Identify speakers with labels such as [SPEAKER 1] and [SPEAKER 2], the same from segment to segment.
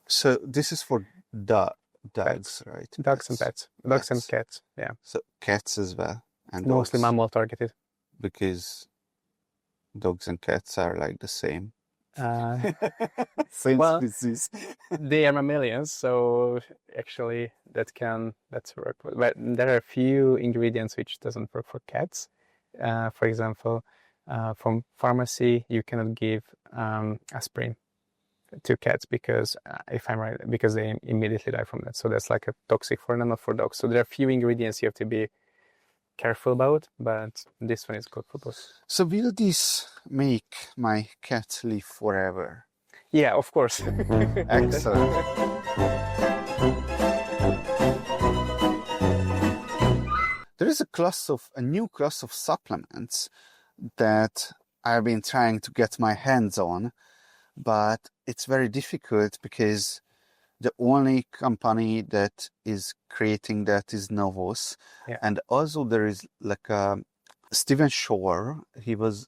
[SPEAKER 1] So this is for dogs, right?
[SPEAKER 2] Dogs and pets. Dogs and cats, yeah.
[SPEAKER 1] So cats as well, and
[SPEAKER 2] Mostly
[SPEAKER 1] dogs,
[SPEAKER 2] mammal targeted.
[SPEAKER 1] because dogs and cats are like the same.
[SPEAKER 2] Uh,
[SPEAKER 1] Same
[SPEAKER 2] well,
[SPEAKER 1] species.
[SPEAKER 2] they are mammalians, so actually that's work. But there are a few ingredients which doesn't work for cats. For example, from pharmacy, you cannot give aspirin to cats because, if I'm right, because they immediately die from that. So that's like a toxic for them, not for dogs. So there are a few ingredients you have to be careful about, but this one is good for both.
[SPEAKER 1] So will this make my cat live forever?
[SPEAKER 2] Yeah, of course.
[SPEAKER 1] Excellent. There is a new class of supplements that I've been trying to get my hands on, but it's very difficult because the only company that is creating that is Novos.
[SPEAKER 2] Yeah.
[SPEAKER 1] And also there is like Stephen Shore. He was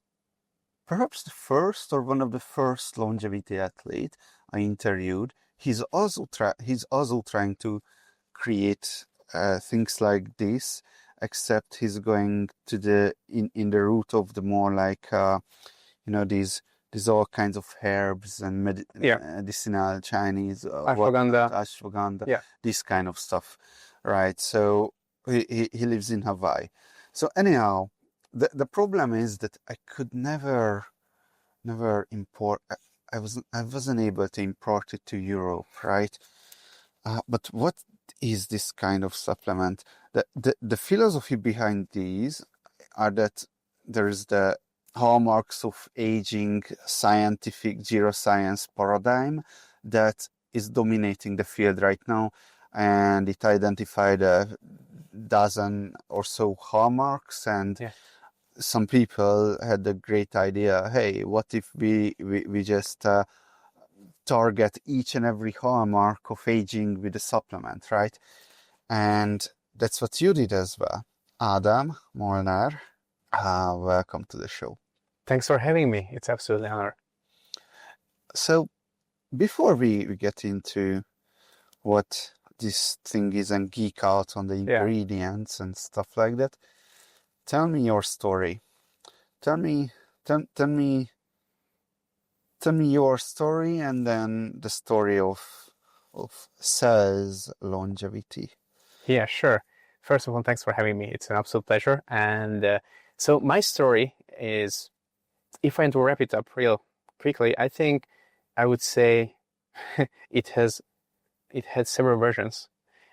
[SPEAKER 1] perhaps the first or one of the first longevity athlete I interviewed. He's also trying to create things like this, except he's going to the in the route of the more like these all kinds of herbs and medicinal Chinese ashwagandha, this kind of stuff, right? So he lives in Hawaii. So anyhow, the problem is that I could never import. I wasn't able to import it to Europe, right? But what is this kind of supplement? The philosophy behind these are that there is the hallmarks of aging scientific geroscience paradigm that is dominating the field right now, and it identified a dozen or so hallmarks, and some people had the great idea, hey, what if we just target each and every hallmark of aging with a supplement, right? And that's what you did as well. Adam Molnar, welcome to the show.
[SPEAKER 2] Thanks for having me. It's absolutely an honor.
[SPEAKER 1] So before we get into what this thing is and geek out on the ingredients and stuff like that, tell me your story. Tell me your story, and then the story of Cell's longevity.
[SPEAKER 2] Yeah, sure. First of all, thanks for having me. It's an absolute pleasure. And so my story is, if I want to wrap it up real quickly, I think I would say it had several versions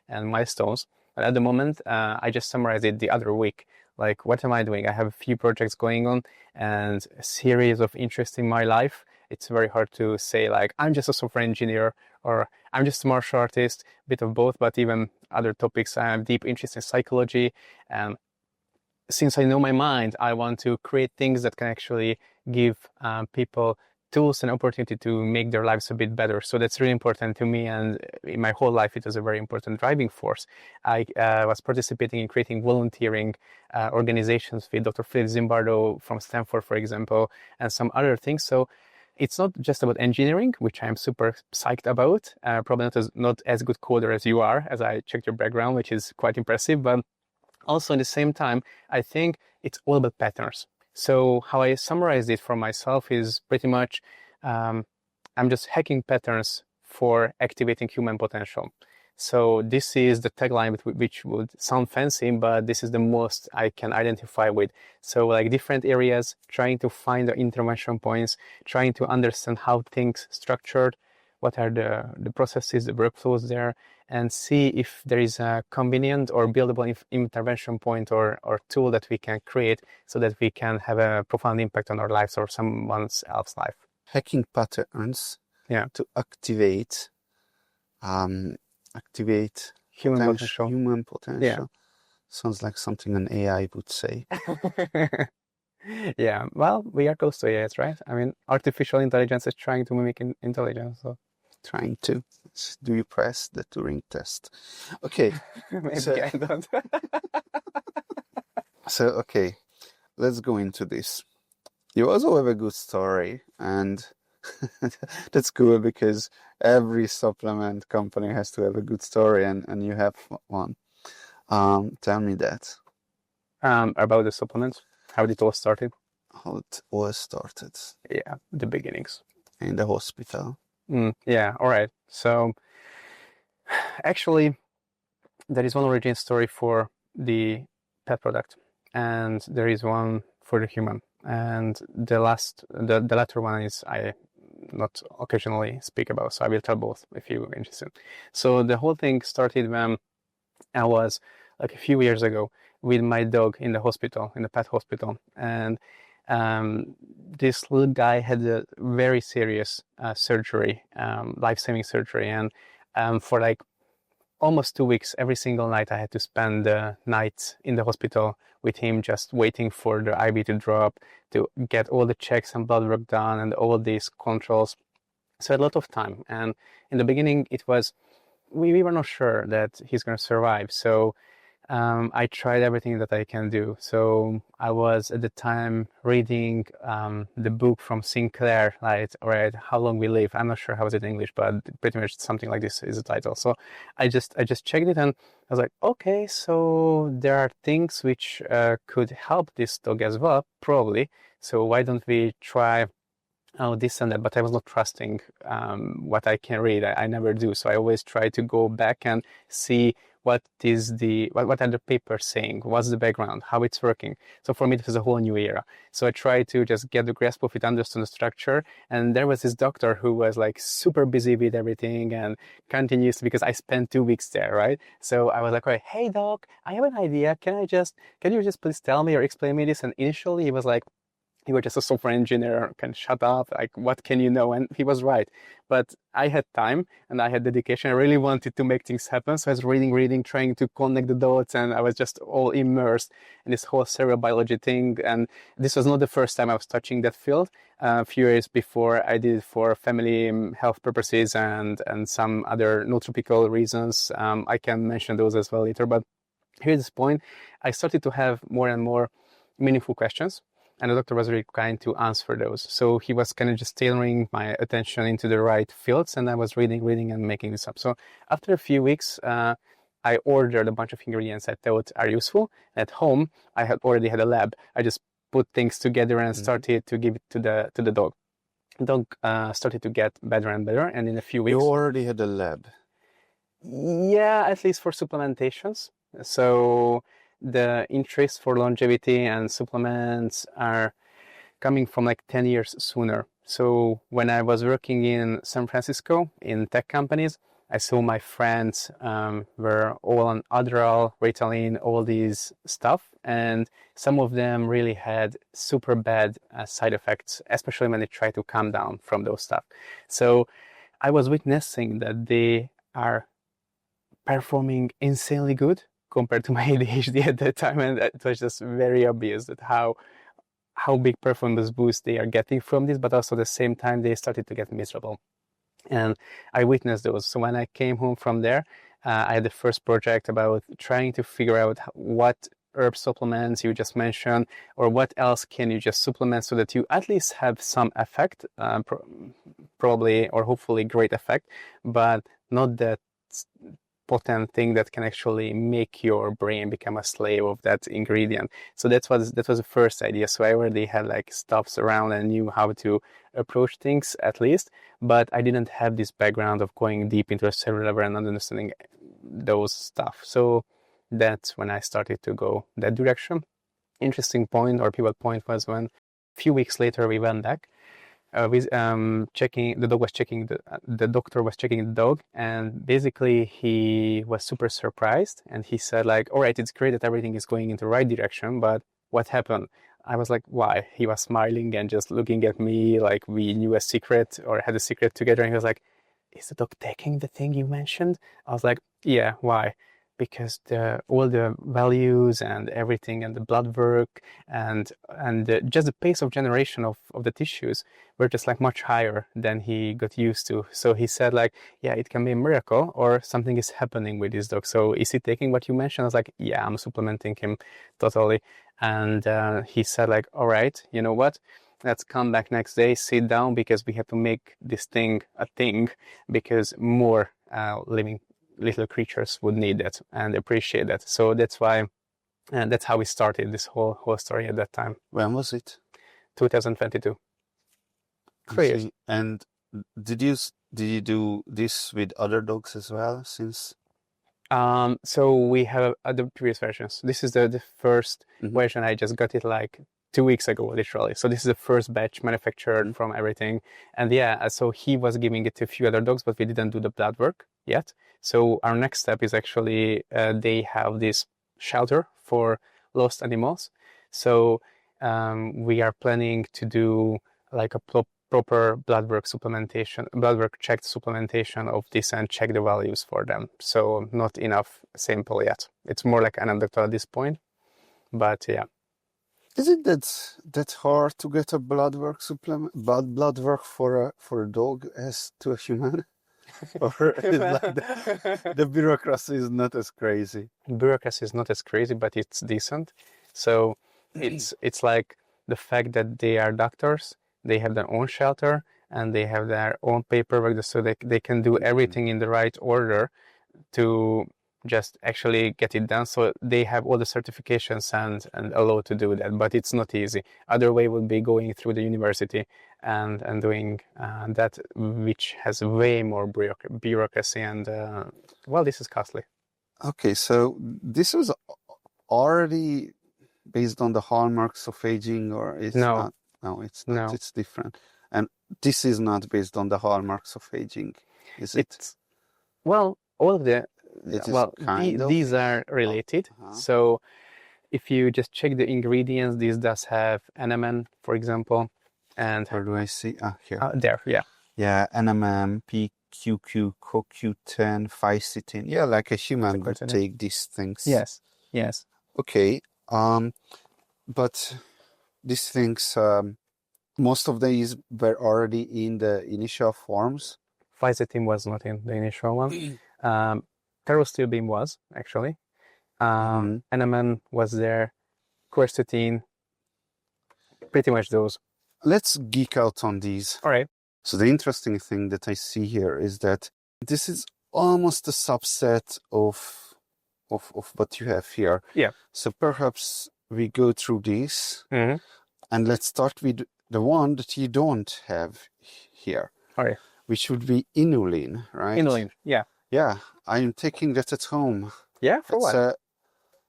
[SPEAKER 2] and milestones. But at the moment, I just summarized it the other week. Like, what am I doing? I have a few projects going on and a series of interests in my life. It's very hard to say, like, I'm just a software engineer or I'm just a martial artist, a bit of both, but even other topics. I have deep interest in psychology. And since I know my mind, I want to create things that can actually give people tools and opportunity to make their lives a bit better. So that's really important to me, and in my whole life it was a very important driving force. I was participating in creating volunteering organizations with Dr. Philip Zimbardo from Stanford, for example, and some other things. So it's not just about engineering, which I'm super psyched about. Probably not as good coder as you are, as I checked your background, which is quite impressive, but also at the same time, I think it's all about patterns. So how I summarize it for myself is pretty much, I'm just hacking patterns for activating human potential. So this is the tagline which would sound fancy, but this is the most I can identify with. So like different areas, trying to find the intervention points, trying to understand how things structured, what are the processes, the workflows there, and see if there is a convenient or buildable intervention point or tool that we can create so that we can have a profound impact on our lives or someone else's life.
[SPEAKER 1] Hacking patterns to activate human potential.
[SPEAKER 2] Yeah.
[SPEAKER 1] Sounds like something an AI would say.
[SPEAKER 2] Yeah, well, we are close to AI, right? I mean, artificial intelligence is trying to mimic intelligence. So.
[SPEAKER 1] Trying to. Do you press the Turing test? Okay.
[SPEAKER 2] Maybe I don't.
[SPEAKER 1] So, okay, let's go into this. You also have a good story, and That's cool because every supplement company has to have a good story, and you have one. Tell me that.
[SPEAKER 2] About the supplements, how it all started.
[SPEAKER 1] How it all started
[SPEAKER 2] Yeah, the beginnings.
[SPEAKER 1] in the hospital.
[SPEAKER 2] Yeah, all right. So actually, there is one origin story for the pet product, and there is one for the human. And the latter one is I not occasionally speak about, so I will tell both if you're interested. So the whole thing started when I was like a few years ago with my dog in the hospital, in the pet hospital, and this little guy had a very serious surgery, life-saving surgery, and for like almost 2 weeks, every single night I had to spend the night in the hospital with him, just waiting for the IV to drop, to get all the checks and blood work done and all these controls. So a lot of time. And in the beginning, it was, we were not sure that he's going to survive. So I tried everything that I can do. So I was at the time reading the book from Sinclair, like, right, How Long We Live. I'm not sure how it's in English, but pretty much something like this is the title. So I just checked it, and I was like, okay, so there are things which could help this dog as well, probably. So why don't we try this and that? But I was not trusting what I can read. I never do. So I always try to go back and see what are the papers saying, what's the background, how it's working. So for me, this is a whole new era. So I try to just get the grasp of it, understand the structure. And there was this doctor who was like super busy with everything and continues, because I spent 2 weeks there, right? So I was like, right, hey doc, I have an idea. Can you just please tell me or explain me this? And initially he was like, you were just a software engineer, can shut up, like what can you know? And he was right. But I had time and I had dedication. I really wanted to make things happen. So I was reading, trying to connect the dots, and I was just all immersed in this whole cerebral biology thing. And this was not the first time I was touching that field. A few years before, I did it for family health purposes and some other nootropical reasons. I can mention those as well later. But here's this point. I started to have more and more meaningful questions, and the doctor was really kind to answer those. So he was kind of just tailoring my attention into the right fields, and I was reading and making this up. So after a few weeks, I ordered a bunch of ingredients I thought are useful. At home, I had already had a lab. I just put things together and started to give it to the dog. The dog started to get better and better, and in a few weeks...
[SPEAKER 1] You already had a lab?
[SPEAKER 2] Yeah, at least for supplementations. So the interest for longevity and supplements are coming from like 10 years sooner. So when I was working in San Francisco in tech companies, I saw my friends were all on Adderall, Ritalin, all these stuff, and some of them really had super bad side effects, especially when they try to calm down from those stuff. So I was witnessing that they are performing insanely good compared to my ADHD at that time, and it was just very obvious that how big performance boost they are getting from this, but also at the same time they started to get miserable. And I witnessed those. So when I came home from there, I had the first project about trying to figure out what herb supplements you just mentioned, or what else can you just supplement so that you at least have some effect, probably or hopefully great effect, but not that potent thing that can actually make your brain become a slave of that ingredient. So that was the first idea. So I already had like stuffs around and knew how to approach things at least, but I didn't have this background of going deep into a cellular level and understanding those stuff. So that's when I started to go that direction. Interesting point or pivot point was when a few weeks later we went back. Checking, the dog was checking, the doctor was checking the dog, and basically he was super surprised, and he said like, all right, it's great that everything is going in the right direction, but what happened? I was like, why? He was smiling and just looking at me like we knew a secret or had a secret together, and he was like, is the dog taking the thing you mentioned? I was like, yeah, why? Because all the values and everything and the blood work and just the pace of generation of the tissues were just like much higher than he got used to. So he said like, yeah, it can be a miracle or something is happening with this dog. So is he taking what you mentioned? I was like, yeah, I'm supplementing him totally. And he said like, all right, you know what? let's come back next day, sit down, because we have to make this thing a thing, because more living little creatures would need that and appreciate that. So that's why, and that's how we started this whole story at that time.
[SPEAKER 1] When was it?
[SPEAKER 2] 2022. 3 years.
[SPEAKER 1] And did you do this with other dogs as well since?
[SPEAKER 2] So we have other previous versions. This is the first version. I just got it like 2 weeks ago, literally. So this is the first batch manufactured from everything. And yeah, so he was giving it to a few other dogs, but we didn't do the blood work yet. So our next step is actually they have this shelter for lost animals. So we are planning to do like a proper blood work checked supplementation of this and check the values for them. So not enough sample yet. It's more like anecdotal at this point, but yeah.
[SPEAKER 1] Is it that hard to get a blood work blood work for a dog as to a human? Or is like the bureaucracy is not as crazy?
[SPEAKER 2] Bureaucracy is not as crazy, but it's decent. So it's like the fact that they are doctors, they have their own shelter, and they have their own paperwork, so they can do everything in the right order to just actually get it done. So they have all the certifications and allowed to do that, but it's not easy. Other way would be going through the university and doing that, which has way more bureaucracy, and well, this is costly.
[SPEAKER 1] Okay, so this was already based on the hallmarks of aging, or it's not? No, it's not.
[SPEAKER 2] No.
[SPEAKER 1] It's different. And this is not based on the hallmarks of aging, is it?
[SPEAKER 2] Well, all of the these are related. So if you just check the ingredients, this does have NMN, for example, and
[SPEAKER 1] where do I see? Here.
[SPEAKER 2] There, yeah.
[SPEAKER 1] Yeah, NMN, PQQ, CoQ10, 5-citin. Yeah, like a human would take these things.
[SPEAKER 2] Yes.
[SPEAKER 1] Okay. But these things, most of these were already in the initial forms.
[SPEAKER 2] 5-citin was not in the initial one. Carosteribine was, actually. NMN was there. Quercetin, pretty much those.
[SPEAKER 1] Let's geek out on these.
[SPEAKER 2] All right.
[SPEAKER 1] So the interesting thing that I see here is that this is almost a subset of what you have here.
[SPEAKER 2] Yeah.
[SPEAKER 1] So perhaps we go through these,
[SPEAKER 2] and
[SPEAKER 1] let's start with the one that you don't have here.
[SPEAKER 2] All right.
[SPEAKER 1] Which would be inulin, right?
[SPEAKER 2] Inulin, yeah.
[SPEAKER 1] Yeah, I'm taking that at home.
[SPEAKER 2] Yeah, for what?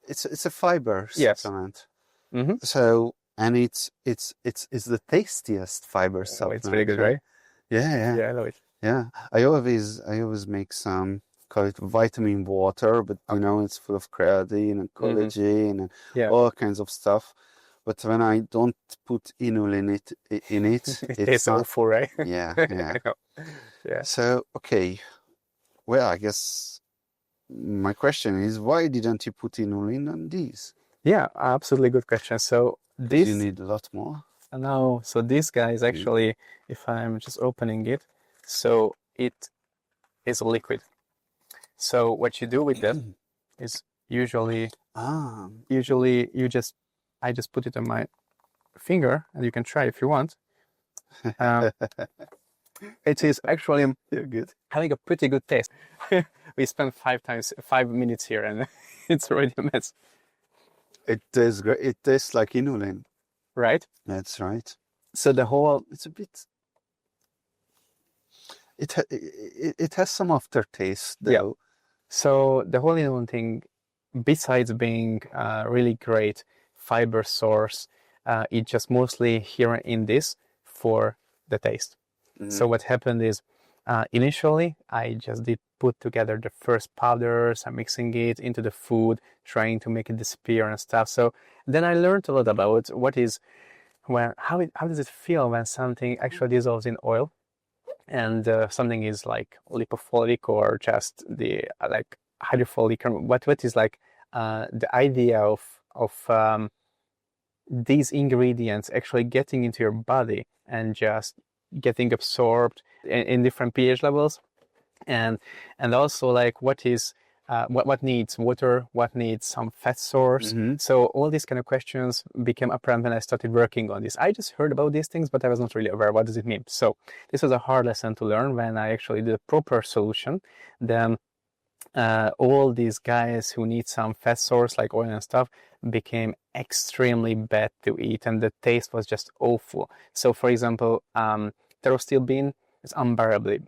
[SPEAKER 1] It's a fiber supplement. So, and it's the tastiest fiber supplement.
[SPEAKER 2] It's very good, right?
[SPEAKER 1] Yeah,
[SPEAKER 2] I love it.
[SPEAKER 1] Yeah, I always make some, call it vitamin water, but it's full of creatine and collagen and all kinds of stuff. But when I don't put inulin in it,
[SPEAKER 2] it's awful, right?
[SPEAKER 1] Yeah.
[SPEAKER 2] Yeah.
[SPEAKER 1] So, okay. Well, I guess my question is, why didn't you put inulin on these?
[SPEAKER 2] Yeah, absolutely good question. So this...
[SPEAKER 1] You need a lot more?
[SPEAKER 2] No, so this guy is actually, if I'm just opening it, so it is a liquid. So what you do with that is usually I just put it on my finger, and you can try if you want. It is actually
[SPEAKER 1] good.
[SPEAKER 2] Having a pretty good taste. We spent 5 minutes here, and it's already a mess.
[SPEAKER 1] It tastes great. It tastes like inulin.
[SPEAKER 2] Right?
[SPEAKER 1] That's right.
[SPEAKER 2] So the whole...
[SPEAKER 1] It's a bit... It has some aftertaste, though.
[SPEAKER 2] Yeah. So the whole inulin thing, besides being a really great fiber source, it's just mostly here in this for the taste. So what happened is, initially, I just did put together the first powders and mixing it into the food, trying to make it disappear and stuff. So then I learned a lot about how does it feel when something actually dissolves in oil, and something is like lipophilic or just the like hydrophilic. What is like the idea of these ingredients actually getting into your body and just getting absorbed in different pH levels, and also like what is what needs water, what needs some fat source.
[SPEAKER 1] Mm-hmm.
[SPEAKER 2] So all these kind of questions became apparent when I started working on this. I just heard about these things, but I was not really aware what does it mean. So this was a hard lesson to learn. When I actually did a proper solution, then all these guys who need some fat source like oil and stuff became extremely bad to eat, and the taste was just awful. So for example, steel bean is unbearably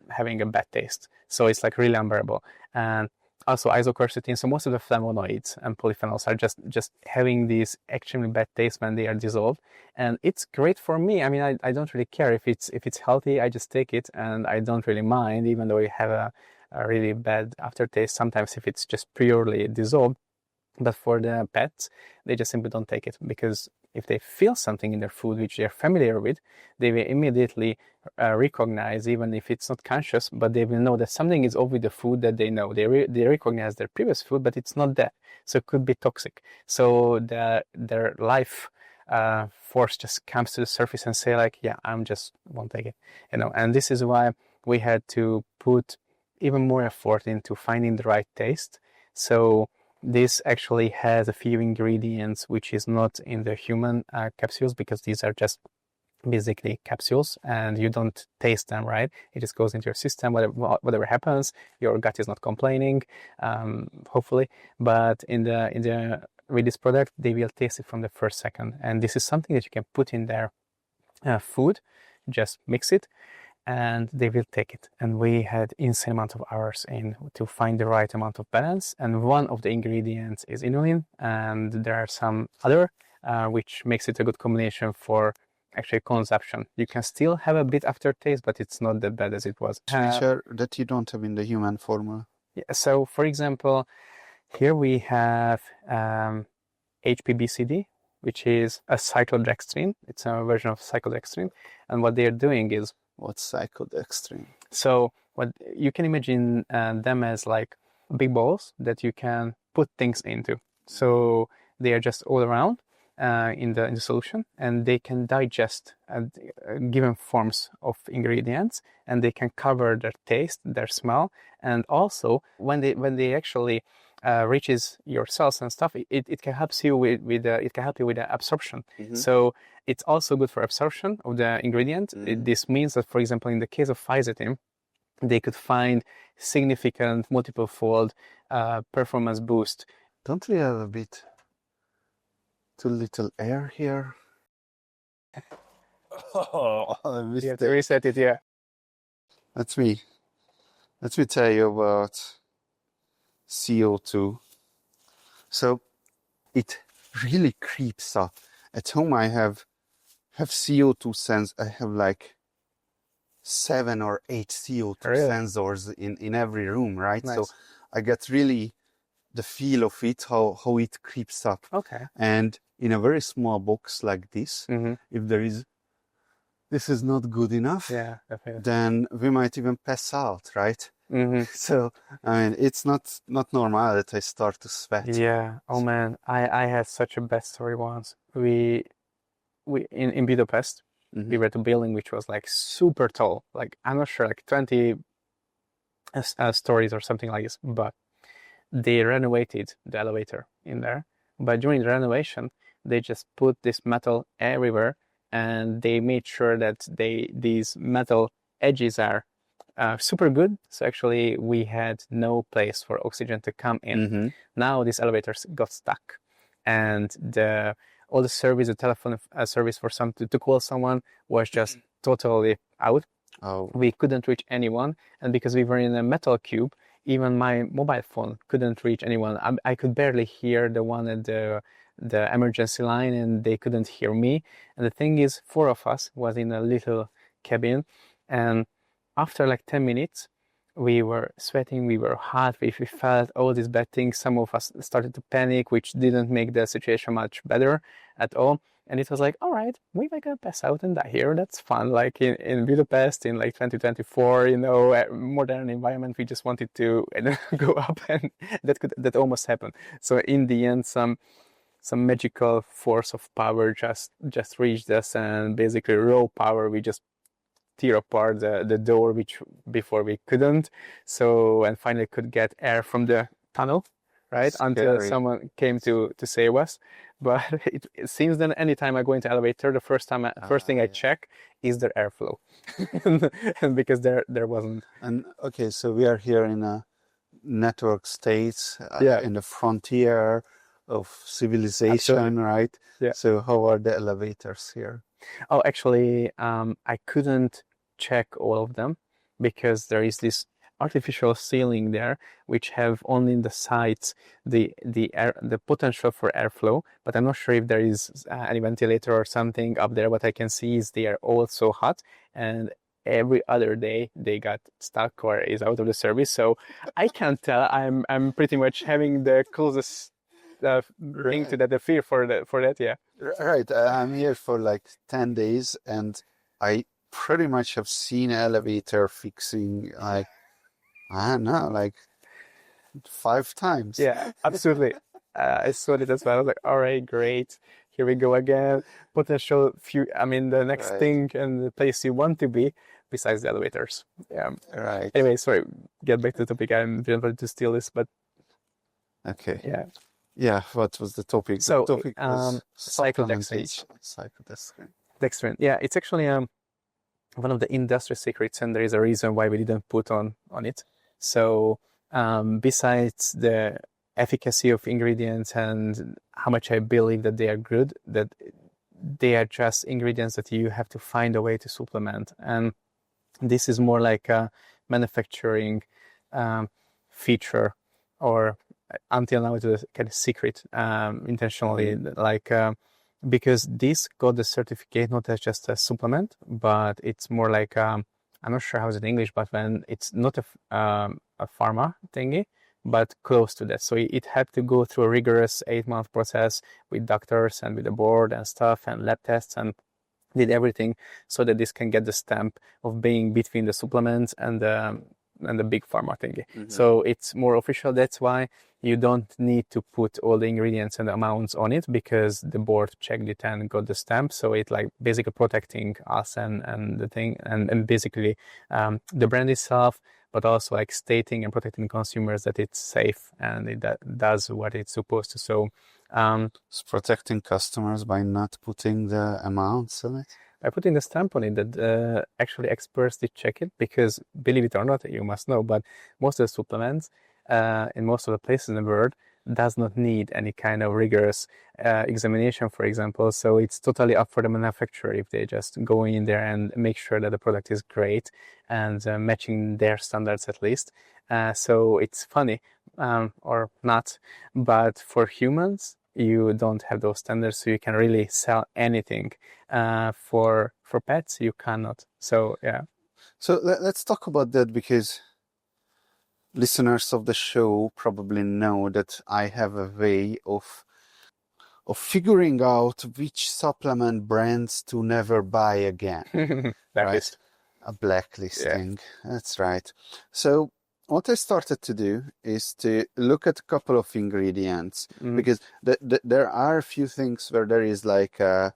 [SPEAKER 2] having a bad taste. So it's like really unbearable. And also isoquercetin, so most of the flavonoids and polyphenols are just having this extremely bad taste when they are dissolved. And it's great for me. I mean, I don't really care if it's healthy. I just take it and I don't really mind, even though you have a really bad aftertaste sometimes if it's just purely dissolved. But for the pets, they just simply don't take it, because if they feel something in their food which they're familiar with, they will immediately recognize, even if it's not conscious, but they will know that something is off with the food that they know. They recognize their previous food, but it's not that. So it could be toxic. So their life force just comes to the surface and say like, yeah, won't take it. And this is why we had to put even more effort into finding the right taste. So this actually has a few ingredients which is not in the human capsules, because these are just basically capsules and you don't taste them, right? It just goes into your system. Whatever happens, your gut is not complaining, hopefully. But with this product, they will taste it from the first second. And this is something that you can put in their food, just mix it, and they will take it. And we had insane amount of hours to find the right amount of balance. And one of the ingredients is inulin, and there are some other which makes it a good combination for actually consumption. You can still have a bit aftertaste, but it's not that bad as it was.
[SPEAKER 1] That you don't have in the human formula.
[SPEAKER 2] Yeah, so for example, here we have HPBCD, which is a cyclodextrin. It's a version of cyclodextrin. And what they are doing is,
[SPEAKER 1] what's cyclodextrin?
[SPEAKER 2] So what you can imagine them as like big balls that you can put things into. So they are just all around in the solution, and they can digest given forms of ingredients, and they can cover their taste, their smell, and also when they actually reaches your cells and stuff, it can help you with the absorption.
[SPEAKER 1] Mm-hmm.
[SPEAKER 2] So it's also good for absorption of the ingredient.
[SPEAKER 1] Mm-hmm.
[SPEAKER 2] This means that, for example, in the case of fisetin, they could find significant multiple-fold performance boost.
[SPEAKER 1] Don't we have a bit too little air here? Oh, I missed
[SPEAKER 2] You have to reset it, yeah.
[SPEAKER 1] Let me tell you about CO2. So it really creeps up. At home I have CO2 I have like 7 or 8 CO2 sensors in every room, right?
[SPEAKER 2] Nice.
[SPEAKER 1] So I get really the feel of it, how it creeps up.
[SPEAKER 2] Okay.
[SPEAKER 1] And in a very small box like this, if this is not good enough, then we might even pass out, right? So I mean, it's not normal that I start to sweat.
[SPEAKER 2] Yeah. Oh man, I had such a bad story once. We in Budapest, we were at a building which was like super tall, like I'm not sure, like 20 stories or something like this. But they renovated the elevator in there. But during the renovation, they just put this metal everywhere, and they made sure that these metal edges are super good. So actually, we had no place for oxygen to come in. Now these elevators got stuck, and all the service, the telephone service for to call someone was just totally out.
[SPEAKER 1] Oh.
[SPEAKER 2] We couldn't reach anyone, and because we were in a metal cube, even my mobile phone couldn't reach anyone. I could barely hear the one at the emergency line, and they couldn't hear me. And the thing is, 4 of us was in a little cabin, and after like 10 minutes, we were sweating, we were hot, we felt all these bad things. Some of us started to panic, which didn't make the situation much better at all. And it was like, all right, we might gonna pass out and die here. That's fun. Like in Budapest in like 2024, modern environment, we just wanted to go up, and that almost happened. So in the end, some magical force of power just reached us, and basically raw power, we just tear apart the door, which before we couldn't. So, and finally could get air from the tunnel, right? Until
[SPEAKER 1] Scary.
[SPEAKER 2] someone came to save us. But it seems that anytime I go into elevator, the first thing I
[SPEAKER 1] Yeah.
[SPEAKER 2] check is there airflow, and because there wasn't.
[SPEAKER 1] And okay, so we are here in a network state,
[SPEAKER 2] Yeah.
[SPEAKER 1] in the frontier of civilization,
[SPEAKER 2] Absolutely.
[SPEAKER 1] right?
[SPEAKER 2] Yeah.
[SPEAKER 1] So how are the elevators here?
[SPEAKER 2] Oh, actually, I couldn't check all of them because there is this artificial ceiling there, which have only in the sides the potential for airflow. But I'm not sure if there is any ventilator or something up there. What I can see is they are all so hot, and every other day they got stuck or is out of the service. So I can't tell. I'm pretty much having the closest thing to that, the fear for that. Yeah.
[SPEAKER 1] Right, I'm here for like 10 days and I pretty much have seen elevator fixing like, I don't know, like 5 times.
[SPEAKER 2] Yeah, absolutely. I saw it as well. I was like, all right, great. Here we go again. Potential the next
[SPEAKER 1] Right,
[SPEAKER 2] thing and the place you want to be besides the elevators. Yeah.
[SPEAKER 1] right.
[SPEAKER 2] Anyway, sorry, get back to the topic. I didn't want to steal this, but
[SPEAKER 1] Okay.
[SPEAKER 2] yeah.
[SPEAKER 1] Yeah, what was the topic?
[SPEAKER 2] So,
[SPEAKER 1] The topic was
[SPEAKER 2] cyclodextrins.
[SPEAKER 1] Cyclodextrin.
[SPEAKER 2] Dextrin. Yeah, it's actually one of the industry secrets, and there is a reason why we didn't put on it. So, besides the efficacy of ingredients and how much I believe that they are good, that they are just ingredients that you have to find a way to supplement. And this is more like a manufacturing feature, or until now it was kind of secret, intentionally, like because this got the certificate not as just a supplement, but it's more like I'm not sure how it's in English, but when it's not a pharma thingy, but close to that. So it had to go through a rigorous 8-month process with doctors and with the board and stuff and lab tests, and did everything so that this can get the stamp of being between the supplements and the big pharma thingy. So it's more official. That's why you don't need to put all the ingredients and the amounts on it, because the board checked it and got the stamp. So it like basically protecting us and the thing, and basically the brand itself, but also like stating and protecting consumers that it's safe and it does what it's supposed to. So
[SPEAKER 1] it's protecting customers by not putting the amounts on it.
[SPEAKER 2] By putting the stamp on it, that actually experts did check it, because believe it or not, you must know, but most of the supplements in most of the places in the world does not need any kind of rigorous examination, for example. So it's totally up for the manufacturer if they just go in there and make sure that the product is great and matching their standards at least. So it's funny, or not, but for humans, you don't have those standards, so you can really sell anything. For pets, you cannot. So yeah.
[SPEAKER 1] So let's talk about that, because listeners of the show probably know that I have a way of figuring out which supplement brands to never buy again.
[SPEAKER 2] Blacklist.
[SPEAKER 1] Right? A blacklisting. Yeah. That's right. So what I started to do is to look at a couple of ingredients, because there are a few things where there is like a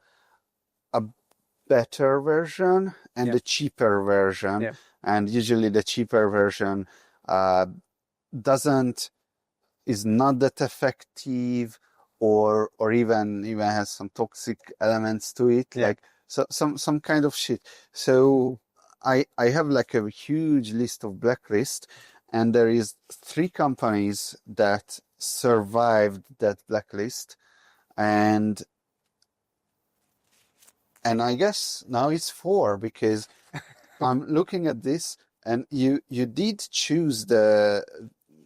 [SPEAKER 1] better version and a cheaper version. Yeah. And usually the cheaper version is not that effective, or even has some toxic elements to it, like some kind of shit. So I have like a huge list of blacklist, and there is 3 companies that survived that blacklist, and I guess now it's 4, because I'm looking at this, and you did choose the,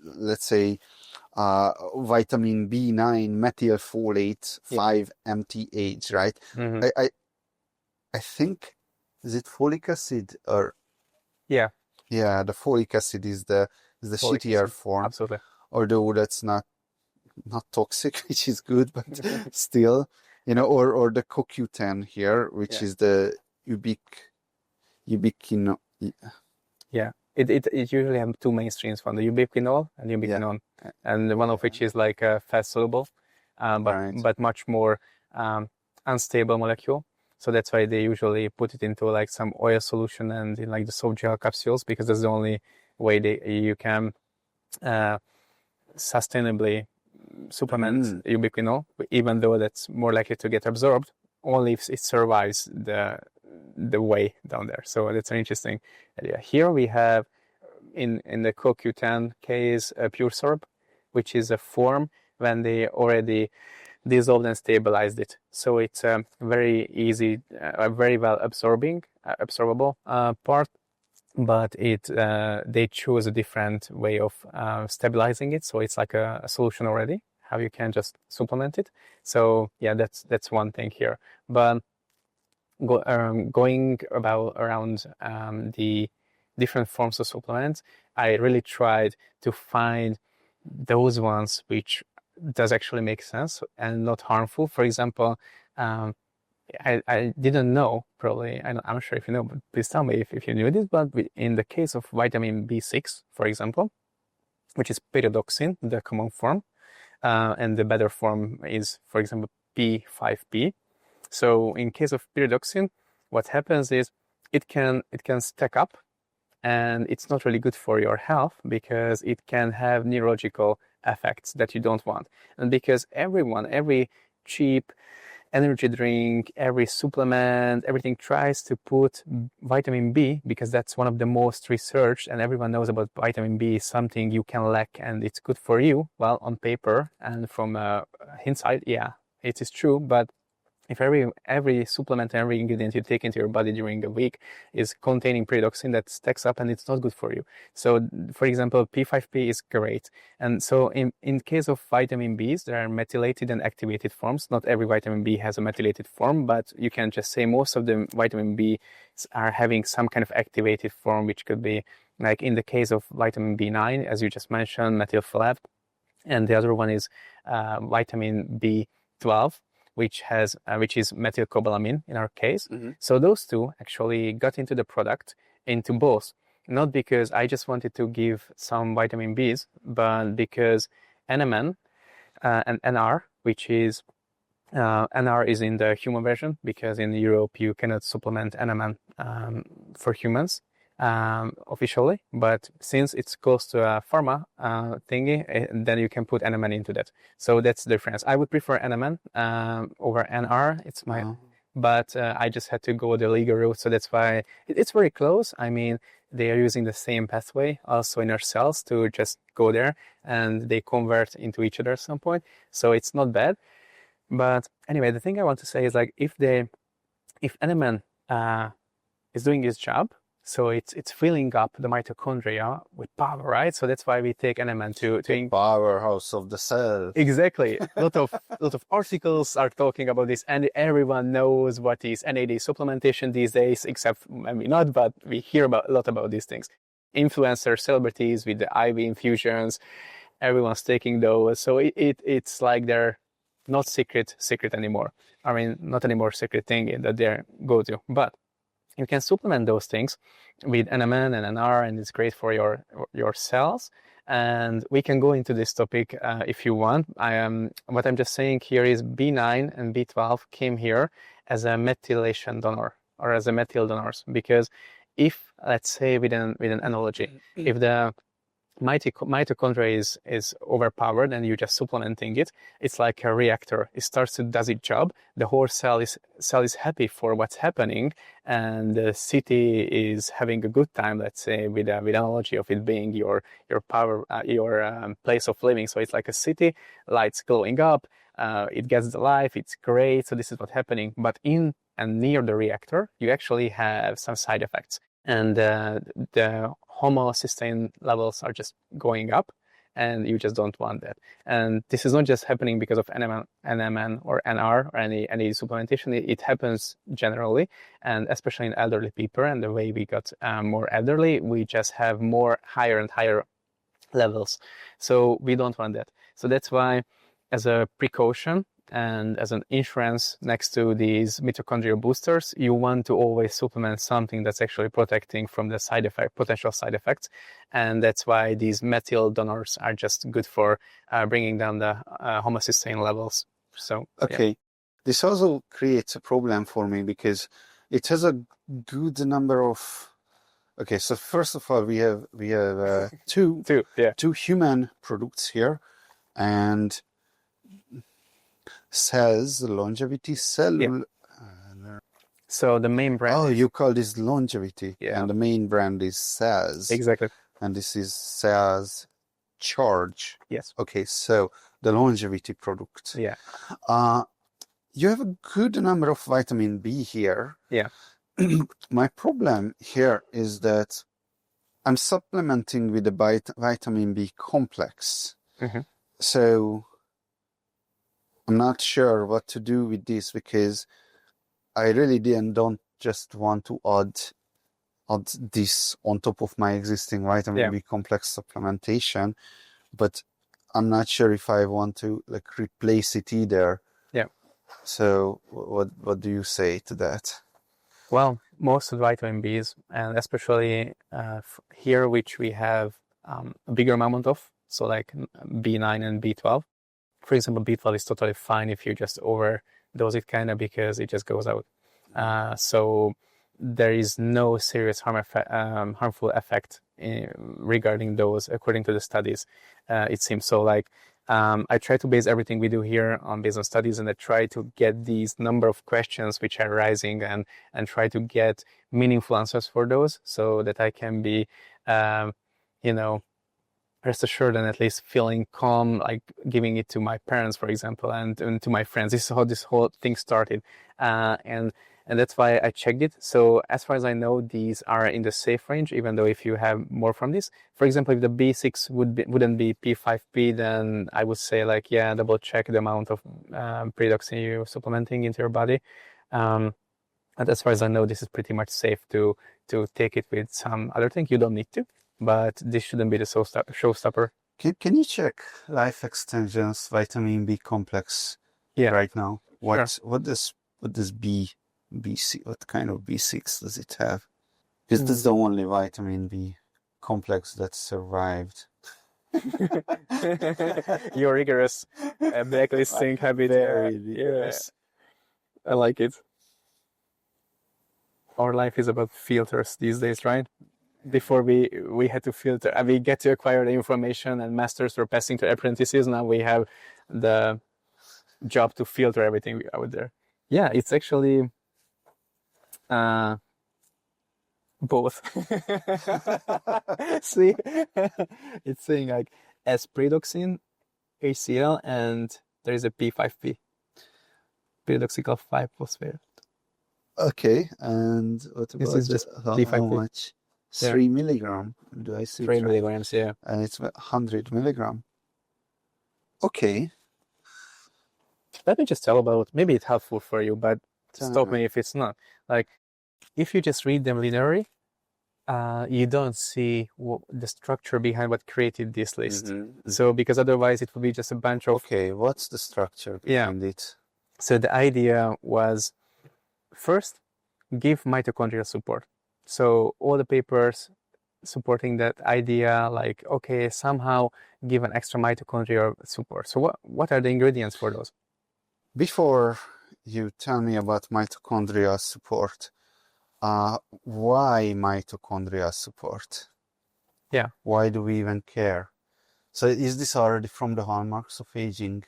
[SPEAKER 1] let's say, vitamin B9 methylfolate 5-MTH, right? I think, is it folic acid or? Yeah, the folic acid is the shittier form.
[SPEAKER 2] Absolutely.
[SPEAKER 1] Although that's not toxic, which is good, but still, or the CoQ10 here, which is the ubiquinol.
[SPEAKER 2] Yeah, it usually have 2 mainstreams, one the ubiquinol and ubiquinone, and one of which is like a fast soluble, but much more unstable molecule. So that's why they usually put it into like some oil solution and in like the soft gel capsules, because that's the only way you can sustainably supplement ubiquinol, even though that's more likely to get absorbed only if it survives the way down there. So that's an interesting idea. Here we have in the CoQ10 case a pure sorb, which is a form when they already dissolved and stabilized it. So it's a very easy, very well absorbable part, but they choose a different way of stabilizing it. So it's like a solution already, how you can just supplement it. So yeah, that's one thing here. But going around the different forms of supplements, I really tried to find those ones which does actually make sense and not harmful. For example, I didn't know, probably, I'm not sure if you know, but please tell me if you knew this, but in the case of vitamin B6, for example, which is pyridoxine, the common form, and the better form is, for example, P5P. So in case of pyridoxine, what happens is it can stack up, and it's not really good for your health because it can have neurological effects that you don't want. And because every cheap energy drink, every supplement, everything tries to put vitamin B, because that's one of the most researched, and everyone knows about vitamin B is something you can lack and it's good for you. Well, on paper and from hindsight, yeah, it is true, but if every supplement, every ingredient you take into your body during a week is containing pyridoxine, that stacks up and it's not good for you. So, for example, P5P is great. And so in case of vitamin Bs, there are methylated and activated forms. Not every vitamin B has a methylated form, but you can just say most of the vitamin B are having some kind of activated form, which could be like in the case of vitamin B9, as you just mentioned, methylfolate. And the other one is vitamin B12. Which is methylcobalamin in our case. So those two actually got into the product, into both, not because I just wanted to give some vitamin Bs, but because NMN and NR, which is NR is in the human version, because in Europe you cannot supplement NMN for humans officially, but since it's close to a pharma thingy, then you can put NMN into that. So that's the difference. I would prefer NMN over NR. It's my, but I just had to go the legal route. So that's why it's very close. I mean, they are using the same pathway also in our cells to just go there, and they convert into each other at some point. So it's not bad. But anyway, the thing I want to say is like if NMN is doing its job, so it's filling up the mitochondria with power, right? So that's why we take NMN to
[SPEAKER 1] powerhouse of the cell.
[SPEAKER 2] Exactly. A lot of articles are talking about this, and everyone knows what is NAD supplementation these days, except maybe not, but we hear a lot about these things. Influencers, celebrities with the IV infusions, everyone's taking those. So it's like they're not secret anymore. I mean, not anymore secret thing that they go to, but you can supplement those things with NMN and NR, and it's great for your cells. And we can go into this topic if you want. What I'm just saying here is B9 and B12 came here as a methylation donor, or as a methyl donors, because if, let's say with an analogy, if the mitochondria is overpowered and you're just supplementing it, it's like a reactor. It starts to does its job. The whole cell is happy for what's happening, and the city is having a good time, let's say, with analogy of it being your power, your place of living. So it's like a city, lights glowing up, it gets the life, it's great. So this is what's happening. But in and near the reactor, you actually have some side effects, and the homocysteine levels are just going up, and you just don't want that. And this is not just happening because of NMN or NR or any supplementation. It happens generally, and especially in elderly people. And the way we got more elderly, we just have more higher and higher levels. So we don't want that. So that's why, as a precaution and as an insurance next to these mitochondrial boosters, you want to always supplement something that's actually protecting from the potential side effects. And that's why these methyl donors are just good for bringing down the homocysteine levels. So
[SPEAKER 1] okay. this also creates a problem for me because it has a good number of. Okay, so first of all, we have two human products here, and says longevity cell.
[SPEAKER 2] Yeah. So the main brand.
[SPEAKER 1] Oh, you call this longevity,
[SPEAKER 2] Yeah.
[SPEAKER 1] and the main brand is SAS.
[SPEAKER 2] Exactly.
[SPEAKER 1] And this is SAS Charge.
[SPEAKER 2] Yes.
[SPEAKER 1] Okay, so the longevity product.
[SPEAKER 2] Yeah.
[SPEAKER 1] You have a good number of vitamin B here.
[SPEAKER 2] Yeah.
[SPEAKER 1] My problem here is that I'm supplementing with the vitamin B complex.
[SPEAKER 2] Mm-hmm.
[SPEAKER 1] So I'm not sure what to do with this because I really don't just want to add this on top of my existing vitamin B complex supplementation, but I'm not sure if I want to like replace it either.
[SPEAKER 2] Yeah.
[SPEAKER 1] So what do you say to that?
[SPEAKER 2] Well, most of the vitamin Bs, and especially here, which we have a bigger amount of, so like B9 and B12. For example, B12 is totally fine if you just overdose it kind of because it just goes out. So there is no serious harmful effect regarding those, according to the studies. It seems so. Like I try to base everything we do here based on studies, and I try to get these number of questions which are rising and try to get meaningful answers for those, so that I can be, rest assured and at least feeling calm, like giving it to my parents, for example, and to my friends. This is how this whole thing started, and that's why I checked it. So as far as I know, these are in the safe range, even though if you have more from this, for example, if the B6 wouldn't be P5P, then I would say like, yeah, double check the amount of pyridoxine you're supplementing into your body. And as far as I know, this is pretty much safe to take it with some other thing. You don't need to, but this shouldn't be the showstopper.
[SPEAKER 1] Can you check Life Extension's vitamin B complex right now? What does BC, what kind of B6 does it have? Because this is the only vitamin B complex that survived.
[SPEAKER 2] Your rigorous blacklisting habit.
[SPEAKER 1] Very rigorous.
[SPEAKER 2] I like it. Our life is about filters these days, right? Before we had to filter, we get to acquire the information, and masters were passing to apprentices. Now we have the job to filter everything out there. Yeah, it's actually both. See, it's saying like S-pyridoxine, HCl, and there is a P5P, pyridoxical 5-phosphate.
[SPEAKER 1] Okay, and what about
[SPEAKER 2] this is just
[SPEAKER 1] how much? 3 milligram. Do I see
[SPEAKER 2] 3 milligrams? Yeah,
[SPEAKER 1] and it's 100 milligram. Okay.
[SPEAKER 2] Let me just tell about. Maybe it's helpful for you, but stop me if it's not. Like, if you just read them linearly, you don't see the structure behind what created this list. Mm-hmm. So, because otherwise it would be just a bunch of.
[SPEAKER 1] Okay, what's the structure behind it?
[SPEAKER 2] So the idea was, first, give mitochondrial support. So all the papers supporting that idea, like, okay, somehow give an extra mitochondrial support. So what are the ingredients for those?
[SPEAKER 1] Before you tell me about mitochondrial support, why mitochondrial support?
[SPEAKER 2] Yeah.
[SPEAKER 1] Why do we even care? So is this already from the hallmarks of aging?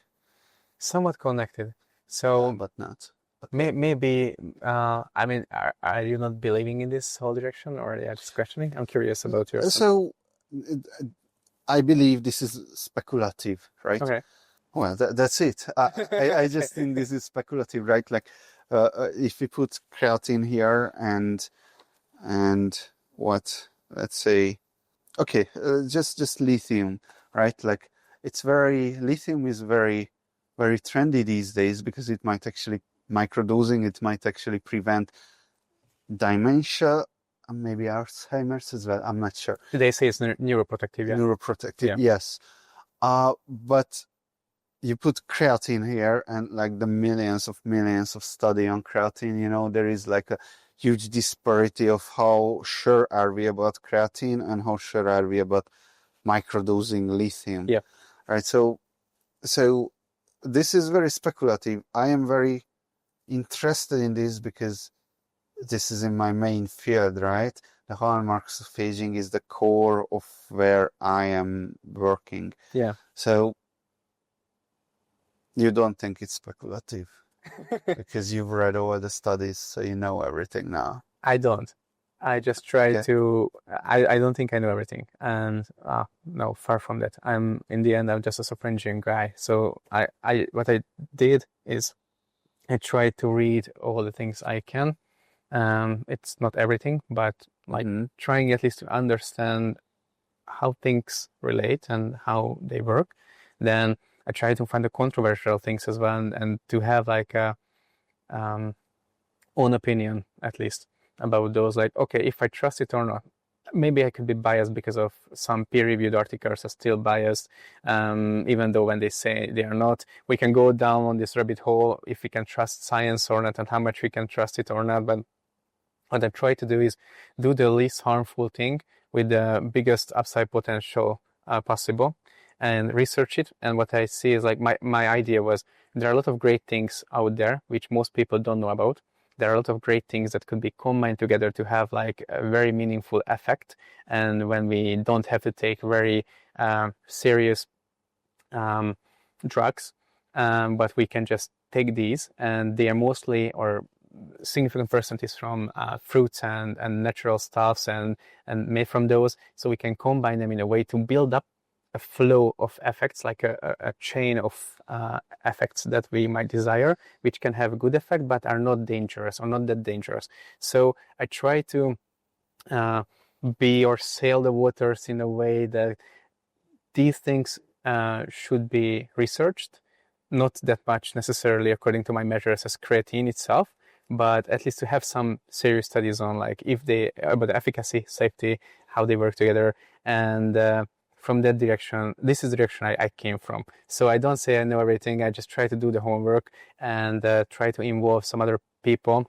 [SPEAKER 2] Somewhat connected. So,
[SPEAKER 1] but not.
[SPEAKER 2] Okay. Maybe, I mean, are you not believing in this whole direction, or are you just questioning? I'm curious about yours.
[SPEAKER 1] So, I believe this is speculative, right?
[SPEAKER 2] Okay.
[SPEAKER 1] Well, that's it. I just think this is speculative, right? Like, if we put creatine here and what, let's say, okay, just lithium, right? Like, lithium is very, very trendy these days because it might actually, microdosing, it might actually prevent dementia, and maybe Alzheimer's as well. I'm not sure.
[SPEAKER 2] They say it's neuroprotective, yeah.
[SPEAKER 1] Neuroprotective, yes. But you put creatine here, and like the millions of study on creatine, there is like a huge disparity of how sure are we about creatine and how sure are we about microdosing lithium.
[SPEAKER 2] Yeah.
[SPEAKER 1] Right. So this is very speculative. I am very interested in this because this is in my main field, right? The hallmarks of aging is the core of where I am working.
[SPEAKER 2] Yeah.
[SPEAKER 1] So you don't think it's speculative because you've read all the studies, so you know everything now.
[SPEAKER 2] I don't. I just try
[SPEAKER 1] Okay.
[SPEAKER 2] to. I don't think I know everything, and no, far from that. In the end, I'm just a software engineering guy. So what I did is I try to read all the things I can. It's not everything, but like trying at least to understand how things relate and how they work. Then I try to find the controversial things as well, and to have like a own opinion at least about those. Like, okay, if I trust it or not. Maybe I could be biased because of some peer-reviewed articles are still biased, even though when they say they are not. We can go down on this rabbit hole if we can trust science or not and how much we can trust it or not. But what I try to do is do the least harmful thing with the biggest upside potential possible and research it. And what I see is like my idea was there are a lot of great things out there which most people don't know about. There are a lot of great things that could be combined together to have like a very meaningful effect. And when we don't have to take very serious drugs, but we can just take these, and they are mostly or significant percentage from fruits and natural stuffs and made from those, so we can combine them in a way to build up a flow of effects, like a chain of effects that we might desire, which can have a good effect but are not dangerous or not that dangerous. So I try to be or sail the waters in a way that these things should be researched, not that much necessarily according to my measures as creatine itself, but at least to have some serious studies on like if they about the efficacy, safety, how they work together. And from that direction, this is the direction I came from. So I don't say I know everything. I just try to do the homework and try to involve some other people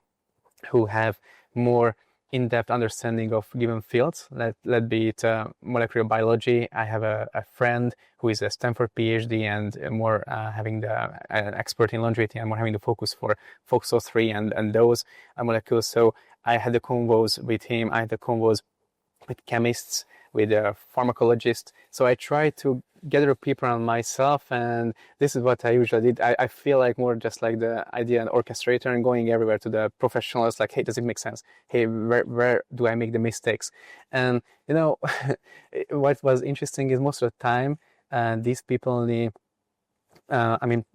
[SPEAKER 2] who have more in-depth understanding of given fields. Let be it molecular biology. I have a friend who is a Stanford PhD and more having an expert in longevity and more having the focus for FOXO3 and those molecules. So I had the convos with him. I had the convos with chemists, with pharmacologists. So I try to gather people around myself, and this is what I usually did. I feel like more just like the idea and orchestrator and going everywhere to the professionals, like, hey, does it make sense? Hey, where do I make the mistakes? And, you know, what was interesting is most of the time, these people only, I mean,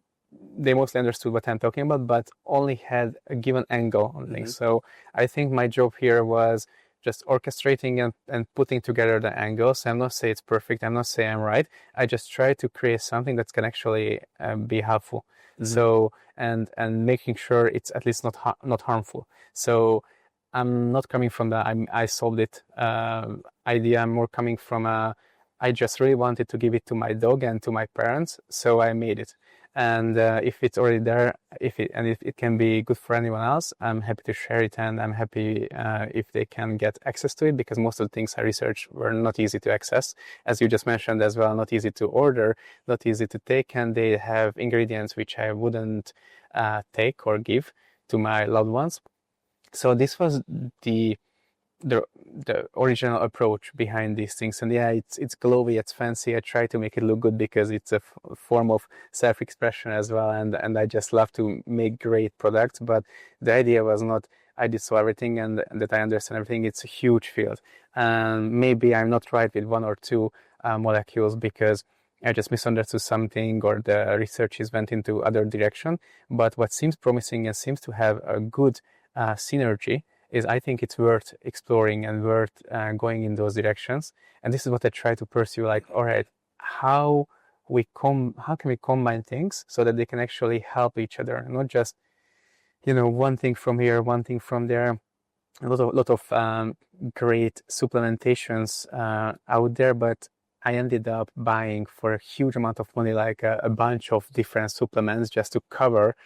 [SPEAKER 2] they mostly understood what I'm talking about, but only had a given angle on things. So I think my job here was just orchestrating and putting together the angles. I'm not saying it's perfect. I'm not saying I'm right. I just try to create something that can actually be helpful. So and making sure it's at least not harmful. So I'm not coming from the I solved it idea. I'm more coming from I just really wanted to give it to my dog and to my parents, so I made it. And if it's already there, if it can be good for anyone else, I'm happy to share it, and I'm happy if they can get access to it, because most of the things I researched were not easy to access, as you just mentioned as well, not easy to order, not easy to take, and they have ingredients which I wouldn't take or give to my loved ones. So this was the original approach behind these things. And yeah, it's glowy, it's fancy. I try to make it look good because it's a form of self-expression as well, and I just love to make great products. But the idea was not I did so everything and that I understand everything. It's a huge field, and maybe I'm not right with one or two molecules because I just misunderstood something, or the researches went into other direction. But what seems promising and seems to have a good synergy is, I think it's worth exploring and worth going in those directions. And this is what I try to pursue, like, all right, how can we combine things so that they can actually help each other, not just, one thing from here, one thing from there. A lot of great supplementations out there, but I ended up buying for a huge amount of money, like a bunch of different supplements just to cover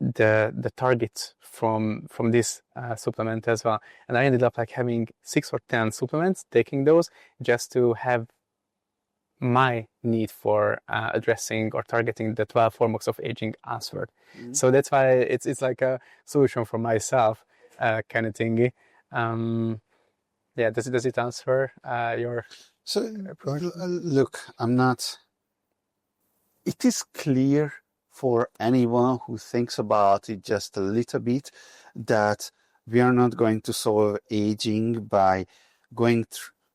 [SPEAKER 2] the targets from this supplement as well. And I ended up like having 6 or 10 supplements, taking those just to have my need for addressing or targeting the 12 hallmarks of aging answered. So that's why it's like a solution for myself, kind of thingy. Yeah, does it answer your
[SPEAKER 1] So
[SPEAKER 2] approach?
[SPEAKER 1] look, I'm not. It is clear for anyone who thinks about it just a little bit that we are not going to solve aging by going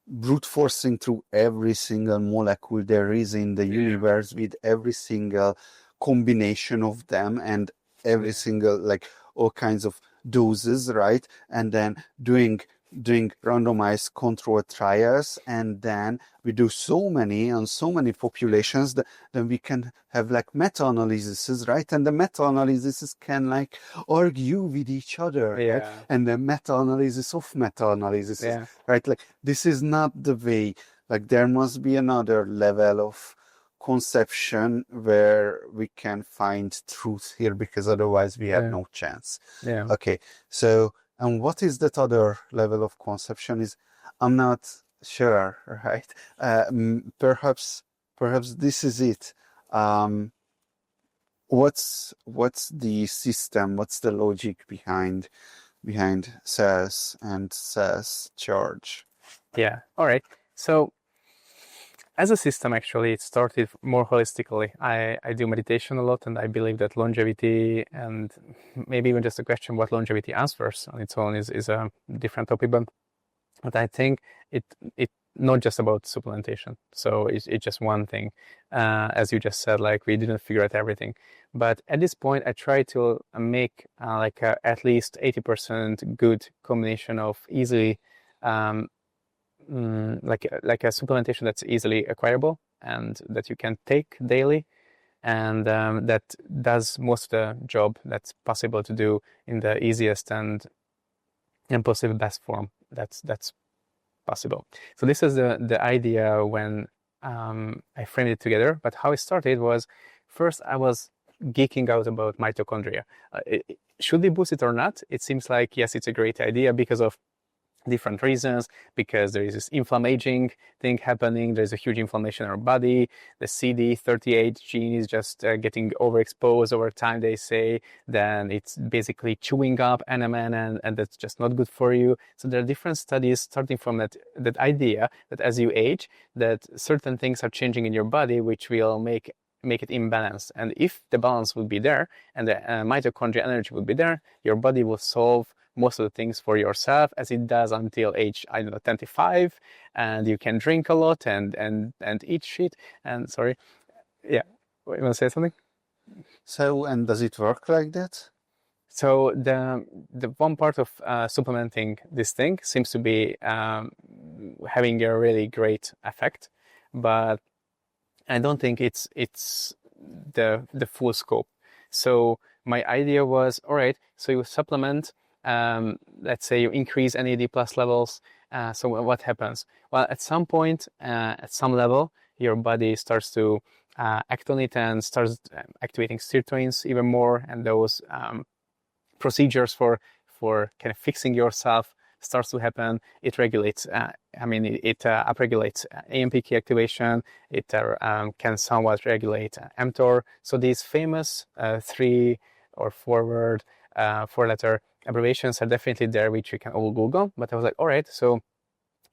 [SPEAKER 1] brute forcing through every single molecule there is in the universe with every single combination of them and every single, like, all kinds of doses, right? And then doing randomized controlled trials, and then we do so many on so many populations that then we can have like meta-analyses, right? And the meta-analyses can like argue with each other, right? And the meta-analysis of meta-analysis, right? Like, this is not the way. Like, there must be another level of conception where we can find truth here, because otherwise we have no chance. Okay, so and what is that other level of conception is, I'm not sure, right? Perhaps this is it. What's the system? What's the logic behind cells and cells charge?
[SPEAKER 2] Yeah. All right. So as a system, actually, it started more holistically. I do meditation a lot, and I believe that longevity, and maybe even just a question what longevity answers on its own is a different topic. But I think it not just about supplementation. So it's just one thing. As you just said, like, we didn't figure out everything. But at this point, I try to make at least 80% good combination of easily like a supplementation that's easily acquirable and that you can take daily, and that does most of the job that's possible to do in the easiest and possible best form that's possible. So this is the idea when I framed it together. But how it started was, first I was geeking out about mitochondria. Should we boost it or not? It seems like, yes, it's a great idea because of different reasons, because there is this inflammaging thing happening. There's a huge inflammation in our body. The CD38 gene is just getting overexposed over time, they say. Then it's basically chewing up NMN, and that's just not good for you. So there are different studies starting from that idea that as you age, that certain things are changing in your body, which will make it imbalanced. And if the balance would be there and the mitochondrial energy would be there, your body will solve most of the things for yourself, as it does until age, 25, and you can drink a lot and eat shit. And sorry, yeah, you want to say something?
[SPEAKER 1] So, and does it work like that?
[SPEAKER 2] So the one part of supplementing this thing seems to be having a really great effect, but I don't think it's the full scope. So my idea was, all right, so you supplement. Let's say you increase NAD+ levels. So what happens? Well, at some point, at some level, your body starts to act on it and starts activating sirtuins even more, and those procedures for kind of fixing yourself starts to happen. It regulates. It upregulates AMPK activation. It can somewhat regulate mTOR. So these famous 3 or 4 letter abbreviations are definitely there, which you can all Google. But I was like, all right, so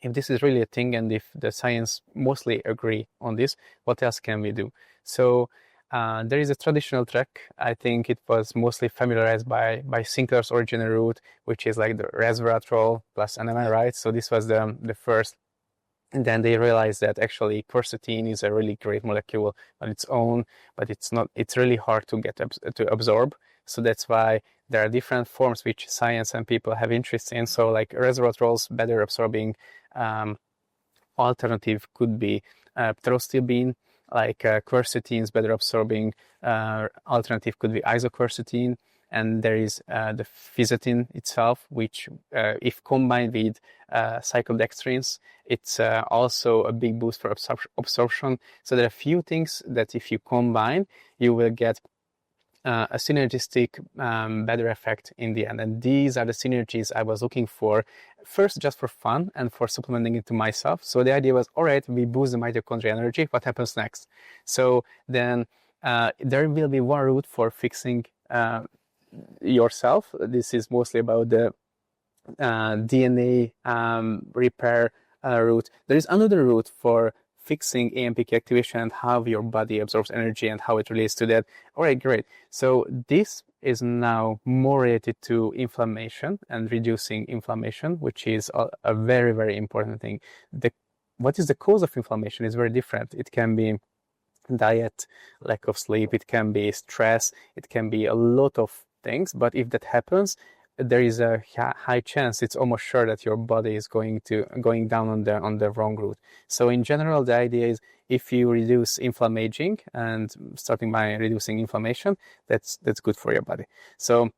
[SPEAKER 2] if this is really a thing, and if the science mostly agree on this, what else can we do? So there is a traditional track. I think it was mostly familiarized by Sinclair's original route, which is like the resveratrol plus NMN, right? So this was the first. And then they realized that actually quercetin is a really great molecule on its own, but it's really hard to get to absorb. So that's why there are different forms which science and people have interest in. So like resveratrol's better absorbing alternative could be pterostilbene, like quercetin's better absorbing alternative could be isoquercetin. And there is the fisetin itself, which if combined with cyclodextrins, it's also a big boost for absorption. So there are a few things that if you combine, you will get a synergistic, better effect in the end. And these are the synergies I was looking for, first just for fun and for supplementing it to myself. So the idea was, all right, we boost the mitochondrial energy. What happens next? So then there will be one route for fixing yourself. This is mostly about the DNA repair route. There is another route for fixing AMPK activation and how your body absorbs energy and how it relates to that. All right, great. So this is now more related to inflammation and reducing inflammation, which is a very, very important thing. What is the cause of inflammation is very different. It can be diet, lack of sleep, it can be stress, it can be a lot of things. But if that happens, there is a high chance, it's almost sure, that your body is going down on the wrong route. So in general, the idea is, if you reduce inflammaging, and starting by reducing inflammation, that's good for your body. So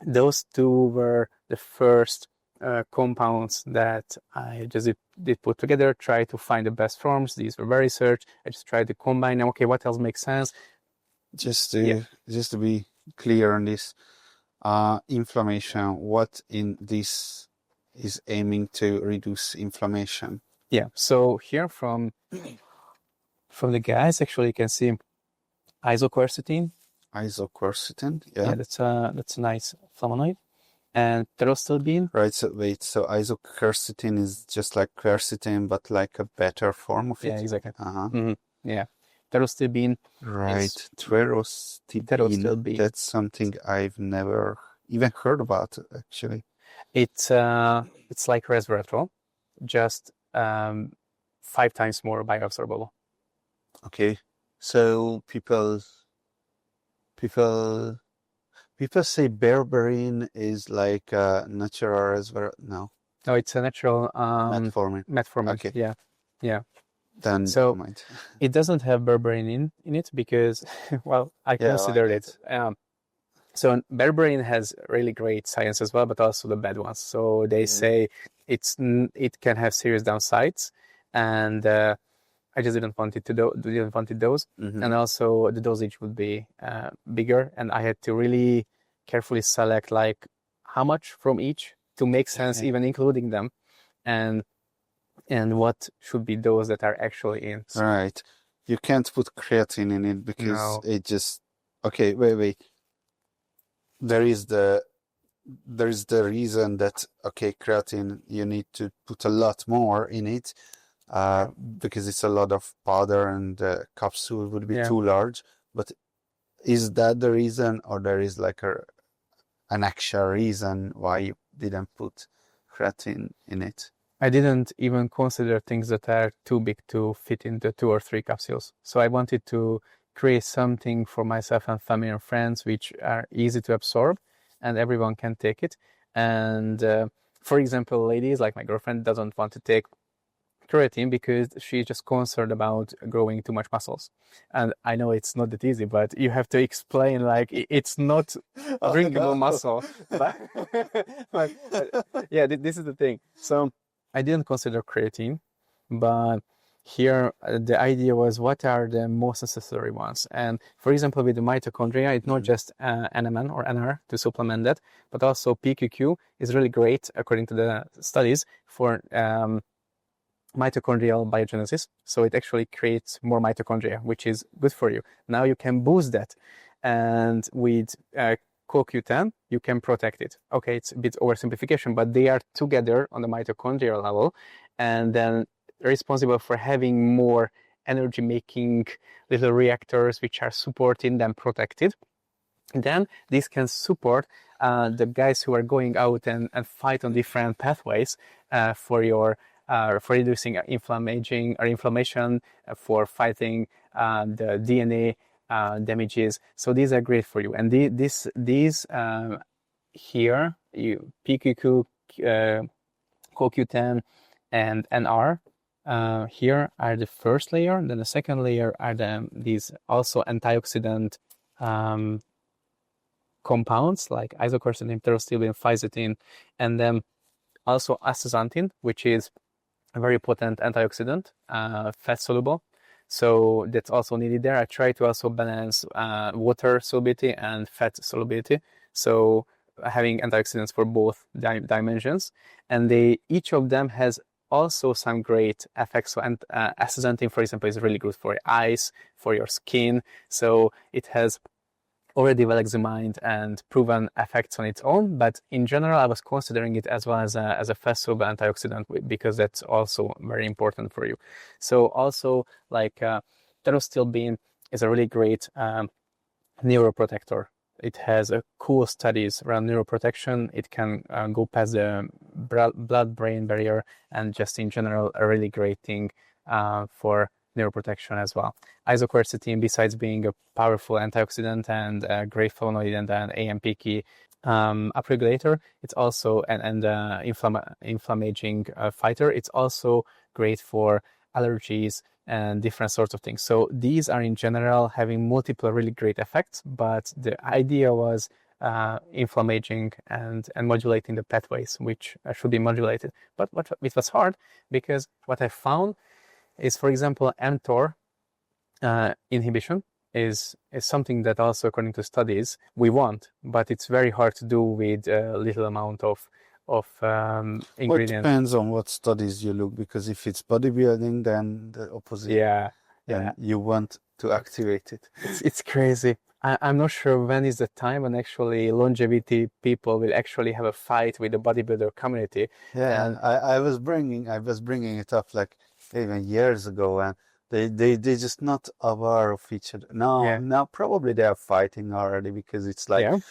[SPEAKER 2] those two were the first compounds that I just did put together, try to find the best forms. These were very researched. I just tried to combine them. Okay, what else makes sense?
[SPEAKER 1] Just to be clear on this, inflammation, what in this is aiming to reduce inflammation?
[SPEAKER 2] Yeah, so here from the guys, actually, you can see isoquercetin.
[SPEAKER 1] Isoquercetin,
[SPEAKER 2] Yeah, that's a nice flavonoid. And pterostilbene.
[SPEAKER 1] Right, so wait, so isoquercetin is just like quercetin, but like a better form of it?
[SPEAKER 2] Yeah, exactly.
[SPEAKER 1] Uh-huh.
[SPEAKER 2] Yeah. Pterostilbene.
[SPEAKER 1] Right, pterostilbene. That's something I've never even heard about, actually.
[SPEAKER 2] It's like resveratrol, just 5 times more bioabsorbable.
[SPEAKER 1] Okay, so people say berberine is like a natural resveratrol. No,
[SPEAKER 2] it's a natural metformin.
[SPEAKER 1] Okay.
[SPEAKER 2] Yeah.
[SPEAKER 1] Then
[SPEAKER 2] so it doesn't have berberine in it because, well, I considered it. So berberine has really great science as well, but also the bad ones. So they say it can have serious downsides, and I just didn't want those. And also the dosage would be bigger, and I had to really carefully select like how much from each to make sense, even including them, and what should be those that are actually in.
[SPEAKER 1] Right. You can't put creatine in it because it just... Okay, wait. There is the reason that, okay, creatine, you need to put a lot more in it because it's a lot of powder and the capsule would be too large. But is that the reason, or there is like an actual reason why you didn't put creatine in it?
[SPEAKER 2] I didn't even consider things that are too big to fit into 2 or 3 capsules. So I wanted to create something for myself and family and friends which are easy to absorb and everyone can take it. And for example, ladies like my girlfriend doesn't want to take creatine because she's just concerned about growing too much muscles. And I know it's not that easy, but you have to explain like it's not drinkable muscle. But yeah, this is the thing. So I didn't consider creatine, but here the idea was what are the most necessary ones. And for example, with the mitochondria, it's not just NMN or NR to supplement that, but also PQQ is really great according to the studies for mitochondrial biogenesis. So it actually creates more mitochondria, which is good for you. Now you can boost that. And with CoQ10, you can protect it. Okay, it's a bit oversimplification, but they are together on the mitochondrial level and then responsible for having more energy-making little reactors which are supporting them protected. Then this can support the guys who are going out and fight on different pathways for reducing inflammation, for fighting the DNA damages. So these are great for you. And these here, PQQ, CoQ10, and NR. Here are the first layer. Then the second layer are these also antioxidant compounds like isoquercetin, pterostilbene, fisetin, and then also astaxanthin, which is a very potent antioxidant, fat soluble. So that's also needed there. I try to also balance water solubility and fat solubility. So having antioxidants for both dimensions, and each of them has also some great effects. So, and astaxanthin, for example, is really good for your eyes, for your skin. So it has already well examined and proven effects on its own, but in general, I was considering it as well as a fast-soluble antioxidant because that's also very important for you. So also, like pterostilbene is a really great neuroprotector. It has cool studies around neuroprotection. It can go past the blood-brain barrier, and just in general, a really great thing for neuroprotection as well. Isoquercetin, besides being a powerful antioxidant and a great flavonoid and an AMPK upregulator, it's also an inflammaging fighter. It's also great for allergies and different sorts of things. So these are in general having multiple really great effects, but the idea was inflammaging and modulating the pathways, which should be modulated. But it was hard because what I found is, for example, mTOR inhibition is something that also, according to studies, we want, but it's very hard to do with a little amount of ingredients.
[SPEAKER 1] Well, it depends on what studies you look, because if it's bodybuilding, then the opposite.
[SPEAKER 2] Yeah.
[SPEAKER 1] And you want to activate it.
[SPEAKER 2] It's crazy. I'm not sure when is the time when actually longevity people will actually have a fight with the bodybuilder community.
[SPEAKER 1] Yeah, and I was bringing it up like even years ago, and they just not aware of each other. Now probably they are fighting already, because it's like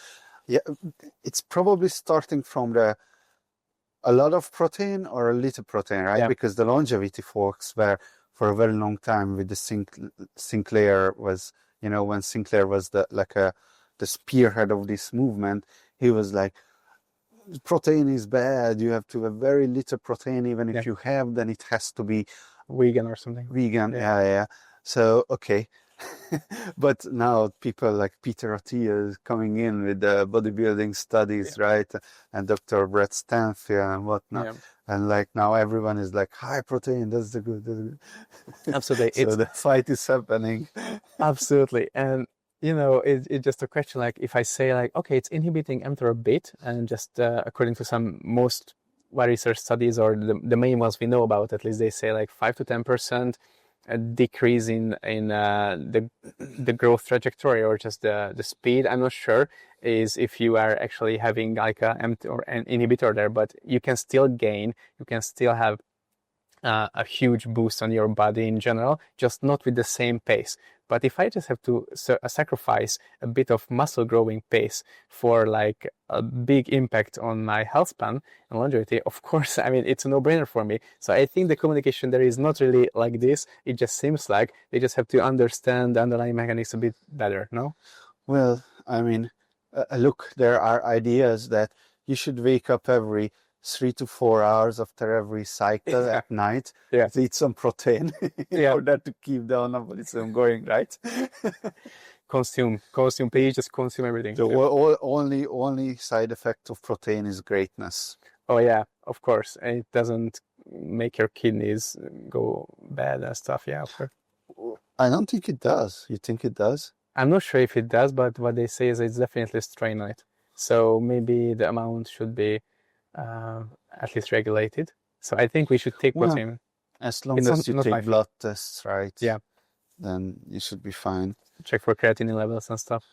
[SPEAKER 1] it's probably starting from a lot of protein or a little protein, right?
[SPEAKER 2] Yeah.
[SPEAKER 1] Because the longevity folks were for a very long time with the Sinclair was, when Sinclair was the spearhead of this movement, he was like, protein is bad. You have to have very little protein. Even if you have, then it has to be
[SPEAKER 2] vegan or something.
[SPEAKER 1] Vegan, yeah. So, okay. But now people like Peter Attia is coming in with the bodybuilding studies, right? And Dr. Brett Stanfield and whatnot. Yeah. And like now everyone is like, high protein, that's the good.
[SPEAKER 2] Absolutely.
[SPEAKER 1] So the fight is happening.
[SPEAKER 2] Absolutely. And it's just a question, like if I say like, okay, it's inhibiting mTOR a bit, and just according to some most research studies, or the main ones we know about, at least they say like 5 to 10% a decrease in the growth trajectory, or just the speed. I'm not sure is if you are actually having like an inhibitor there, but you can still gain, you can still have a huge boost on your body in general, just not with the same pace. But if I just have to sacrifice a bit of muscle growing pace for like a big impact on my health span and longevity, of course, I mean, it's a no-brainer for me. So I think the communication there is not really like this. It just seems like they just have to understand the underlying mechanics a bit better, no?
[SPEAKER 1] Well, I mean, look, there are ideas that you should wake up every 3 to 4 hours after every cycle at night to eat some protein in order to keep the anabolism going, right?
[SPEAKER 2] Consume, please just consume everything.
[SPEAKER 1] The only side effect of protein is greatness.
[SPEAKER 2] Oh yeah, of course. And it doesn't make your kidneys go bad and stuff. Yeah, of course.
[SPEAKER 1] I don't think it does. You think it does?
[SPEAKER 2] I'm not sure if it does, but what they say is it's definitely a strain on it. So maybe the amount should be at least regulated. So I think we should take protein.
[SPEAKER 1] As long as you take blood tests, right?
[SPEAKER 2] Yeah.
[SPEAKER 1] Then you should be fine.
[SPEAKER 2] Check for creatinine levels and stuff.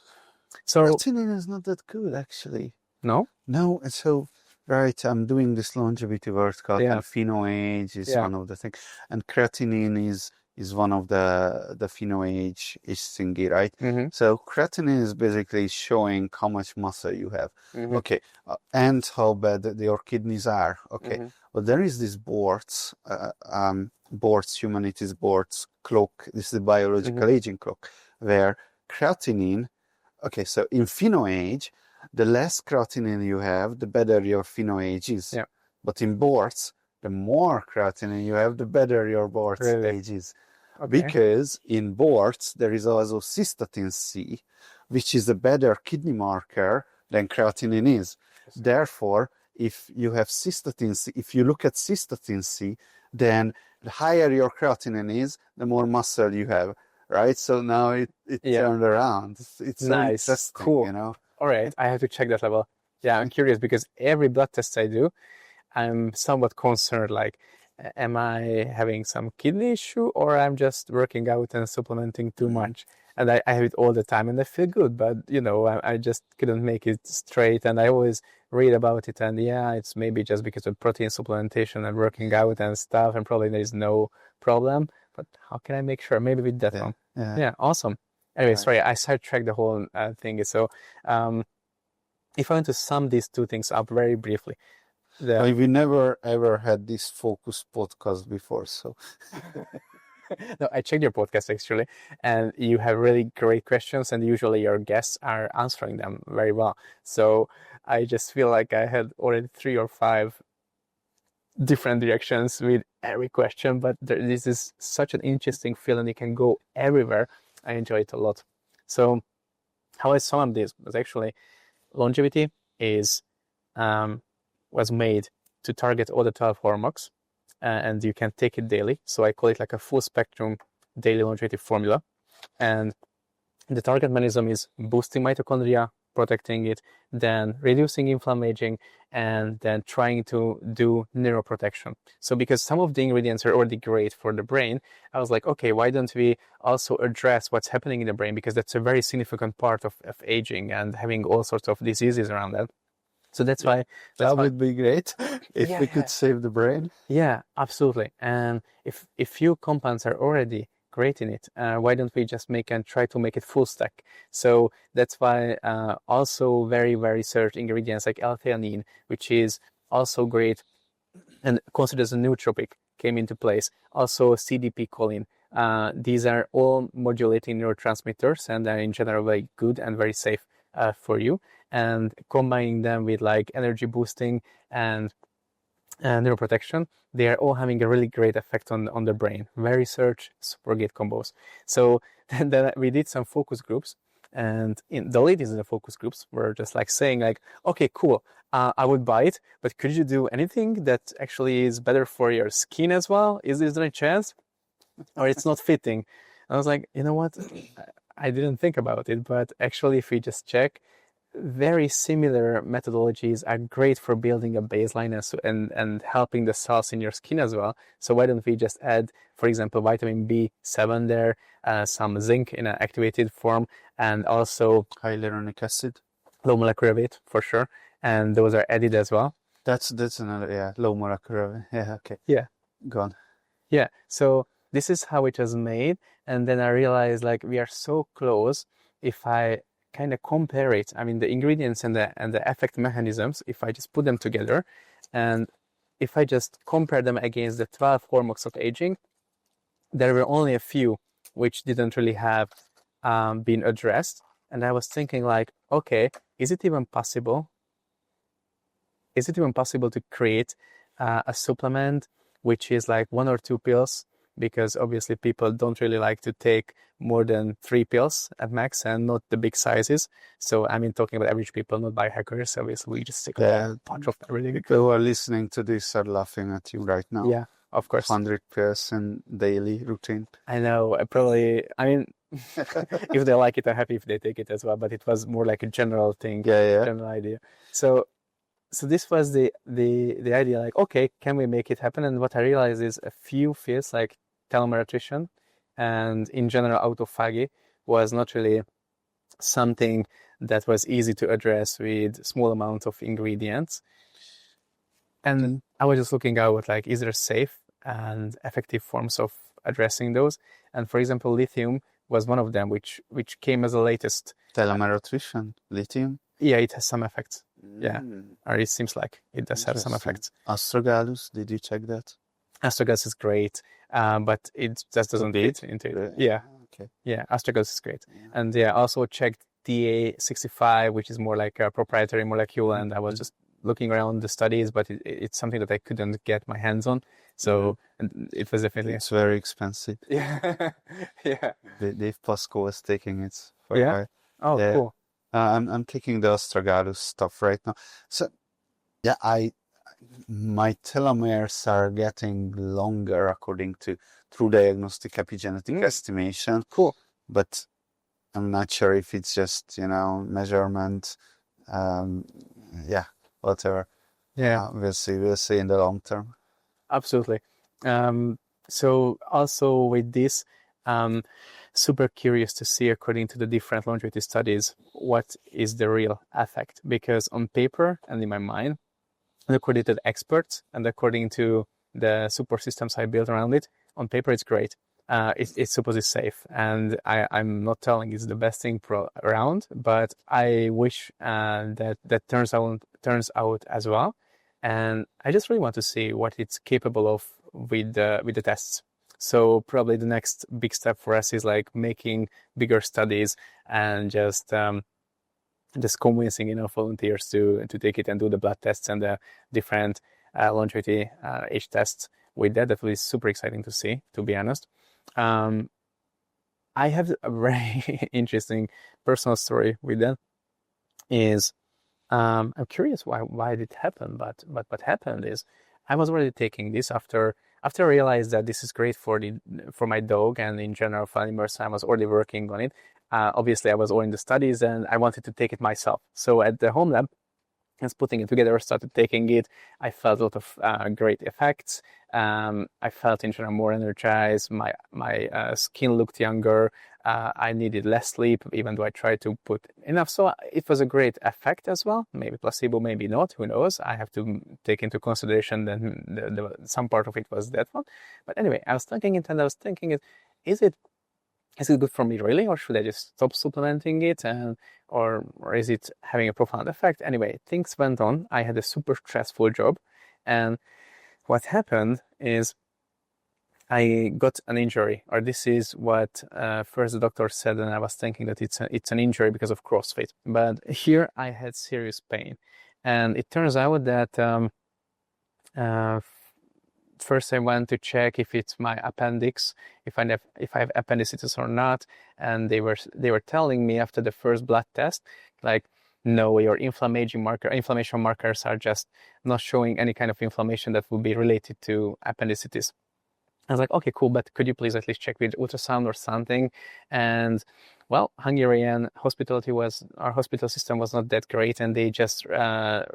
[SPEAKER 2] So
[SPEAKER 1] creatinine is not that good, actually.
[SPEAKER 2] No?
[SPEAKER 1] No. So, right, I'm doing this longevity workout, and PhenoAge is one of the things. And creatinine is one of the PhenoAge thingy, right?
[SPEAKER 2] Mm-hmm.
[SPEAKER 1] So creatinine is basically showing how much muscle you have.
[SPEAKER 2] Mm-hmm.
[SPEAKER 1] Okay, and how bad your kidneys are. Okay, but there is this boards, humanities boards clock. This is the biological aging clock, where creatinine. Okay, so in PhenoAge, the less creatinine you have, the better your PhenoAge is.
[SPEAKER 2] Yeah.
[SPEAKER 1] But in boards, the more creatinine you have, the better your boards age is. Okay. Because in boards, there is also cystatin C, which is a better kidney marker than creatinine is. Therefore, if you have cystatin C, if you look at cystatin C, then the higher your creatinine is, the more muscle you have, right? So now it turned around. It's so
[SPEAKER 2] Nice.
[SPEAKER 1] interesting,
[SPEAKER 2] Cool.
[SPEAKER 1] you know?
[SPEAKER 2] All right. I have to check that level. Yeah, I'm curious because every blood test I do, I'm somewhat concerned, like, am I having some kidney issue or I'm just working out and supplementing too much? And I have it all the time and I feel good, but I just couldn't make it straight. And I always read about it and yeah, it's maybe just because of protein supplementation and working out and stuff, and probably there is no problem. But how can I make sure? Maybe with that one. Yeah, awesome. Anyway, sorry, I sidetracked the whole thing. So, if I want to sum these two things up very briefly,
[SPEAKER 1] we never ever had this focus podcast before, so
[SPEAKER 2] no, I checked your podcast actually, and you have really great questions, and usually your guests are answering them very well. So I just feel like I had already 3 or 5 different directions with every question, but this is such an interesting field and you can go everywhere. I enjoy it a lot. So how I sum up this was actually longevity was made to target all the 12 hallmarks, and you can take it daily. So I call it like a full spectrum daily longevity formula. And the target mechanism is boosting mitochondria, protecting it, then reducing inflammation, and then trying to do neuroprotection. So because some of the ingredients are already great for the brain, I was like, okay, why don't we also address what's happening in the brain? Because that's a very significant part of aging and having all sorts of diseases around that. So that's why
[SPEAKER 1] that would be great if we could save the brain.
[SPEAKER 2] Yeah, absolutely. And if few compounds are already great in it, why don't we just try to make it full stack? So that's why also very, very searched ingredients like L-theanine, which is also great and considered as a nootropic, came into place. Also CDP choline. These are all modulating neurotransmitters and are in general very good and very safe for you. And combining them with like energy boosting and neuroprotection, they are all having a really great effect on the brain. Very search, super great combos. So then we did some focus groups, and the ladies in the focus groups were just like saying like, okay, cool, I would buy it, but could you do anything that actually is better for your skin as well? Is there a chance? Or it's not fitting? I was like, you know what? I didn't think about it, but actually if we just check, very similar methodologies are great for building a baseline and helping the cells in your skin as well. So why don't we just add, for example, vitamin B7 there, some zinc in an activated form, and also
[SPEAKER 1] hyaluronic acid,
[SPEAKER 2] low molecular weight for sure, and those are added as well.
[SPEAKER 1] That's another low molecular. Yeah, okay.
[SPEAKER 2] Yeah,
[SPEAKER 1] go on.
[SPEAKER 2] Yeah, so this is how it was made, and then I realized like we are so close. If I kind of compare it, I mean the ingredients and the effect mechanisms, if I just put them together and if I just compare them against the 12 hallmarks of aging, there were only a few which didn't really have been addressed. And I was thinking like, okay, is it even possible to create a supplement which is like 1 or 2 pills? Because obviously people don't really like to take more than 3 pills at max and not the big sizes. So I mean, talking about average people, not biohackers. Obviously, we just take a bunch of everything.
[SPEAKER 1] People who are listening to this are laughing at you right now.
[SPEAKER 2] Yeah, of course.
[SPEAKER 1] 100% daily routine.
[SPEAKER 2] I know. I mean, if they like it, I'm happy if they take it as well. But it was more like a general thing, general idea. So this was the idea, like, okay, can we make it happen? And what I realized is a few fields like telomere attrition and in general autophagy was not really something that was easy to address with small amount of ingredients. And I was just looking out like, is there safe and effective forms of addressing those? And for example, lithium was one of them, which came as the latest.
[SPEAKER 1] Telomere attrition, lithium?
[SPEAKER 2] Yeah, it has some effects. Yeah, or it seems like it does have some effects.
[SPEAKER 1] Astragalus, did you check that?
[SPEAKER 2] Astragalus is great, but it just doesn't fit into it. Yeah,
[SPEAKER 1] okay.
[SPEAKER 2] Yeah, Astragalus is great. And I also checked DA65, which is more like a proprietary molecule, and I was just looking around the studies, but it's something that I couldn't get my hands on. So it was definitely...
[SPEAKER 1] It's very expensive.
[SPEAKER 2] Yeah, yeah.
[SPEAKER 1] Dave Pasco was taking it for a while.
[SPEAKER 2] Oh, cool.
[SPEAKER 1] I'm taking the astragalus stuff right now. So, yeah, my telomeres are getting longer according to true diagnostic epigenetic estimation.
[SPEAKER 2] Cool.
[SPEAKER 1] But I'm not sure if it's just, measurement. Yeah, whatever.
[SPEAKER 2] Yeah,
[SPEAKER 1] We'll see. We'll see in the long term.
[SPEAKER 2] absolutely. So also with this, super curious to see, according to the different longevity studies, what is the real effect. Because on paper and in my mind, and according to the experts and according to the support systems I built around it, on paper it's great. It's supposedly safe, and I'm not telling it's the best thing around, but I wish that turns out as well. And I just really want to see what it's capable of with the tests. So probably the next big step for us is like making bigger studies and just convincing enough volunteers to take it and do the blood tests and the different longevity age tests with that. That will be super exciting to see, to be honest. I have a very interesting personal story with that. Is I'm curious why it happened, but what happened is I was already taking this after I realized that this is great for my dog and in general for animals. I was already working on it. Obviously, I was all in the studies and I wanted to take it myself. So at the home lab, I was putting it together, started taking it. I felt a lot of great effects. I felt in general more energized. My skin looked younger. I needed less sleep, even though I tried to put enough. So it was a great effect as well. Maybe placebo, maybe not. Who knows? I have to take into consideration that some part of it was that one. But anyway, I was thinking it, and I was thinking, is it good for me really, or should I just stop supplementing it, or is it having a profound effect? Anyway, things went on. I had a super stressful job, and what happened is I got an injury, or this is what first the doctor said, and I was thinking that it's an injury because of CrossFit. But here I had serious pain, and it turns out that first I went to check if it's my appendix, if I have appendicitis or not, and they were telling me after the first blood test, like, no, your inflammation markers are just not showing any kind of inflammation that would be related to appendicitis. I was like, okay, cool, but could you please at least check with ultrasound or something? And well, Hungarian our hospital system was not that great, and they just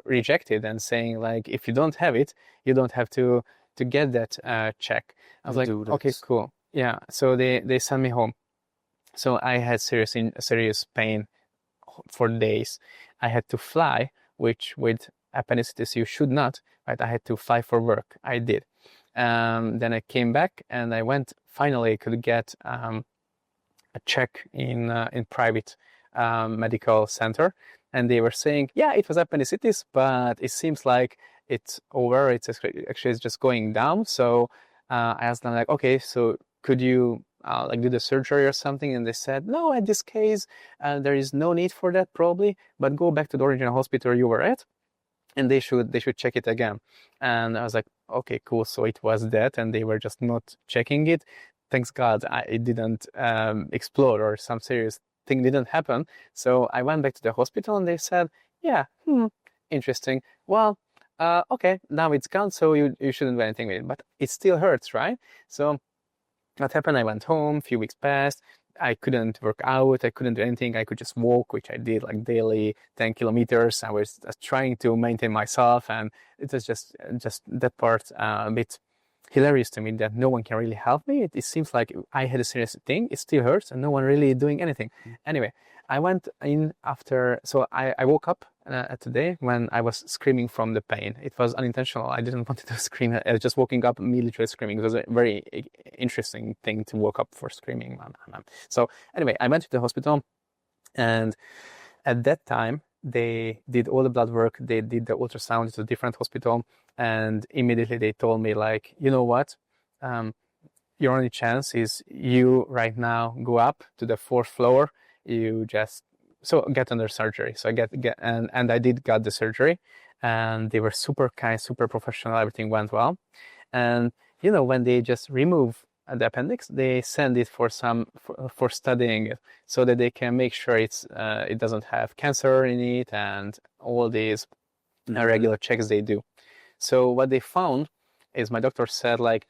[SPEAKER 2] rejected and saying like, if you don't have it, you don't have to get that check. I was like, okay, cool. Yeah. So they sent me home. So I had serious pain for days. I had to fly, which with appendicitis you should not, right? I had to fly for work. I did. Then I came back and I finally could get a check in private medical center, and they were saying, yeah, it was appendicitis, but it seems like it's over. It's just going down. So I asked them like, okay, so could you like do the surgery or something? And they said, no, in this case, there is no need for that probably, but go back to the original hospital you were at, and they should check it again. And I was like, okay, cool. So it was that, and they were just not checking it. Thanks God, it didn't explode or some serious thing didn't happen. So I went back to the hospital and they said, yeah, interesting. Well, okay, now it's gone, so you shouldn't do anything with it, but it still hurts, right? So what happened? I went home, a few weeks passed. I couldn't work out. I couldn't do anything. I could just walk, which I did like daily, 10 kilometers. I was trying to maintain myself, and it was just that part a bit hilarious to me that no one can really help me. It seems like I had a serious thing. It still hurts, and no one really doing anything. Anyway, I went in after. So I woke up today when I was screaming from the pain. It was unintentional. I didn't want to scream. I was just waking up, me literally screaming. It was a very interesting thing to wake up for screaming. So anyway, I went to the hospital, and at that time they did all the blood work. They did the ultrasound. It's a different hospital, and immediately they told me like, you know what? Your only chance is you right now go up to the 4th floor. You just get under surgery. So I get and I did got the surgery, and they were super kind, super professional. Everything went well, and when they just remove the appendix, they send it for studying it, so that they can make sure it doesn't have cancer in it and all these regular checks they do. So what they found is my doctor said, like,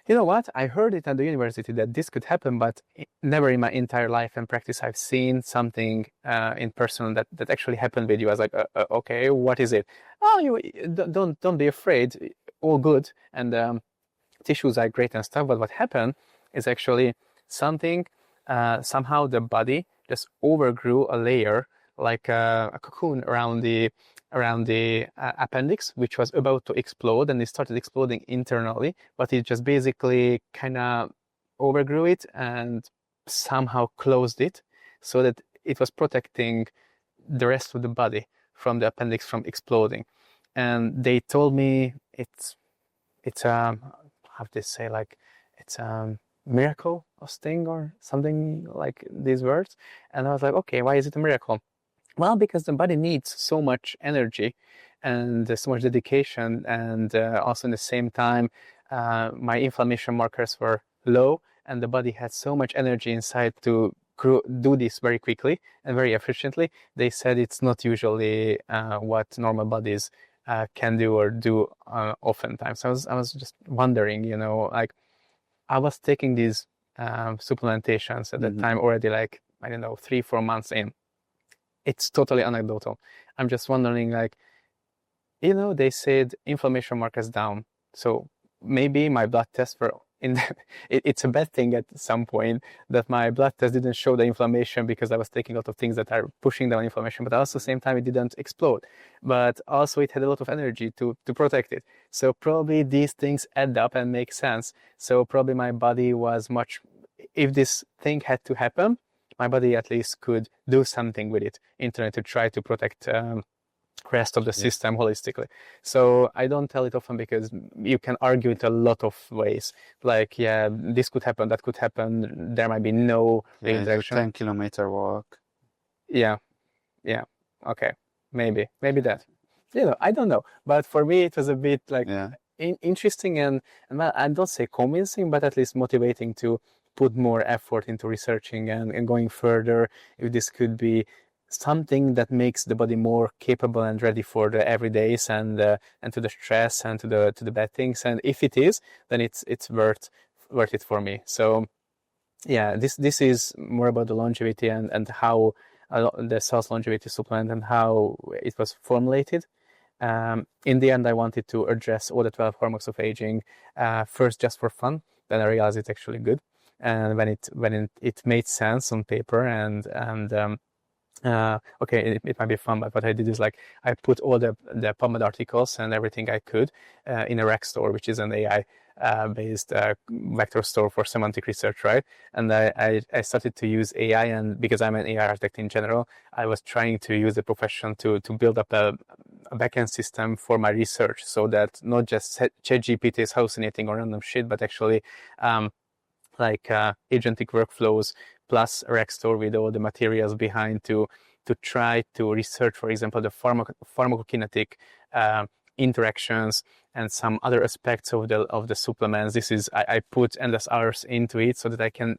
[SPEAKER 2] you know what? I heard it at the university that this could happen, but never in my entire life and practice I've seen something in person that actually happened with you. I was like, okay, what is it? Oh, you don't be afraid. All good, and tissues are great and stuff. But what happened is actually something. Somehow the body just overgrew a layer, like a cocoon around the appendix, which was about to explode, and it started exploding internally, but it just basically kind of overgrew it and somehow closed it so that it was protecting the rest of the body from the appendix from exploding. And they told me it's how do they say, like, it's miracle of thing or something like these words. And I was like, okay, why is it a miracle? Well, because the body needs so much energy and so much dedication, and also in the same time, my inflammation markers were low, and the body had so much energy inside to do this very quickly and very efficiently. They said it's not usually what normal bodies can do or do oftentimes. I was just wondering, like, I was taking these supplementations at that time already, like, I don't know, 3-4 months in. It's totally anecdotal. I'm just wondering, like, they said inflammation markers down. So maybe my blood tests were it's a bad thing at some point that my blood test didn't show the inflammation because I was taking a lot of things that are pushing down inflammation, but also at the same time it didn't explode. But also it had a lot of energy to protect it. So probably these things add up and make sense. So probably my body was if this thing had to happen, my body at least could do something with it internally to try to protect rest of the system holistically. So I don't tell it often because you can argue it a lot of ways. Like, yeah, this could happen, that could happen. There might be no interaction.
[SPEAKER 1] 10-kilometer walk.
[SPEAKER 2] Yeah. Okay. Maybe that. I don't know. But for me, it was a bit like interesting and well, I don't say convincing, but at least motivating to put more effort into researching and going further if this could be something that makes the body more capable and ready for the everydays and to the stress and to the bad things. And if it is, then it's worth it for me. So yeah, this is more about the longevity and how the Cells longevity supplement and how it was formulated. In the end, I wanted to address all the 12 hallmarks of aging, first just for fun. Then I realized it's actually good, and when it made sense on paper and okay, it might be fun, but what I did is, like, I put all the PubMed articles and everything I could in a rec store, which is an AI based vector store for semantic research, right? And I started to use AI, and because I'm an AI architect in general, I was trying to use the profession to build up a backend system for my research, so that not just ChatGPT is hallucinating or random shit, but actually like agentic workflows plus a rec store with all the materials behind to try to research, for example, the pharmacokinetic interactions and some other aspects of the supplements. This is I put endless hours into it so that I can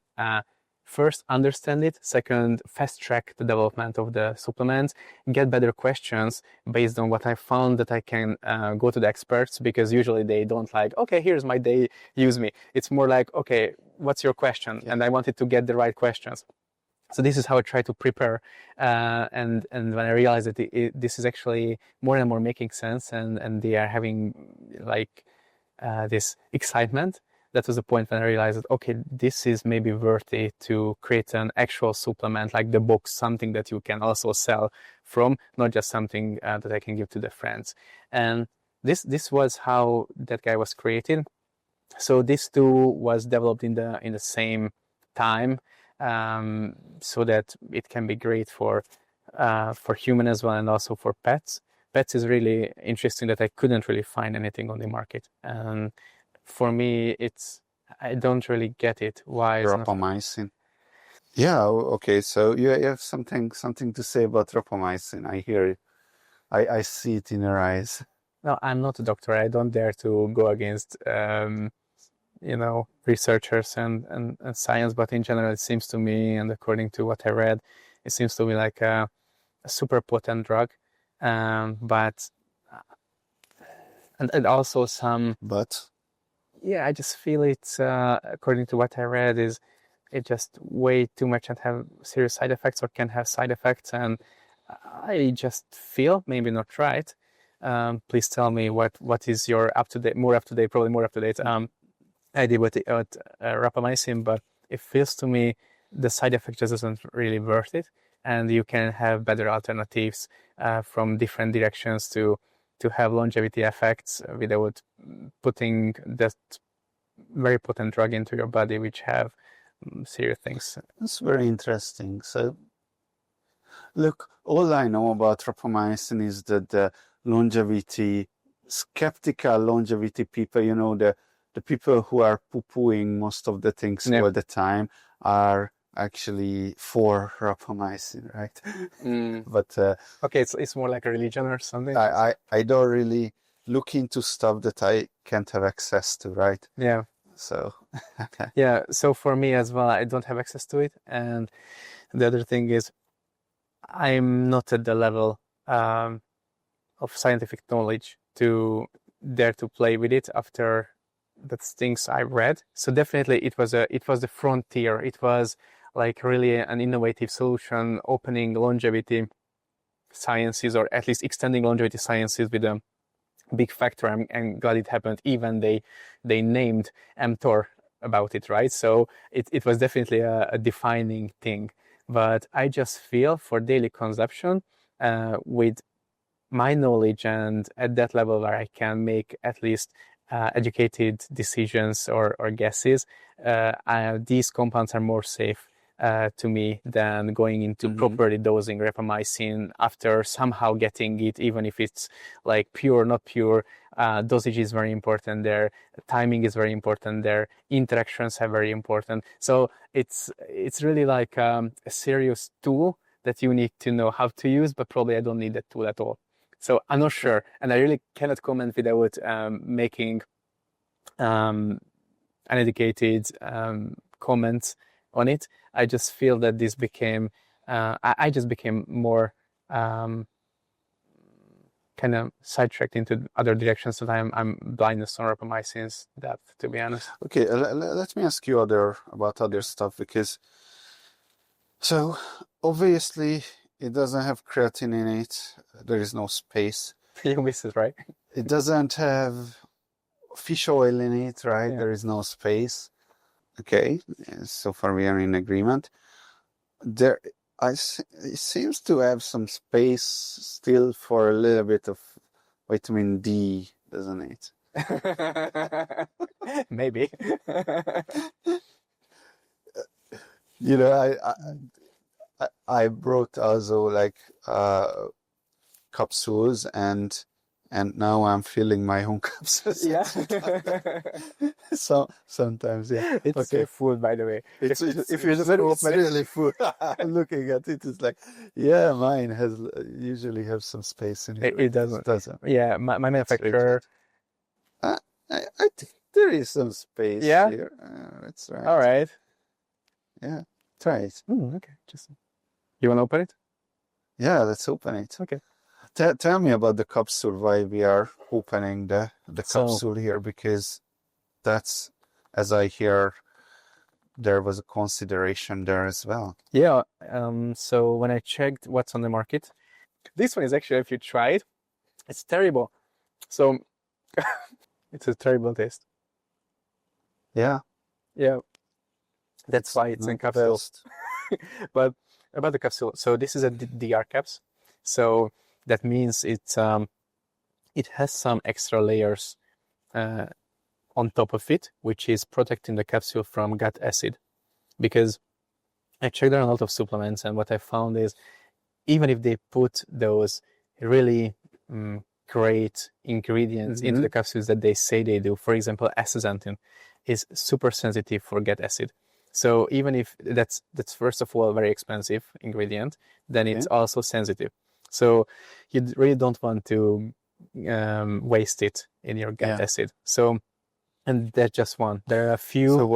[SPEAKER 2] first understand it, second fast track the development of the supplements, get better questions based on what I found that I can go to the experts, because usually they don't like, okay, here's my day, use me. It's more like, okay, what's your question? And I wanted to get the right questions. So this is how I try to prepare, and when I realized that this is actually more and more making sense, and they are having like this excitement, that was the point when I realized that, okay, this is maybe worth it to create an actual supplement, like the box, something that you can also sell from, not just something that I can give to the friends. And this was how that guy was created. So this too was developed in the same time, so that it can be great for human as well, and also for pets. Pets is really interesting that I couldn't really find anything on the market, and for me, I don't really get it. Why is
[SPEAKER 1] Rapamycin. Yeah, okay. So you have something to say about rapamycin. I hear it. I see it in your eyes.
[SPEAKER 2] No, I'm not a doctor. I don't dare to go against researchers and science, but in general, it seems to me, and according to what I read, it seems to be like a super potent drug. But and also some.
[SPEAKER 1] But
[SPEAKER 2] Yeah, I just feel it's according to what I read is it just way too much and have serious side effects or can have side effects, and I just feel maybe not right. Please tell me what is your more up to date, probably more up to date idea with rapamycin, but it feels to me the side effect just isn't really worth it, and you can have better alternatives from different directions to have longevity effects without putting that very potent drug into your body, which have serious things.
[SPEAKER 1] that's very interesting. So, look, all I know about rapamycin is that the skeptical longevity people, the people who are poo-pooing most of the things all the time are actually for rapamycin, right? But
[SPEAKER 2] okay, it's more like a religion or something.
[SPEAKER 1] I don't really look into stuff that I can't have access to, right?
[SPEAKER 2] Yeah.
[SPEAKER 1] So
[SPEAKER 2] yeah. So for me as well, I don't have access to it, and the other thing is, I'm not at the level of scientific knowledge to dare to play with it after the things I read. So definitely it was the frontier. It was like really an innovative solution, opening longevity sciences, or at least extending longevity sciences with a big factor. I'm glad it happened. Even they named mTOR about it, right? So it was definitely a defining thing. But I just feel for daily consumption, with my knowledge and at that level where I can make at least educated decisions or guesses, these compounds are more safe to me than going into properly dosing rapamycin after somehow getting it, even if it's like pure, not pure. Dosage is very important there. Timing is very important there. Interactions are very important. So it's really like a serious tool that you need to know how to use, but probably I don't need that tool at all. So I'm not sure, and I really cannot comment without making uneducated comments on it. I just feel that this became, I just became more kind of sidetracked into other directions, that I'm blindness on rapamycin's depth, to be honest.
[SPEAKER 1] Okay, let me ask you about other stuff, because so obviously it doesn't have creatine in it. There is no space.
[SPEAKER 2] You missed it, right?
[SPEAKER 1] It doesn't have fish oil in it, right?
[SPEAKER 2] Yeah.
[SPEAKER 1] There is no space. Okay, so far we are in agreement. It seems to have some space still for a little bit of vitamin D, doesn't it?
[SPEAKER 2] Maybe.
[SPEAKER 1] I brought also like capsules, and now I'm filling my own capsules.
[SPEAKER 2] Yeah.
[SPEAKER 1] So sometimes, yeah.
[SPEAKER 2] It's
[SPEAKER 1] okay.
[SPEAKER 2] Food, by the way.
[SPEAKER 1] If you just
[SPEAKER 2] it's
[SPEAKER 1] really full. Looking at it, it's like, yeah, mine usually have some space in it.
[SPEAKER 2] It doesn't.
[SPEAKER 1] It doesn't.
[SPEAKER 2] Yeah, my manufacturer.
[SPEAKER 1] I think there is some space here. That's right.
[SPEAKER 2] All right.
[SPEAKER 1] Yeah, try it.
[SPEAKER 2] Okay, just. You want to open it?
[SPEAKER 1] Yeah, let's open it.
[SPEAKER 2] Okay.
[SPEAKER 1] Tell me about the capsule, why we are opening the capsule here, because that's, as I hear, there was a consideration there as well.
[SPEAKER 2] Yeah. So when I checked what's on the market, this one is actually, if you try it, it's terrible. So it's a terrible taste.
[SPEAKER 1] Yeah.
[SPEAKER 2] Yeah. That's why it's in capsules. But about the capsule, so this is a DR caps. So that means it has some extra layers on top of it, which is protecting the capsule from gut acid. Because I checked out a lot of supplements, and what I found is, even if they put those really great ingredients into the capsules that they say they do, for example, astaxanthin is super sensitive for gut acid. So even if that's first of all a very expensive ingredient, then it's also sensitive. So you really don't want to waste it in your gut acid. So, and that's just one. There are a few.
[SPEAKER 1] So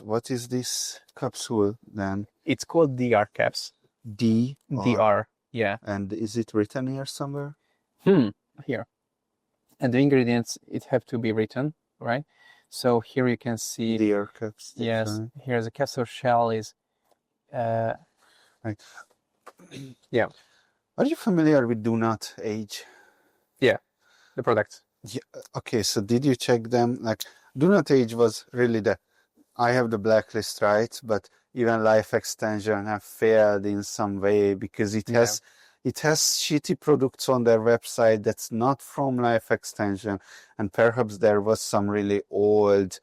[SPEAKER 1] what is this capsule then?
[SPEAKER 2] It's called DR caps.
[SPEAKER 1] DR.
[SPEAKER 2] DR. Yeah.
[SPEAKER 1] And is it written here somewhere?
[SPEAKER 2] Here. And the ingredients, it have to be written, right? So here you can see,
[SPEAKER 1] Deer cups.
[SPEAKER 2] yes, here's a capsule shell is,
[SPEAKER 1] Right.
[SPEAKER 2] yeah,
[SPEAKER 1] Are you familiar with Do Not Age?
[SPEAKER 2] yeah, the products.
[SPEAKER 1] Yeah. Okay, so did you check them? Like, Do Not Age was really I have the blacklist, right? But even Life Extension have failed in some way because it has shitty products on their website that's not from Life Extension, and perhaps there was some really old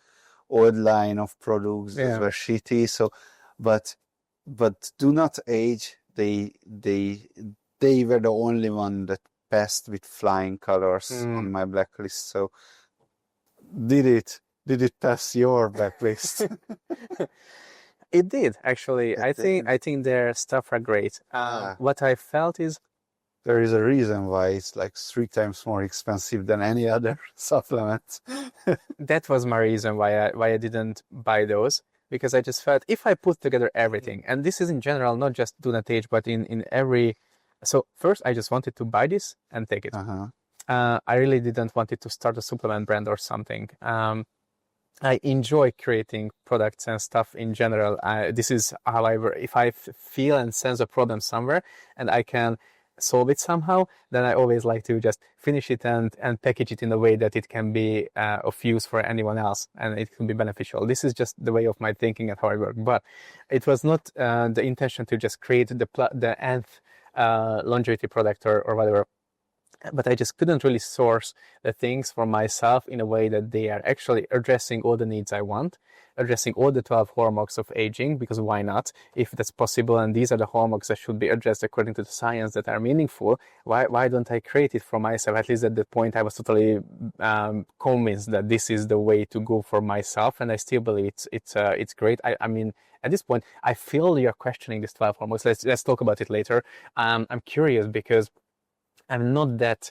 [SPEAKER 1] line of products that were shitty. So, but Do Not Age, they were the only one that passed with flying colors on my blacklist. So, did it pass your blacklist?
[SPEAKER 2] It did actually. I think their stuff are great. What I felt is
[SPEAKER 1] there is a reason why it's like 3 times more expensive than any other supplement.
[SPEAKER 2] That was my reason why I didn't buy those, because I just felt if I put together everything, and this is in general, not just Do Not Age, but in every. So first, I just wanted to buy this and take it. I really didn't want it to start a supplement brand or something. I enjoy creating products and stuff in general. This is how if I feel and sense a problem somewhere and I can solve it somehow, then I always like to just finish it and package it in a way that it can be of use for anyone else and it can be beneficial. This is just the way of my thinking and how I work. But it was not the intention to just create the nth longevity product or whatever. But I just couldn't really source the things for myself in a way that they are actually addressing all the needs I want, addressing all the 12 hallmarks of aging, because why not? If that's possible, and these are the hallmarks that should be addressed according to the science that are meaningful, why don't I create it for myself? At least at that point, I was totally convinced that this is the way to go for myself, and I still believe it's great. I mean, at this point, I feel you're questioning these 12 hallmarks. Let's talk about it later. I'm curious because I'm not that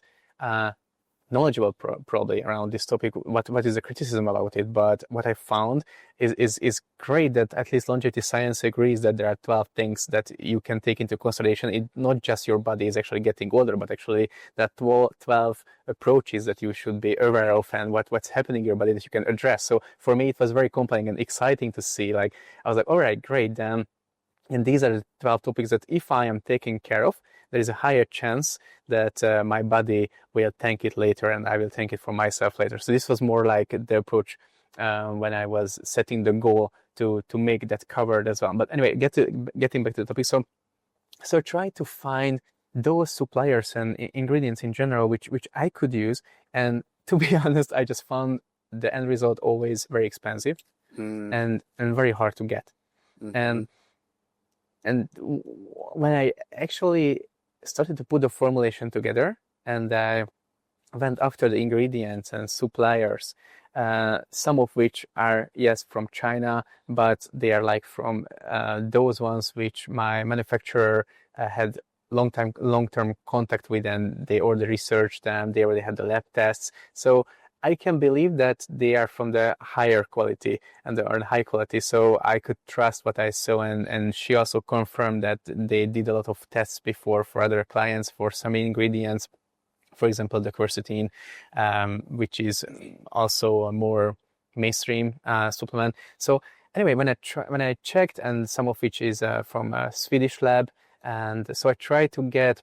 [SPEAKER 2] knowledgeable probably around this topic. What is the criticism about it? But what I found is great that at least longevity science agrees that there are 12 things that you can take into consideration. It not just your body is actually getting older, but actually that 12 approaches that you should be aware of and what's happening in your body that you can address. So for me, it was very compelling and exciting to see. Like I was like, all right, great, then. And these are the 12 topics that if I am taking care of, there is a higher chance that my body will thank it later and I will thank it for myself later. So this was more like the approach when I was setting the goal to make that covered as well. But anyway, getting back to the topic. So try to find those suppliers and ingredients in general which I could use. And to be honest, I just found the end result always very expensive and very hard to get. And when I actually started to put the formulation together and I went after the ingredients and suppliers, some of which are, yes, from China, but they are like from those ones which my manufacturer had long-term contact with, and they already researched them, they already had the lab tests. So I can believe that they are from the higher quality and they are high quality, so I could trust what I saw. And she also confirmed that they did a lot of tests before for other clients for some ingredients, for example, the quercetin, which is also a more mainstream supplement. So anyway, when I checked, and some of which is from a Swedish lab, and so I tried to get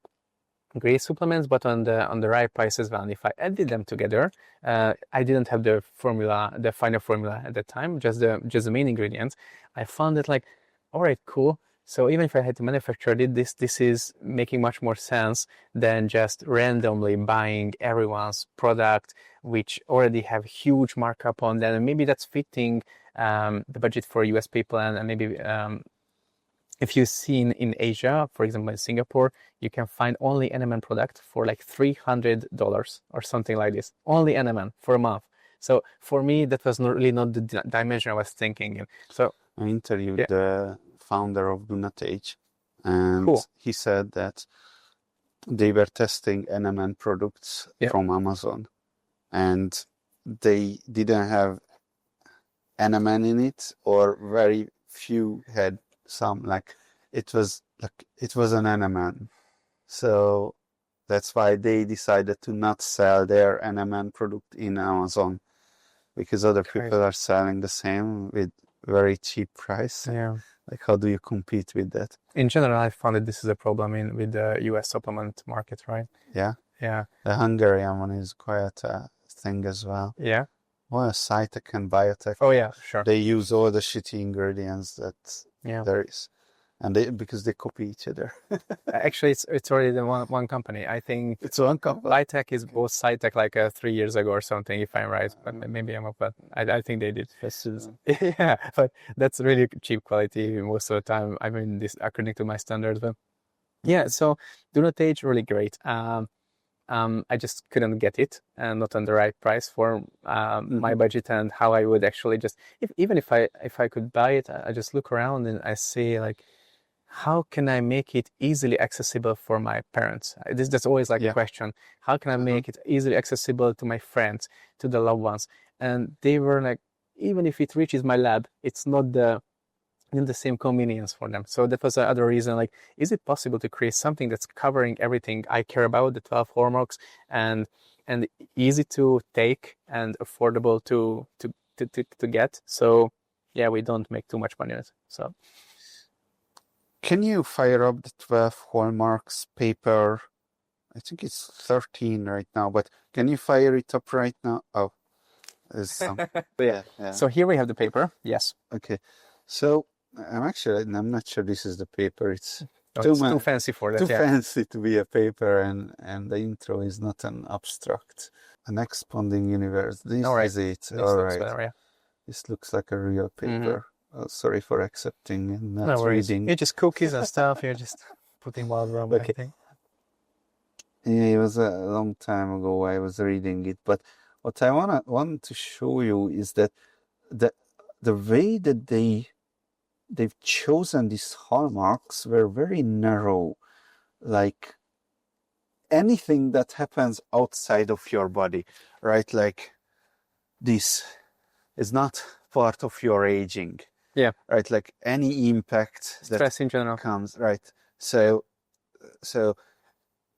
[SPEAKER 2] great supplements, but on the right price as well. And if I added them together, I didn't have the final formula at that time, just the main ingredients. I found it like, all right, cool. So even if I had to manufacture it, this is making much more sense than just randomly buying everyone's product, which already have huge markup on them. And maybe that's fitting the budget for US people, and maybe if you've seen in Asia, for example, in Singapore, you can find only NMN product for like $300 or something like this. Only NMN for a month. So for me, that was really not the dimension I was thinking in. So
[SPEAKER 1] I interviewed the founder of Do Not Age, and he said that they were testing NMN products from Amazon, and they didn't have NMN in it, or very few had some. Like it was an NMN. So That's why they decided to not sell their NMN product in Amazon, because other people are selling the same with very cheap price.
[SPEAKER 2] Yeah.
[SPEAKER 1] Like, how do you compete with that?
[SPEAKER 2] In general, I found that this is a problem with the US supplement market, right?
[SPEAKER 1] Yeah.
[SPEAKER 2] Yeah.
[SPEAKER 1] The Hungarian one is quite a thing as well.
[SPEAKER 2] Yeah.
[SPEAKER 1] Well, Cytec and Biotech.
[SPEAKER 2] Oh yeah, sure.
[SPEAKER 1] They use all the shitty ingredients that there is, and because they copy each other.
[SPEAKER 2] Actually, it's already the one company. I think
[SPEAKER 1] it's one company.
[SPEAKER 2] Biotech is both Cytec like 3 years ago or something, if I'm right. But maybe I'm up. But I think they did. Yeah, but that's really cheap quality most of the time. I mean, this according to my standards. But yeah, so Do Not Age, really great. I just couldn't get it, and not on the right price for my budget and how I would actually just even if I could buy it, I just look around and I see like, how can I make it easily accessible for my parents? That's always like a question. How can I make it easily accessible to my friends, to the loved ones? And they were like, even if it reaches my lab, it's not the same convenience for them. So that was the other reason, like, is it possible to create something that's covering everything I care about, the 12 hallmarks, and easy to take and affordable to get? So yeah, we don't make too much money on it. So
[SPEAKER 1] can you fire up the 12 hallmarks paper? I think it's 13 right now, but can you fire it up right now? Oh, there's some.
[SPEAKER 2] yeah. So here we have the paper. Yes.
[SPEAKER 1] Okay. So I'm not sure this is the paper. It's
[SPEAKER 2] too fancy for that.
[SPEAKER 1] Too fancy to be a paper, and the intro is not an abstract. An expanding universe. This is it. All right.
[SPEAKER 2] Better,
[SPEAKER 1] This looks like a real paper. Oh, sorry for accepting and not reading.
[SPEAKER 2] You're just cookies and stuff. You're just putting wild rum. Okay. I think.
[SPEAKER 1] Yeah, it was a long time ago I was reading it, but what I want to show you is that the way that they've chosen these hallmarks were very narrow. Like anything that happens outside of your body, right? Like this is not part of your aging.
[SPEAKER 2] Yeah.
[SPEAKER 1] Right. Like any impact
[SPEAKER 2] stress in general
[SPEAKER 1] comes, right? So,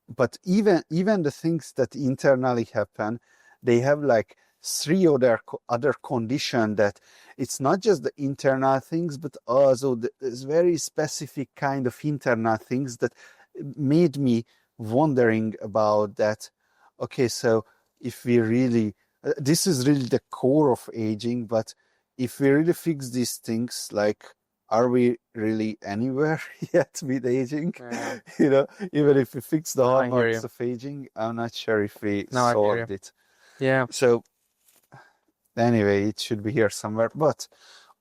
[SPEAKER 1] but even the things that internally happen, they have like 3 other condition that it's not just the internal things, but also there's very specific kind of internal things that made me wondering about that. Okay, so if we really, this is really the core of aging, but if we really fix these things, like, are we really anywhere yet with aging? Yeah. You know, even if we fix the hallmarks of aging, I'm not sure if we solved it.
[SPEAKER 2] Yeah.
[SPEAKER 1] So anyway, it should be here somewhere, but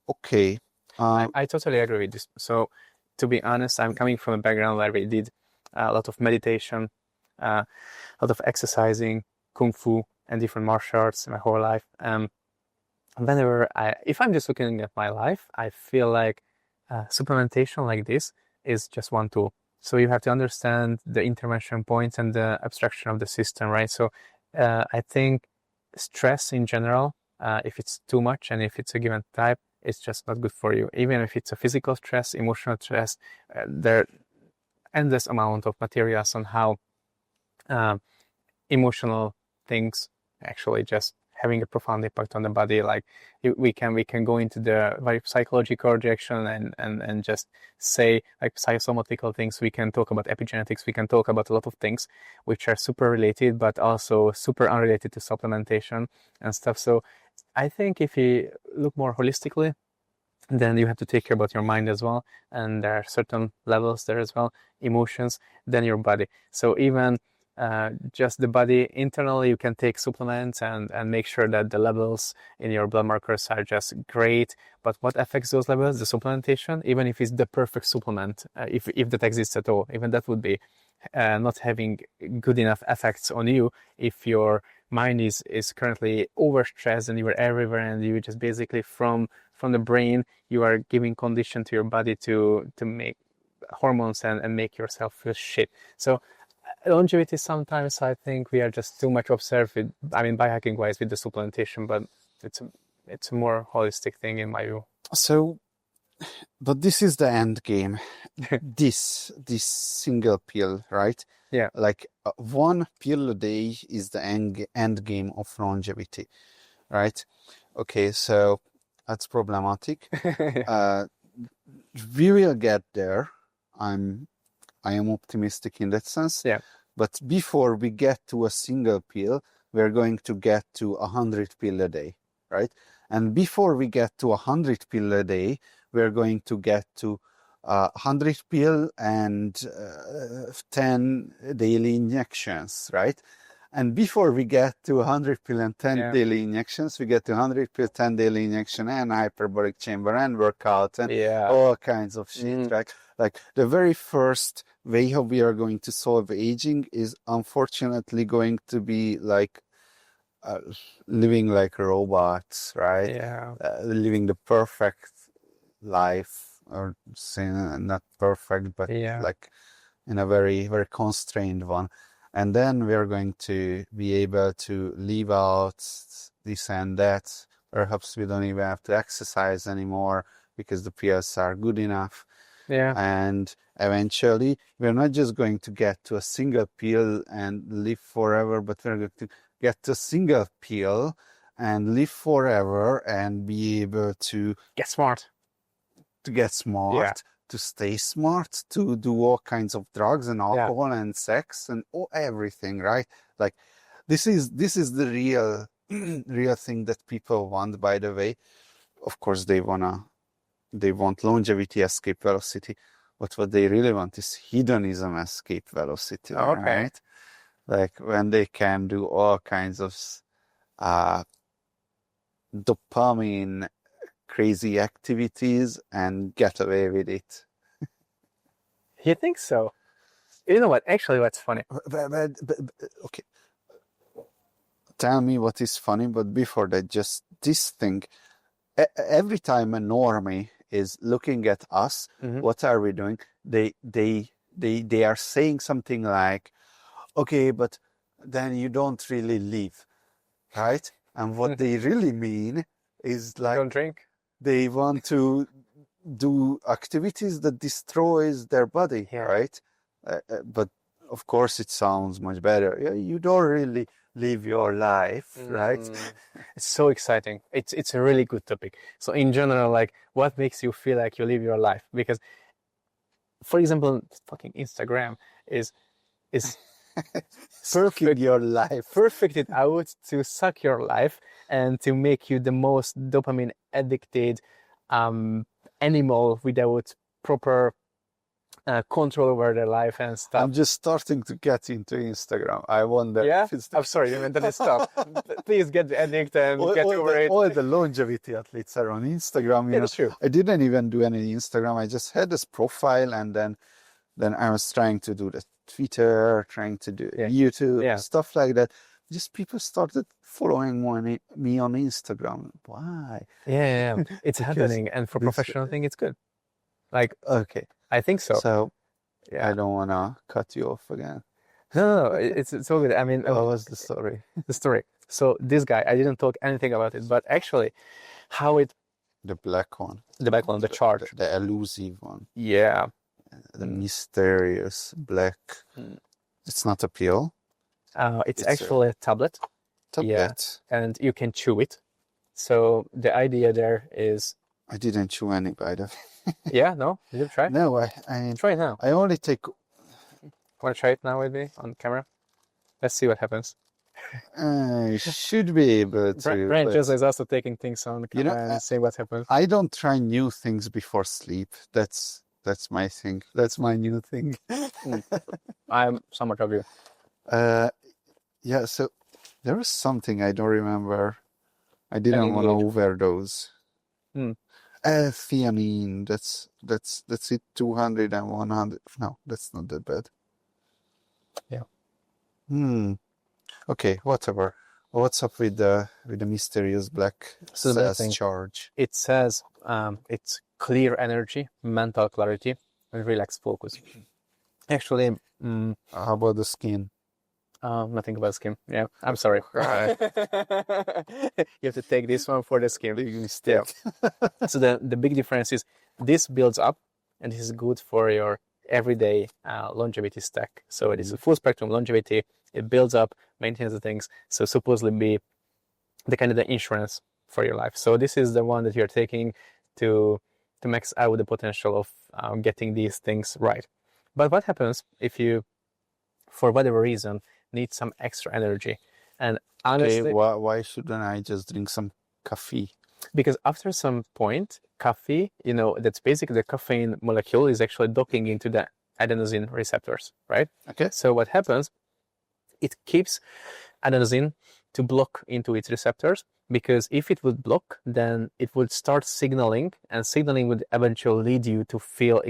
[SPEAKER 1] okay.
[SPEAKER 2] I totally agree with this. So to be honest, I'm coming from a background where we did a lot of meditation, a lot of exercising, kung fu, and different martial arts my whole life. Whenever if I'm just looking at my life, I feel like supplementation like this is just one tool. So you have to understand the intervention points and the abstraction of the system, right? So I think stress in general, if it's too much and if it's a given type, it's just not good for you. Even if it's a physical stress, emotional stress, there are endless amount of materials on how emotional things actually just having a profound impact on the body. Like we can go into the very psychological direction and just say like psychosomatical things. We can talk about epigenetics. We can talk about a lot of things which are super related, but also super unrelated to supplementation and stuff. So I think if you look more holistically, then you have to take care about your mind as well. And there are certain levels there as well, emotions, then your body. So even just the body internally, you can take supplements and make sure that the levels in your blood markers are just great. But what affects those levels? The supplementation, even if it's the perfect supplement, if that exists at all, even that would be not having good enough effects on you if your mind is currently overstressed and you are everywhere and you just basically from the brain you are giving condition to your body to make hormones and make yourself feel shit. So longevity, sometimes I think we are just too much observed with, I mean, biohacking wise with the supplementation, but it's a more holistic thing in my view.
[SPEAKER 1] So But this is the end game. This single pill, right?
[SPEAKER 2] Yeah.
[SPEAKER 1] Like one pill a day is the end game of longevity, right? Okay, so that's problematic. We will get there. I am optimistic in that sense.
[SPEAKER 2] Yeah.
[SPEAKER 1] But before we get to a single pill, we're going to get to 100 pill a day, right? And before we get to 100 pill a day, we're going to get to 100 pill and 10 daily injections, right? And before we get to 100 pill and 10 daily injections, we get to 100 pill, 10 daily injection and hyperbaric chamber and workout and all kinds of shit, right? Like the very first way how we are going to solve aging is unfortunately going to be like living like robots, right?
[SPEAKER 2] Yeah.
[SPEAKER 1] Living the perfect life, or say not perfect, but like in a very, very constrained one. And then we're going to be able to leave out this and that. Perhaps we don't even have to exercise anymore because the pills are good enough.
[SPEAKER 2] Yeah.
[SPEAKER 1] And eventually, we're not just going to get to a single pill and live forever, but we're going to get to a single pill and live forever and be able to
[SPEAKER 2] get smart.
[SPEAKER 1] To stay smart, to do all kinds of drugs and alcohol and sex and everything, right? Like this is the real thing that people want, by the way. Of course they want longevity, escape velocity, but what they really want is hedonism, escape velocity, right? Like when they can do all kinds of dopamine crazy activities and get away with it.
[SPEAKER 2] You think so? You know what? Actually, what's funny?
[SPEAKER 1] But, okay. Tell me what is funny, but before that, just this thing. Every time a normie is looking at us, what are we doing? They are saying something like, okay, but then you don't really live, right? And what they really mean is like,
[SPEAKER 2] don't drink.
[SPEAKER 1] They want to do activities that destroys their body, right? But of course it sounds much better. You don't really live your life, right?
[SPEAKER 2] It's so exciting. It's a really good topic. So in general, like what makes you feel like you live your life? Because for example, fucking Instagram is
[SPEAKER 1] perfect your life.
[SPEAKER 2] Perfected out to suck your life and to make you the most dopamine addicted animal without proper control over their life and stuff.
[SPEAKER 1] I'm just starting to get into Instagram. I wonder.
[SPEAKER 2] Yeah? I'm sorry, I meant that stuff. Please get the addict and get over it.
[SPEAKER 1] All the longevity athletes are on Instagram. You know,
[SPEAKER 2] that's true.
[SPEAKER 1] I didn't even do any Instagram. I just had this profile, and then I was trying to do the Twitter, trying to do YouTube, stuff like that. Just people started following me on Instagram. Why?
[SPEAKER 2] Yeah. It's happening, and for professional thing, it's good. Like,
[SPEAKER 1] okay,
[SPEAKER 2] I think so.
[SPEAKER 1] So, I don't want to cut you off again.
[SPEAKER 2] No, it's all good. I mean,
[SPEAKER 1] what was the story?
[SPEAKER 2] The story. So this guy, I didn't talk anything about it, but actually,
[SPEAKER 1] the black one,
[SPEAKER 2] the chart,
[SPEAKER 1] the elusive one.
[SPEAKER 2] Yeah.
[SPEAKER 1] The mysterious black. It's not a pill.
[SPEAKER 2] It's actually a tablet. Yeah, and you can chew it. So the idea there is.
[SPEAKER 1] I didn't chew any, by the way.
[SPEAKER 2] Yeah, no, did you try?
[SPEAKER 1] No, I
[SPEAKER 2] try it now.
[SPEAKER 1] I only take.
[SPEAKER 2] Want to try it now with me on camera? Let's see what happens.
[SPEAKER 1] I should be able to.
[SPEAKER 2] Brian just is also taking things on camera and seeing what happens.
[SPEAKER 1] I don't try new things before sleep. That's my thing. That's my new thing.
[SPEAKER 2] I'm somewhat of you.
[SPEAKER 1] Yeah, so there was something I don't remember. I didn't want to overdose. Theanine, that's it, 200 and 100. No, that's not that bad.
[SPEAKER 2] Yeah.
[SPEAKER 1] Okay, whatever. What's up with the mysterious black charge?
[SPEAKER 2] It says it's clear energy, mental clarity, and relaxed focus. Actually,
[SPEAKER 1] how about the skin?
[SPEAKER 2] Nothing about skin. Yeah, I'm sorry. You have to take this one for the skin.
[SPEAKER 1] Big mistake.
[SPEAKER 2] So the big difference is this builds up, and this is good for your everyday longevity stack. So it is a full spectrum longevity. It builds up, maintains the things. So supposedly be the kind of the insurance for your life. So this is the one that you're taking to max out the potential of getting these things right. But what happens if you, for whatever reason, need some extra energy? And honestly,
[SPEAKER 1] Okay, why shouldn't I just drink some coffee?
[SPEAKER 2] because after some point, coffee, that's basically the caffeine molecule is actually docking into the adenosine receptors, right?
[SPEAKER 1] Okay.
[SPEAKER 2] So what happens, it keeps adenosine to block into its receptors, because if it would block, then it would start signaling, and signaling would eventually lead you to feel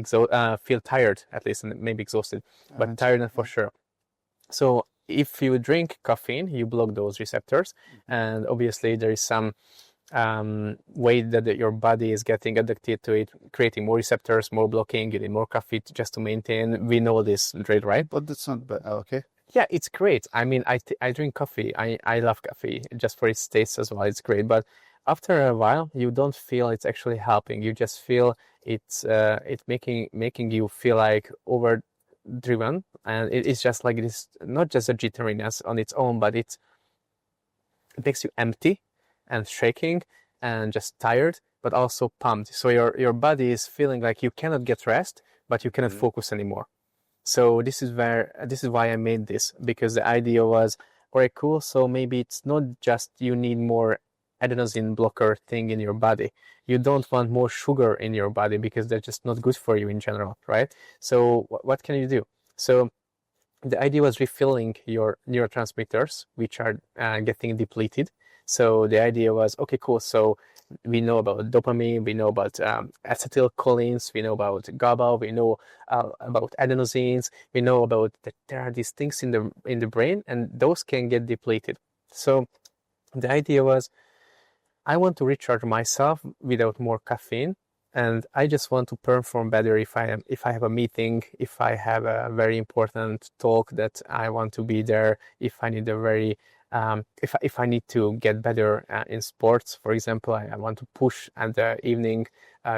[SPEAKER 2] tired, at least, and maybe exhausted, but tired for sure. So if you drink caffeine, you block those receptors, and obviously there is some way that your body is getting addicted to it, creating more receptors, more blocking. You need more coffee just to maintain. We know this, right?
[SPEAKER 1] But that's not bad. Okay.
[SPEAKER 2] Yeah, it's great. I mean, I drink coffee. I love coffee just for its taste as well. It's great. But after a while, you don't feel it's actually helping. You just feel it's making you feel like overdriven, and it's just like this, not just a jitteriness on its own, but it makes you empty and shaking and just tired, but also pumped. So your body is feeling like you cannot get rest, but you cannot focus anymore. So this is why I made this, because the idea was, all right, cool. So maybe it's not just you need more adenosine blocker thing in your body. You don't want more sugar in your body, because they're just not good for you in general, right? So what can you do? So the idea was refilling your neurotransmitters, which are getting depleted. So the idea was, okay, cool. So we know about dopamine, we know about acetylcholines, we know about GABA, we know about adenosines, we know about that there are these things in the brain, and those can get depleted. So the idea was, I want to recharge myself without more caffeine, and I just want to perform better if I have a meeting, if I have a very important talk that I want to be there, if I need a very if I need to get better in sports, for example, I want to push at the evening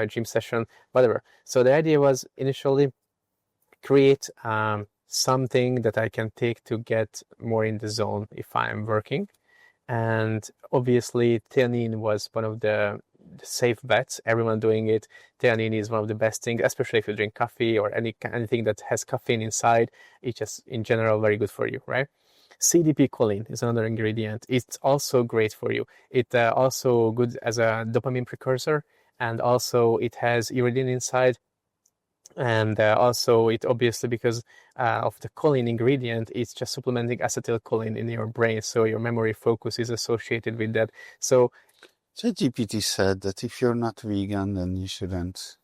[SPEAKER 2] gym session, whatever. So the idea was initially create something that I can take to get more in the zone if I'm working. And obviously, theanine was one of the safe bets. Everyone doing it. Theanine is one of the best things, especially if you drink coffee or anything that has caffeine inside. It's just in general very good for you, right? CDP choline is another ingredient. It's also great for you. It also good as a dopamine precursor, and also it has iridine inside. And also it obviously, because of the choline ingredient, it's just supplementing acetylcholine in your brain. So your memory focus is associated with that. So
[SPEAKER 1] ChatGPT said that if you're not vegan, then you shouldn't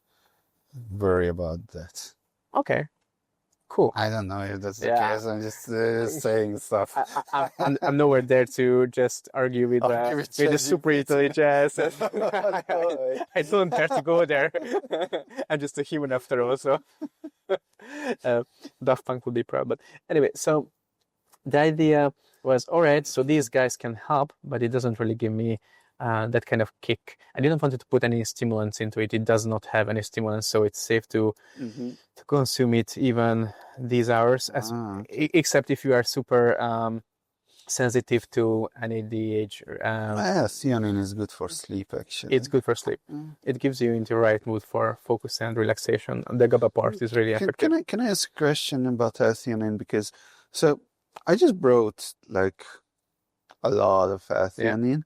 [SPEAKER 1] worry about that.
[SPEAKER 2] Okay. Cool.
[SPEAKER 1] I don't know if that's the case. I'm just saying stuff.
[SPEAKER 2] I'm nowhere there to just argue with the super intelligence. I don't dare to go there. I'm just a human after all. So Daft Punk would be proud. But anyway, so the idea was, all right, so these guys can help, but it doesn't really give me that kind of kick. I didn't want to put any stimulants into it. It does not have any stimulants, so it's safe to consume it even these hours, except if you are super sensitive to NADH.
[SPEAKER 1] Theanine is good for sleep, actually.
[SPEAKER 2] It's good for sleep. It gives you into the right mood for focus and relaxation. And the GABA part is really effective.
[SPEAKER 1] Can I ask a question about theanine? Because I just brought like a lot of theanine.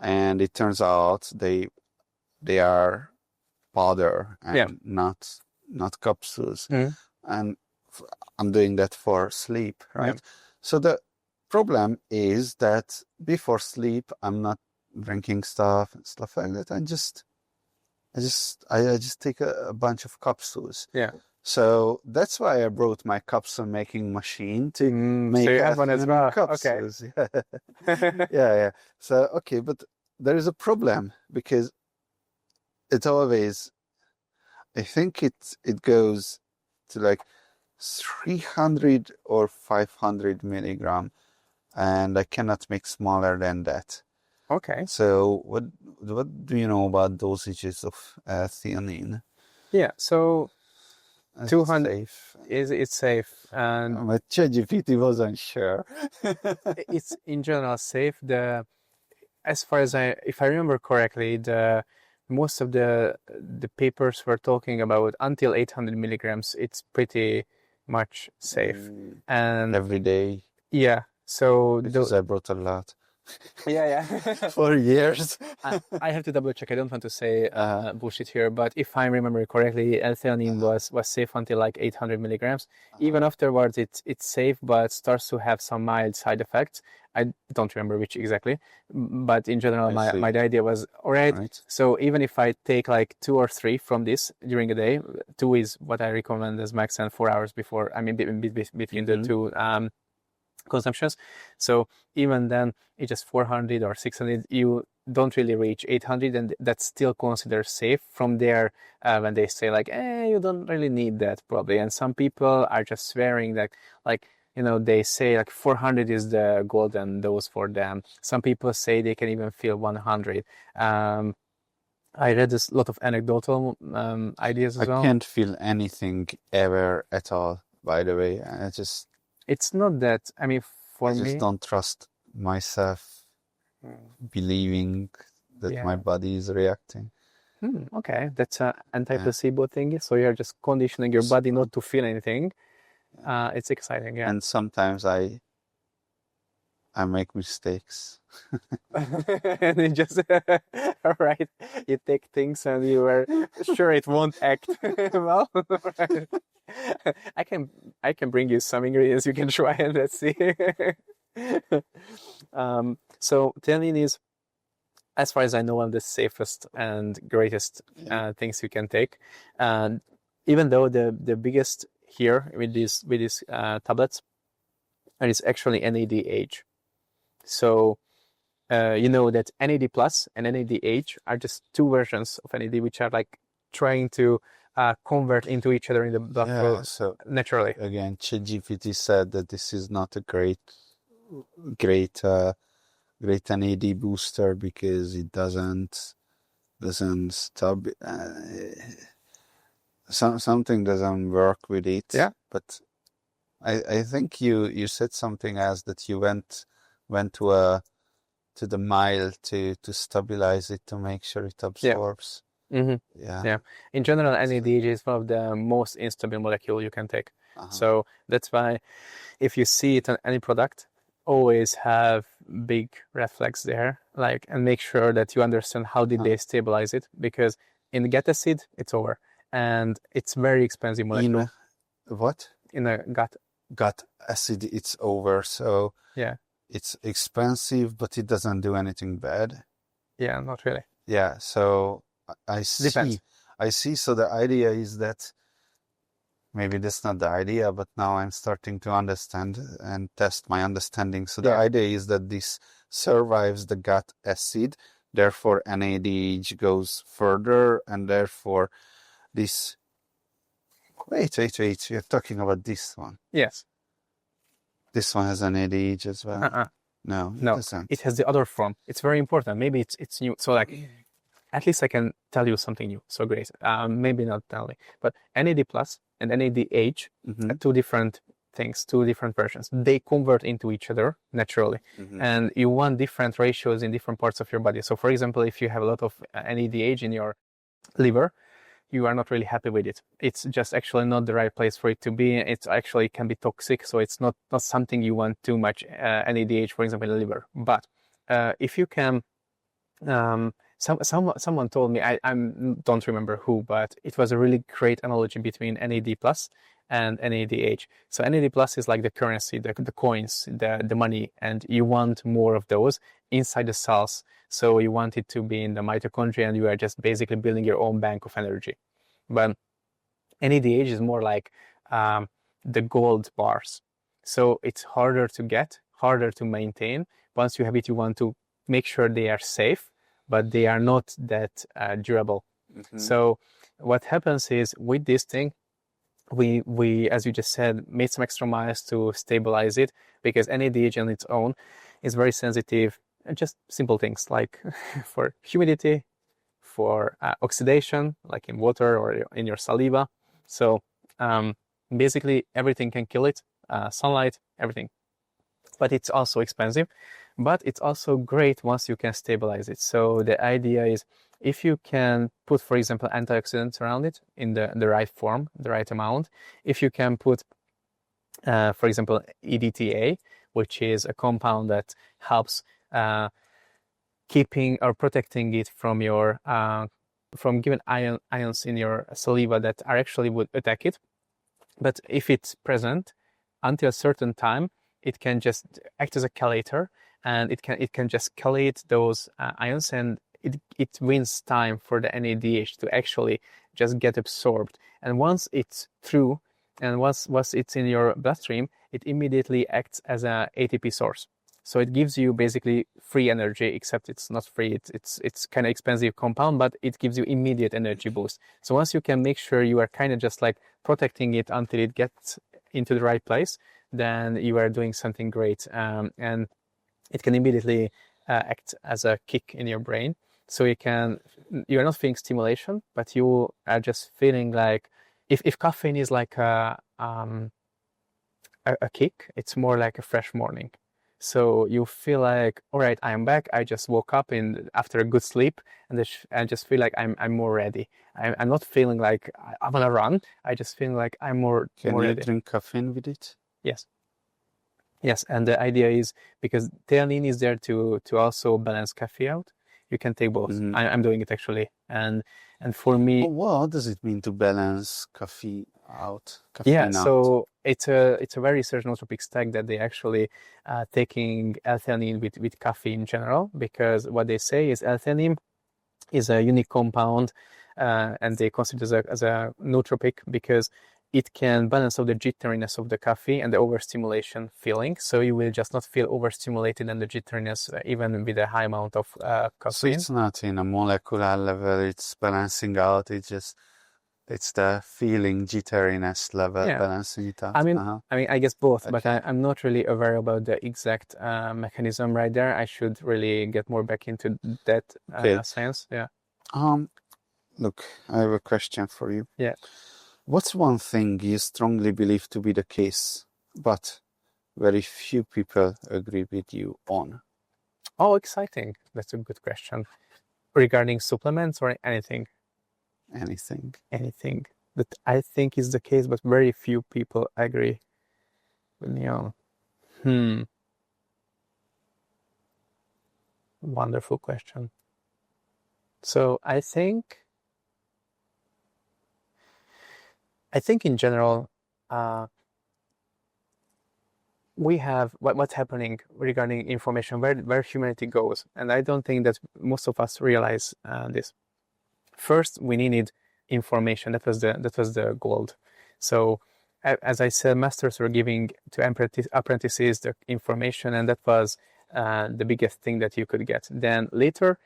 [SPEAKER 1] And it turns out they are powder and not capsules. And I'm doing that for sleep, right? So the problem is that before sleep, I'm not drinking stuff like that. I just take a bunch of capsules.
[SPEAKER 2] Yeah.
[SPEAKER 1] So that's why I brought my capsule making machine to make
[SPEAKER 2] so you have one as well.
[SPEAKER 1] capsules. Okay. Yeah. So, okay, but there is a problem because it always, I think it goes to like 300 or 500 milligram, and I cannot make smaller than that.
[SPEAKER 2] Okay.
[SPEAKER 1] So what do you know about dosages of theanine?
[SPEAKER 2] Yeah, so
[SPEAKER 1] It's
[SPEAKER 2] 200
[SPEAKER 1] safe.
[SPEAKER 2] it's safe, and
[SPEAKER 1] But ChatGPT wasn't sure.
[SPEAKER 2] it's in general safe. As far as if I remember correctly, most of the papers were talking about until 800 milligrams. It's pretty much safe, and
[SPEAKER 1] Every day,
[SPEAKER 2] yeah. So
[SPEAKER 1] because I brought a lot
[SPEAKER 2] yeah.
[SPEAKER 1] for years.
[SPEAKER 2] I have to double check. I don't want to say bullshit here, but if I remember correctly, L-theanine was safe until like 800 milligrams. Even afterwards, it's safe, but starts to have some mild side effects. I don't remember which exactly, but in general, my idea was all right. So even if I take like 2 or 3 from this during a day, 2 is what I recommend as max, and 4 hours before. I mean, between the two consumptions. So even then, it's just 400 or 600. You don't really reach 800, and that's still considered safe. From there, when they say like, you don't really need that probably. And some people are just swearing that, like, they say like 400 is the golden dose for them. Some people say they can even feel 100. I read a lot of anecdotal ideas as well.
[SPEAKER 1] I can't feel anything ever at all, by the way.
[SPEAKER 2] It's not that, I mean, for me,
[SPEAKER 1] I just don't trust myself believing that my body is reacting.
[SPEAKER 2] Okay, that's an anti-placebo thing. So you're just conditioning your body not to feel anything. It's exciting, yeah.
[SPEAKER 1] And sometimes I make mistakes.
[SPEAKER 2] And it just right, you take things and you are sure it won't act well. Right. I can bring you some ingredients you can try and let's see. So theanine is, as far as I know, one of the safest and greatest things you can take. And even though the biggest here with these tablets, and it's actually NADH. So that NAD plus and NADH are just 2 versions of NAD, which are like trying to convert into each other in the blood flow naturally.
[SPEAKER 1] Again, ChatGPT said that this is not a great NAD booster because it doesn't stop. Something doesn't work with it.
[SPEAKER 2] Yeah.
[SPEAKER 1] But I think you said something else, that you went to the mile to stabilize it, to make sure it absorbs.
[SPEAKER 2] Yeah. In general, NADH is one of the most instable molecule you can take. So that's why if you see it on any product, always have big red flags there, and make sure that you understand how did they stabilize it, because in the gut acid, it's over. And it's very expensive molecule. In a
[SPEAKER 1] gut acid, it's over. So
[SPEAKER 2] yeah,
[SPEAKER 1] it's expensive, but it doesn't do anything bad.
[SPEAKER 2] Yeah, not really.
[SPEAKER 1] Yeah, so I see.
[SPEAKER 2] Depends.
[SPEAKER 1] I see. So the idea is that maybe that's not the idea, but now I'm starting to understand and test my understanding. So the idea is that this survives the gut acid, therefore NADH goes further, and therefore this. Wait. You're talking about this one.
[SPEAKER 2] Yes.
[SPEAKER 1] This one has NADH as well. No, it doesn't.
[SPEAKER 2] It has the other form. It's very important. Maybe it's new. So at least I can tell you something new. So great. Maybe not only, but NAD plus and NADH are 2 different things, 2 different versions. They convert into each other naturally, and you want different ratios in different parts of your body. So, for example, if you have a lot of NADH in your liver, you are not really happy with it. It's just actually not the right place for it to be. It actually can be toxic, so it's not something you want too much NADH, for example, in the liver. But if you can, someone told me, I don't remember who, but it was a really great analogy between NAD plus and NADH. So NAD plus is like the currency, the coins, the money, and you want more of those inside the cells. So you want it to be in the mitochondria, and you are just basically building your own bank of energy. But NADH is more like the gold bars. So it's harder to get, harder to maintain. Once you have it, you want to make sure they are safe, but they are not that durable. So what happens is with this thing, we, as you just said, made some extra miles to stabilize it, because NADH on its own is very sensitive. Just simple things like for humidity, for oxidation, like in water or in your saliva. So basically everything can kill it, sunlight, everything. But it's also expensive, but it's also great once you can stabilize it. So the idea is, if you can put, for example, antioxidants around it in the right form, the right amount, if you can put, for example, EDTA, which is a compound that helps keeping or protecting it from your from given ions in your saliva that are actually would attack it. But if it's present until a certain time, it can just act as a chelator, and it can just chelate those ions, and it wins time for the NADH to actually just get absorbed. And once it's through, and once it's in your bloodstream, it immediately acts as a ATP source. So it gives you basically free energy, except it's not free. It's kind of expensive compound, but it gives you immediate energy boost. So once you can make sure you are kind of just like protecting it until it gets into the right place, then you are doing something great. And it can immediately act as a kick in your brain. So you're not feeling stimulation, but you are just feeling like, if caffeine is like a kick, it's more like a fresh morning. So you feel like, all right, I am back. I just woke up after a good sleep, and I just feel like I'm more ready. I'm not feeling like I'm gonna run. I just feel like I'm more
[SPEAKER 1] Can
[SPEAKER 2] more
[SPEAKER 1] you
[SPEAKER 2] ready.
[SPEAKER 1] drink caffeine with it?
[SPEAKER 2] Yes, and the idea is, because theanine is there to also balance caffeine out. You can take both.
[SPEAKER 1] Mhm.
[SPEAKER 2] I'm doing it actually, and for me,
[SPEAKER 1] What does it mean to balance caffeine out?
[SPEAKER 2] yeah. So it's a very certain nootropic stack that they actually taking L-theanine with caffeine in general, because what they say is L-theanine is a unique compound, and they consider it as a nootropic because it can balance out the jitteriness of the coffee and the overstimulation feeling. So you will just not feel overstimulated and the jitteriness, even with a high amount of
[SPEAKER 1] So
[SPEAKER 2] caffeine.
[SPEAKER 1] it's not in a molecular level, it's balancing out, it's the feeling jitteriness level,
[SPEAKER 2] Yeah.
[SPEAKER 1] balancing it out.
[SPEAKER 2] I mean, I guess both, but
[SPEAKER 1] Okay.
[SPEAKER 2] I'm not really aware about the exact mechanism right there. I should really get more back into that
[SPEAKER 1] Okay.
[SPEAKER 2] science. Yeah.
[SPEAKER 1] Look, I have a question for you.
[SPEAKER 2] Yeah.
[SPEAKER 1] What's one thing you strongly believe to be the case, but very few people agree with you on?
[SPEAKER 2] Oh, exciting. That's a good question. Regarding supplements or anything?
[SPEAKER 1] Anything.
[SPEAKER 2] Anything that I think is the case, but very few people agree with me on. Wonderful question. So I think in general, we have what's happening regarding information, where humanity goes, and I don't think that most of us realize this. First, we needed information. That was the gold. So, as I said, masters were giving to apprentices the information, and that was the biggest thing that you could get. Then later,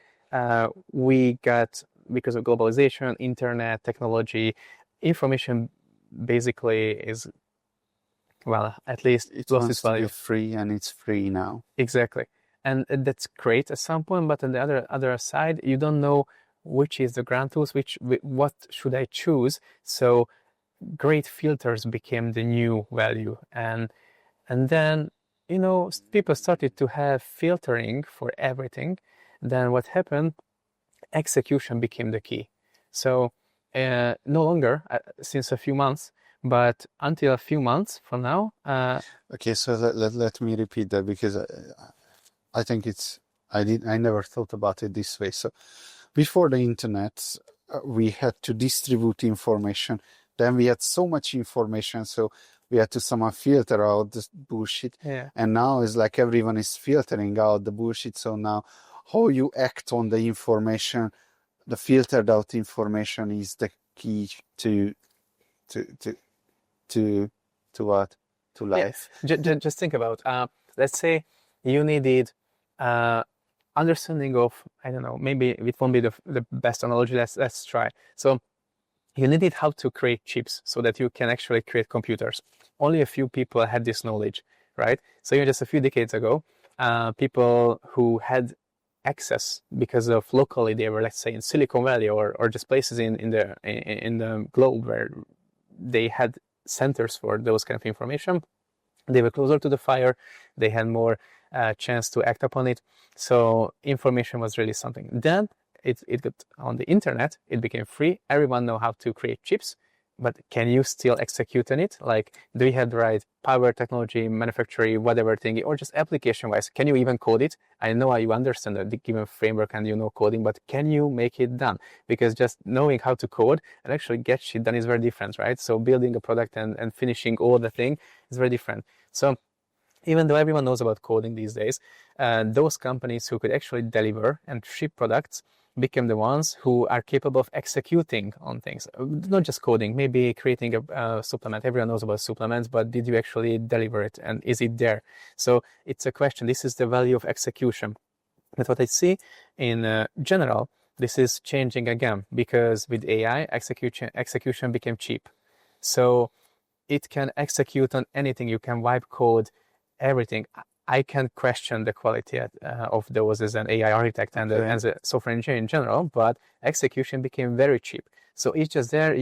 [SPEAKER 2] we got, because of globalization, internet, technology, information basically is, well, at least
[SPEAKER 1] It
[SPEAKER 2] lost
[SPEAKER 1] wants
[SPEAKER 2] its
[SPEAKER 1] to
[SPEAKER 2] value.
[SPEAKER 1] be free, and it's free now.
[SPEAKER 2] Exactly. And that's great at some point, but on the other side, you don't know which is the ground truth, what should I choose. So great filters became the new value. And then, people started to have filtering for everything. Then what happened? Execution became the key. So no longer since a few months, but until a few months from now.
[SPEAKER 1] Okay, so let me repeat that, because I think I never thought about it this way. So before the internet, we had to distribute information. Then we had so much information, so we had to somehow filter out the bullshit.
[SPEAKER 2] Yeah.
[SPEAKER 1] And now it's like everyone is filtering out the bullshit. So now how you act on the information, the filtered out information, is the key to what? To life.
[SPEAKER 2] Yeah. Just think about, let's say you needed understanding of, I don't know, maybe it won't be the best analogy. Let's try. So you needed how to create chips so that you can actually create computers. Only a few people had this knowledge, right? So just a few decades ago, people who had access because of locally they were, let's say, in Silicon Valley or just places in the globe where they had centers for those kind of information. They were closer to the fire. They had more chance to act upon it. So information was really something. Then it got on the internet. It became free. Everyone know how to create chips. But can you still execute on it? Like, do you have the right power, technology, manufacturing, whatever thing, or just application-wise? Can you even code it? I know you understand the given framework and you know coding, but can you make it done? Because just knowing how to code and actually get shit done is very different, right? So building a product and finishing all the thing is very different. So even though everyone knows about coding these days, those companies who could actually deliver and ship products became the ones who are capable of executing on things, not just coding, maybe creating a supplement. Everyone knows about supplements, but did you actually deliver it? And is it there? So it's a question. This is the value of execution. But what I see in general, this is changing again, because with AI, execution became cheap. So it can execute on anything. You can wipe code, everything. I can question the quality of those as an AI architect and as a software engineer in general, but execution became very cheap. So it's just there.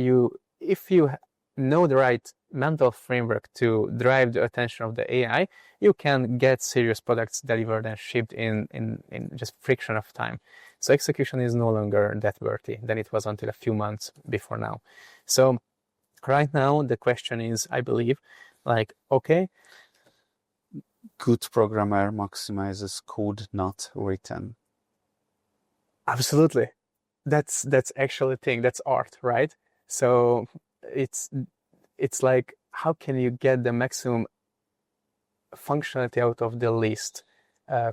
[SPEAKER 2] If you know the right mental framework to drive the attention of the AI, you can get serious products delivered and shipped in just friction of time. So execution is no longer that worthy than it was until a few months before now. So right now the question is, I believe, like, okay,
[SPEAKER 1] good programmer maximizes code not written.
[SPEAKER 2] Absolutely. That's actually a thing. That's art, right? So it's like, how can you get the maximum functionality out of the least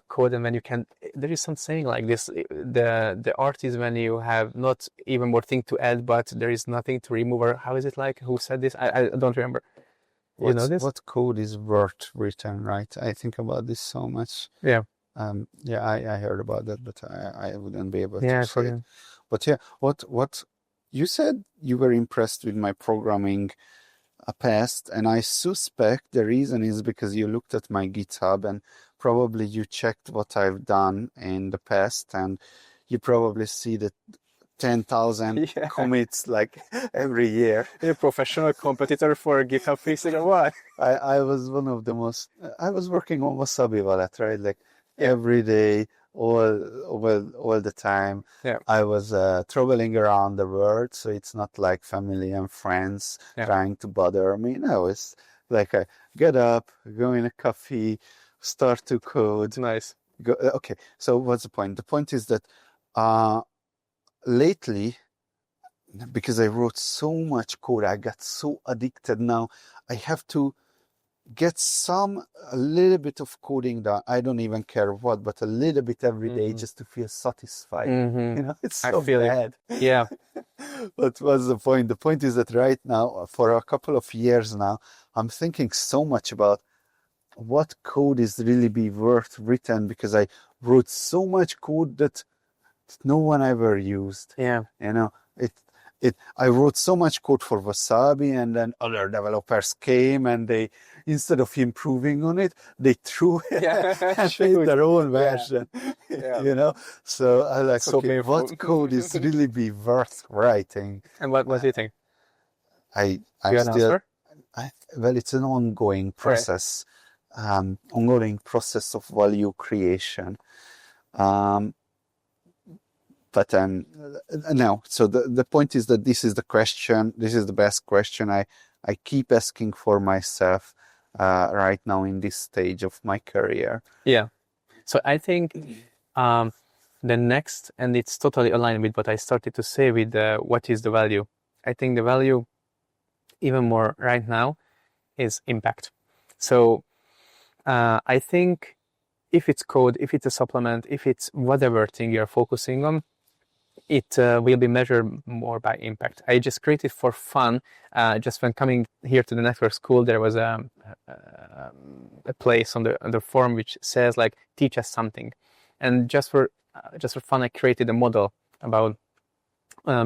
[SPEAKER 2] code? And when you can, there is some saying like this, the art is when you have not even more thing to add, but there is nothing to remove. Or how is it like? Who said this? I don't remember. You know this?
[SPEAKER 1] What code is worth written, right? I think about this so much.
[SPEAKER 2] Yeah.
[SPEAKER 1] I heard about that, but I wouldn't be able
[SPEAKER 2] Yeah,
[SPEAKER 1] to say it. But yeah, what you said, you were impressed with my programming past, and I suspect the reason is because you looked at my GitHub and probably you checked what I've done in the past, and you probably see that 10,000 commits like every year.
[SPEAKER 2] You're a professional competitor for GitHub fixing or what?
[SPEAKER 1] I was one of the most, I was working on Wasabi Wallet, right? Like every day, all the time.
[SPEAKER 2] Yeah.
[SPEAKER 1] I was traveling around the world, so it's not like family and friends trying to bother me. No, it's like I get up, go in a coffee, start to code.
[SPEAKER 2] Nice.
[SPEAKER 1] Go, okay, so what's the point? The point is that lately, because I wrote so much code, I got so addicted now. I have to get a little bit of coding done. I don't even care what, but a little bit every day just to feel satisfied. You know, it's so bad.
[SPEAKER 2] Yeah.
[SPEAKER 1] But what's the point? The point is that right now, for a couple of years now, I'm thinking so much about what code is really be worth written, because I wrote so much code that no one ever used.
[SPEAKER 2] Yeah.
[SPEAKER 1] You know, I wrote so much code for Wasabi, and then other developers came and they, instead of improving on it, they threw it and made their own version. You know, so I like,
[SPEAKER 2] so
[SPEAKER 1] okay,
[SPEAKER 2] painful.
[SPEAKER 1] what code is really be worth writing?
[SPEAKER 2] And what do you think?
[SPEAKER 1] I'm
[SPEAKER 2] still,
[SPEAKER 1] well, it's an ongoing process, ongoing process of value creation. But no, so the point is that this is the question, this is the best question I keep asking for myself right now in this stage of my career.
[SPEAKER 2] Yeah. So I think the next, and it's totally aligned with what I started to say with what is the value. I think the value, even more right now, is impact. So I think if it's code, if it's a supplement, if it's whatever thing you're focusing on, it will be measured more by impact. I just created for fun. Just when coming here to the network school, there was a place on the forum which says like, teach us something, and just for fun, I created a model about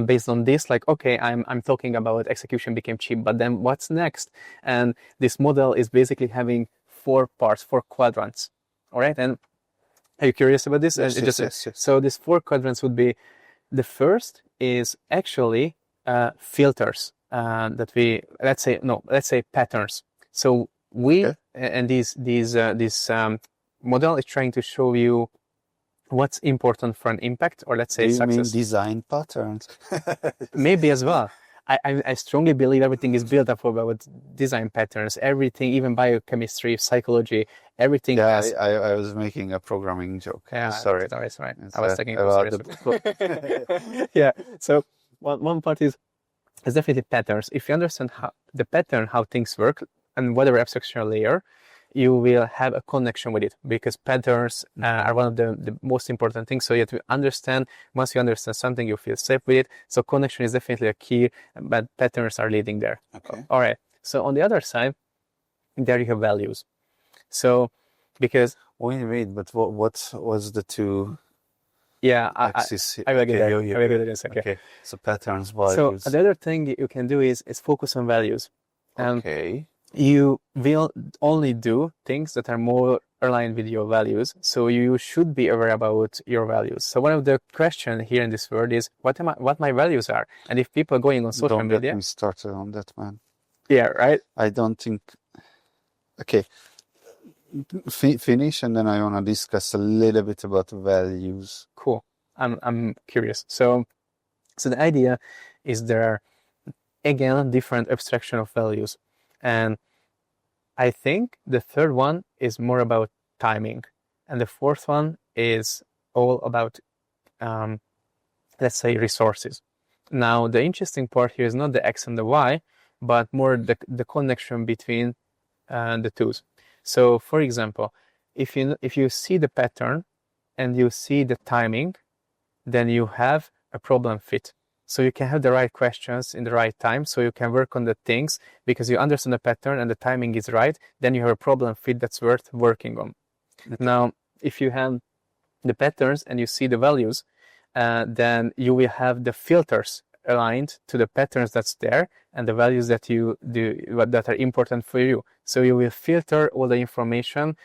[SPEAKER 2] based on this. Like, okay, I'm talking about execution became cheap, but then what's next? And this model is basically having 4 parts, 4 quadrants. All right, and Are you curious about this?
[SPEAKER 1] Yes, yes.
[SPEAKER 2] So these 4 quadrants would be, the first is actually filters that we, let's say patterns. So we, and this model is trying to show you what's important for an impact, or let's say
[SPEAKER 1] Do you
[SPEAKER 2] success.
[SPEAKER 1] mean design patterns?
[SPEAKER 2] Maybe as well. I strongly believe everything is built up about design patterns. Everything, even biochemistry, psychology, everything.
[SPEAKER 1] Yeah, I was making a programming joke.
[SPEAKER 2] Yeah,
[SPEAKER 1] sorry.
[SPEAKER 2] That's right. I was taking it
[SPEAKER 1] about
[SPEAKER 2] seriously. Yeah. So one part is definitely patterns. If you understand how the pattern, how things work, and whatever abstraction layer, you will have a connection with it, because patterns are one of the most important things. So you have to understand, once you understand something, you feel safe with it. So connection is definitely a key, but patterns are leading there.
[SPEAKER 1] Okay.
[SPEAKER 2] All right. So on the other side, there you have values. So because...
[SPEAKER 1] Wait, but what was the two
[SPEAKER 2] Yeah,
[SPEAKER 1] axis?
[SPEAKER 2] I will get there. I will get there in a second.
[SPEAKER 1] Okay, so patterns, values.
[SPEAKER 2] So the other thing you can do is focus on values.
[SPEAKER 1] Okay.
[SPEAKER 2] You will only do things that are more aligned with your values. So you should be aware about your values. So one of the questions here in this word is what my values are. And if people are going on social media...
[SPEAKER 1] Don't get me started on that, man.
[SPEAKER 2] Yeah, right?
[SPEAKER 1] I don't think... Okay. Finish, and then I want to discuss a little bit about values.
[SPEAKER 2] Cool. I'm curious. So the idea is there are, again, different abstraction of values. And I think the third one is more about timing. And the fourth one is all about, let's say, resources. Now, the interesting part here is not the X and the Y, but more the connection between the two. So, for example, if you see the pattern and you see the timing, then you have a problem fit. So you can have the right questions in the right time, so you can work on the things because you understand the pattern and the timing is right, then you have a problem fit that's worth working on. Okay. Now, if you have the patterns and you see the values, then you will have the filters aligned to the patterns that's there and the values that you do that are important for you. So you will filter all the information,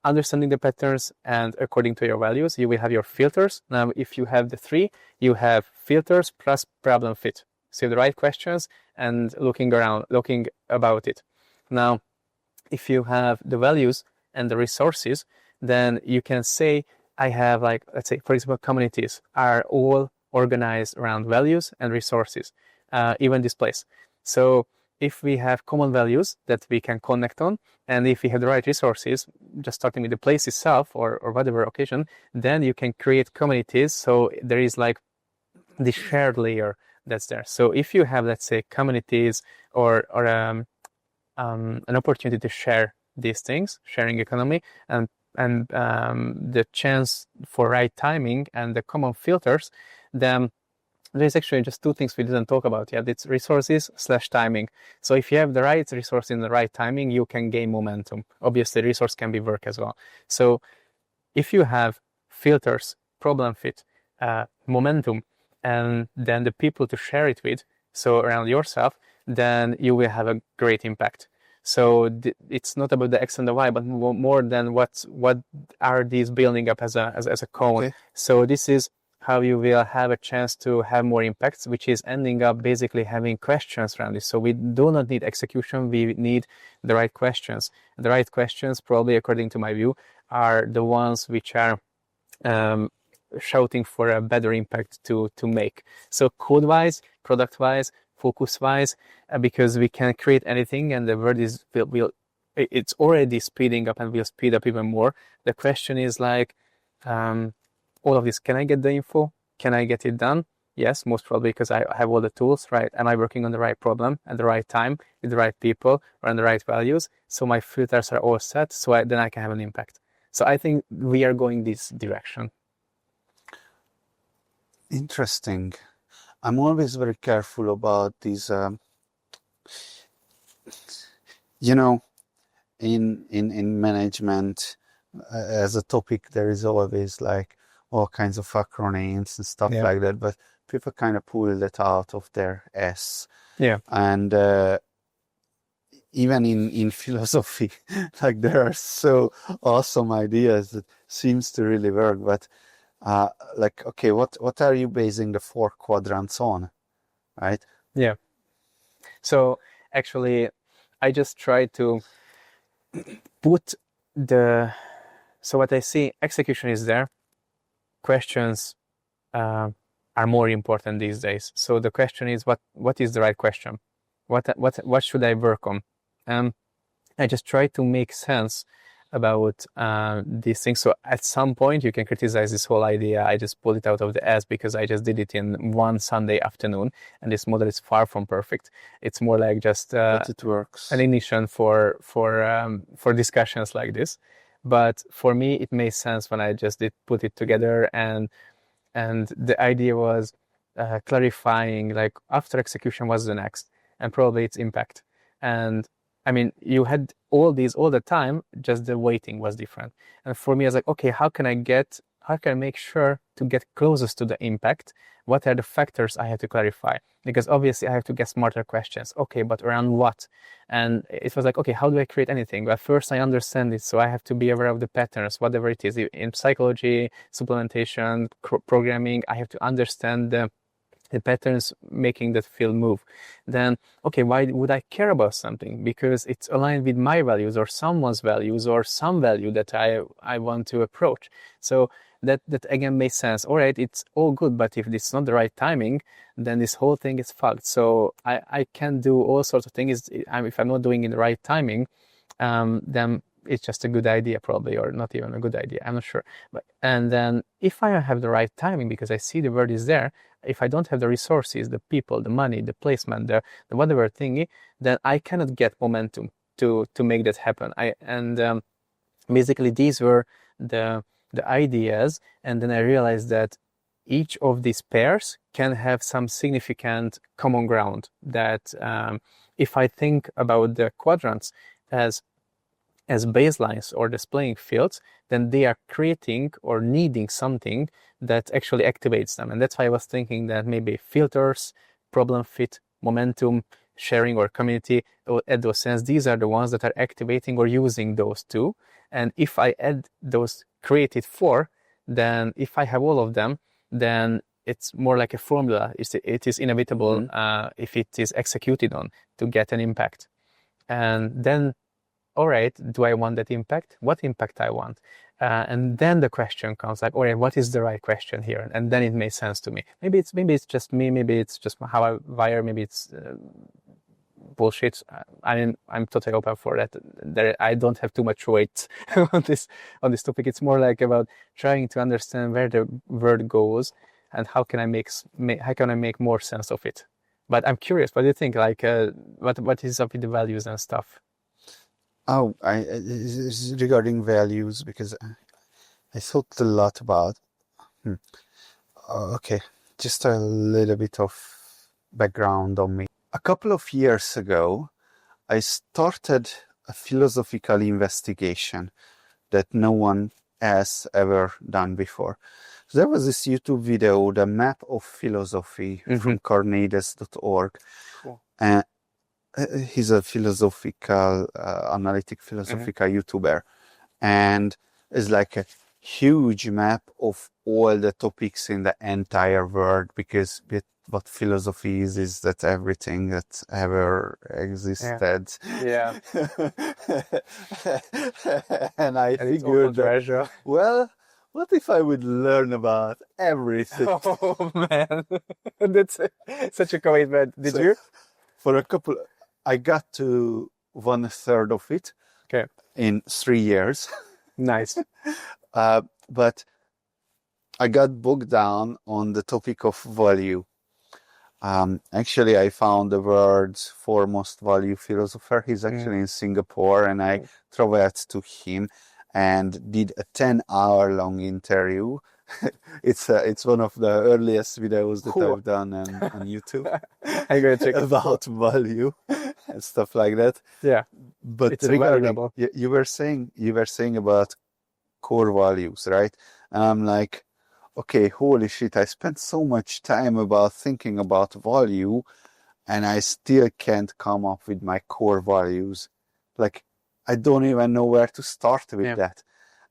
[SPEAKER 2] understanding the patterns, and according to your values, you will have your filters. Now, if you have the 3, you have filters plus problem fit. So the right questions and looking about it. Now, if you have the values and the resources, then you can say, I have, like, let's say, for example, communities are all organized around values and resources, even this place. So if we have common values that we can connect on, and if we have the right resources, just starting with the place itself or whatever occasion, then you can create communities. So there is like the shared layer that's there. So if you have, let's say, communities or an opportunity to share these things, sharing economy, and the chance for right timing and the common filters, then there's actually just 2 things we didn't talk about yet. It's resources / timing. So if you have the right resource in the right timing, you can gain momentum. Obviously, resource can be work as well. So if you have filters, problem fit, momentum, and then the people to share it with, so around yourself, then you will have a great impact. So it's not about the X and the Y, but more than what are these building up as a cone. Okay. So this is how you will have a chance to have more impacts, which is ending up basically having questions around this. So we do not need execution, we need the right questions. The right questions, probably according to my view, are the ones which are shouting for a better impact to make. So code-wise, product-wise, focus-wise, because we can create anything, and the word is it's already speeding up and will speed up even more. The question is like, all of this, can I get the info? Can I get it done? Yes, most probably, because I have all the tools, right? Am I working on the right problem at the right time with the right people or on the right values? So my filters are all set, so then I can have an impact. So I think we are going this direction.
[SPEAKER 1] Interesting. I'm always very careful about these, in management, as a topic, there is always like all kinds of acronyms and stuff like that, but people kind of pull that out of their S.
[SPEAKER 2] Yeah.
[SPEAKER 1] And even in philosophy, like there are so awesome ideas that seems to really work. But like, okay, what are you basing the 4 quadrants on, right?
[SPEAKER 2] Yeah. So actually, I just try to put so what I see, execution is there, questions are more important these days. So the question is, what is the right question? What should I work on? I just try to make sense about these things. So at some point, you can criticize this whole idea. I just pulled it out of the ass because I just did it in one Sunday afternoon, and this model is far from perfect. It's more like just
[SPEAKER 1] But it works.
[SPEAKER 2] an ignition for discussions like this. But for me, it made sense when I just did put it together, and the idea was clarifying, like, after execution, what's the next, and probably its impact. And I mean, you had all these all the time, just the weighting was different. And for me, I was like, okay, how can I make sure to get closest to the impact? What are the factors I have to clarify? Because obviously I have to get smarter questions. Okay, but around what? And it was like, okay, how do I create anything? But first I understand it, so I have to be aware of the patterns, whatever it is. In psychology, supplementation, programming, I have to understand the patterns making that field move. Then, okay, why would I care about something? Because it's aligned with my values or someone's values or some value that I want to approach. So that again makes sense. All right, it's all good, but if it's not the right timing, then this whole thing is fucked. So I can do all sorts of things. If I'm not doing it in the right timing, then it's just a good idea probably, or not even a good idea. I'm not sure. And then if I have the right timing, because I see the word is there, if I don't have the resources, the people, the money, the placement, the whatever thingy, then I cannot get momentum to make that happen. Basically these were the ideas, and then I realized that each of these pairs can have some significant common ground. That if I think about the quadrants as baselines or displaying fields, then they are creating or needing something that actually activates them. And that's why I was thinking that maybe filters, problem fit, momentum, sharing, or community, at those sense, these are the ones that are activating or using those two. And if I add those created 4, then if I have all of them, then it's more like a formula. It is inevitable if it is executed on to get an impact. And then, all right, do I want that impact? What impact I want? And then the question comes like, all right, what is the right question here? And then it makes sense to me. Maybe it's just me. Maybe it's just how I wire. Maybe it's bullshit. I'm totally open for that. I don't have too much weight on this topic. It's more like about trying to understand where the word goes and how can I make more sense of it. But I'm curious, what do you think? Like, what is up with the values and stuff?
[SPEAKER 1] Oh, regarding values, because I thought a lot about. Okay, just a little bit of background on me. A couple of years ago, I started a philosophical investigation that no one has ever done before. So there was this YouTube video, The Map of Philosophy, from Carneades.org.
[SPEAKER 2] Cool.
[SPEAKER 1] He's a philosophical, analytic philosophical YouTuber, and it's like a huge map of all the topics in the entire world, because what philosophy is that everything that ever existed.
[SPEAKER 2] Yeah.
[SPEAKER 1] And I figured that, well, what if I would learn about everything?
[SPEAKER 2] Oh man, that's such a commitment. Did you?
[SPEAKER 1] For a couple, I got to 1/3 of it.
[SPEAKER 2] Okay.
[SPEAKER 1] In 3 years.
[SPEAKER 2] Nice.
[SPEAKER 1] But I got bogged down on the topic of value. Actually, I found the world's foremost value philosopher. He's actually in Singapore, and I traveled to him and did a 10-hour-long interview. It's one of the earliest videos that I've done on YouTube.
[SPEAKER 2] I'm gonna check
[SPEAKER 1] about value and stuff like that.
[SPEAKER 2] Yeah,
[SPEAKER 1] but
[SPEAKER 2] it's
[SPEAKER 1] regarding you were saying about core values, right? And I'm like, okay, holy shit! I spent so much time about thinking about value, and I still can't come up with my core values. Like, I don't even know where to start with that.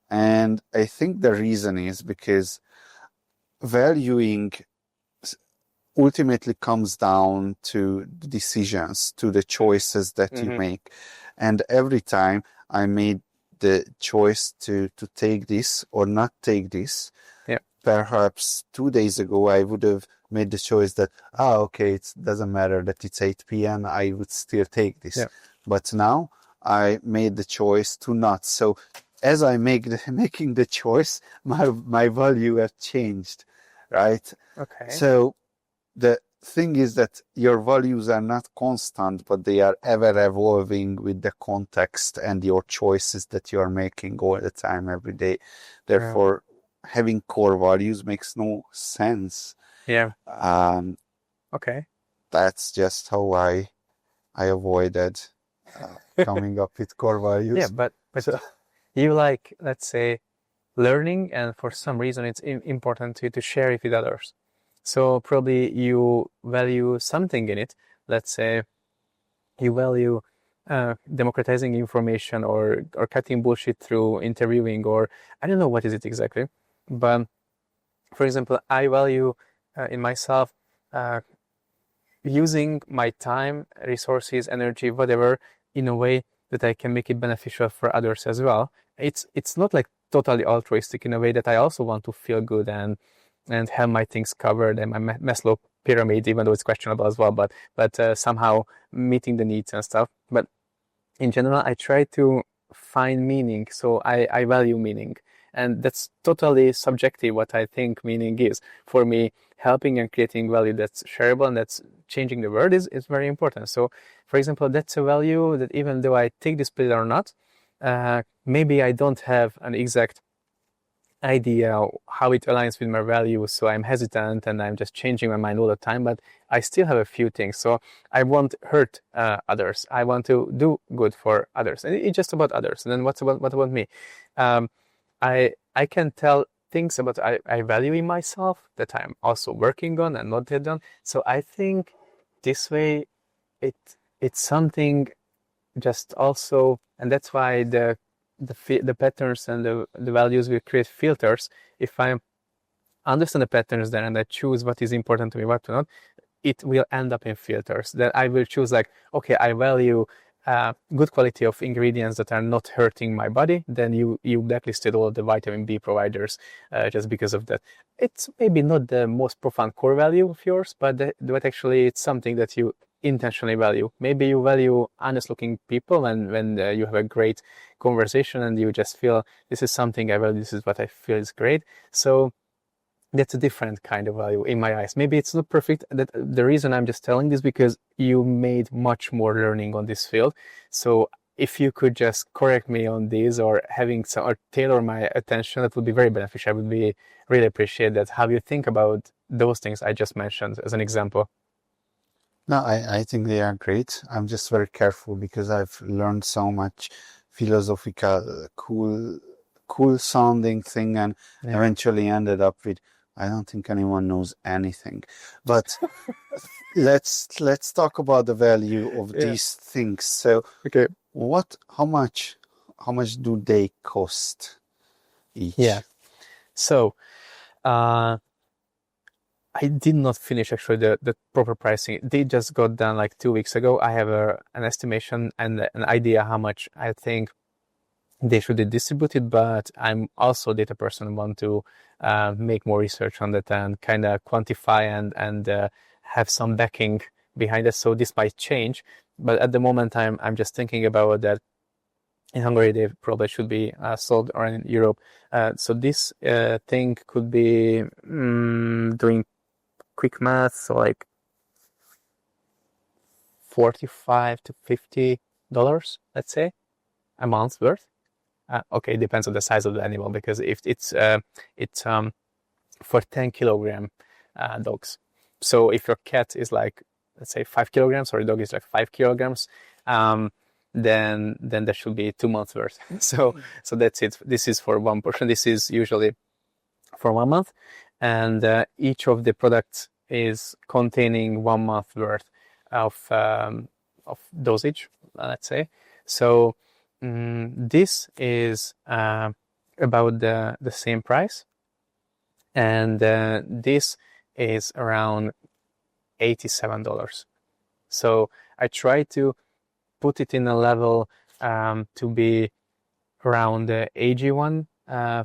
[SPEAKER 1] And I think the reason is because valuing ultimately comes down to the decisions, to the choices that you make. And every time I made the choice to take this or not take this, perhaps 2 days ago, I would have made the choice that, okay, it doesn't matter that it's 8 p.m., I would still take this. But now I made the choice to not. So as I making the choice, my value have changed, right?
[SPEAKER 2] Okay.
[SPEAKER 1] So the thing is that your values are not constant, but they are ever evolving with the context and your choices that you are making all the time, every day. Therefore, having core values makes no sense.
[SPEAKER 2] Okay.
[SPEAKER 1] That's just how I avoided coming up with core values.
[SPEAKER 2] But you like, let's say, learning, and for some reason it's important to share it with others. So probably you value something in it. Let's say you value democratizing information, or cutting bullshit through interviewing, or I don't know what is it exactly. But for example, I value in myself using my time, resources, energy, whatever, in a way that I can make it beneficial for others as well. It's not like totally altruistic, in a way that I also want to feel good and have my things covered, and my Maslow pyramid, even though it's questionable as well, but somehow meeting the needs and stuff. But in general, I try to find meaning. So I value meaning. And that's totally subjective, what I think meaning is. For me, helping and creating value that's shareable and that's changing the world is very important. So, for example, that's a value that even though I take this pill or not, maybe I don't have an exact idea how it aligns with my values, so I'm hesitant and I'm just changing my mind all the time, but I still have a few things. So I won't hurt others. I want to do good for others, and it's just about others. And then what about me? I can tell things about I value in myself that I'm also working on and not yet done. So I think this way it's something just also, and that's why the patterns and the values will create filters. If I understand the patterns there and I choose what is important to me, what to not, it will end up in filters. That I will choose, like, okay, I value good quality of ingredients that are not hurting my body. Then you blacklisted all the vitamin B providers just because of that. It's maybe not the most profound core value of yours, but actually it's something that you intentionally value. Maybe you value honest looking people, and when you have a great conversation and you just feel this is something I value, this is what I feel is great. So that's a different kind of value in my eyes. Maybe it's not perfect. That the reason I'm just telling this because you made much more learning on this field. So if you could just correct me on this, or having some, or tailor my attention, that would be very beneficial. I would be really appreciate that. How you think about those things I just mentioned as an example.
[SPEAKER 1] No, I think they are great. I'm just very careful because I've learned so much philosophical, cool sounding thing, and eventually ended up with, I don't think anyone knows anything. But let's talk about the value of these things. So,
[SPEAKER 2] okay,
[SPEAKER 1] how much do they cost each?
[SPEAKER 2] Yeah. So, I did not finish actually the proper pricing. They just got done like 2 weeks ago. I have an estimation and an idea how much I think they should be distributed, but I'm also a data person and want to make more research on that and kind of quantify and have some backing behind it. So this might change, but at the moment I'm just thinking about that. In Hungary, they probably should be sold, or in Europe. So this thing could be doing quick math, so like $45 to $50, let's say, a month's worth. Okay, it depends on the size of the animal, because if it's for 10 kilogram dogs. So if your cat is like, let's say 5 kilograms, or a dog is like 5 kilograms, then there should be 2 months worth. So that's it. This is for one portion. This is usually for 1 month, and each of the products is containing 1 month worth. of dosage, let's say. So this is about the same price, and this is around $87. So I try to put it in a level to be around the AG1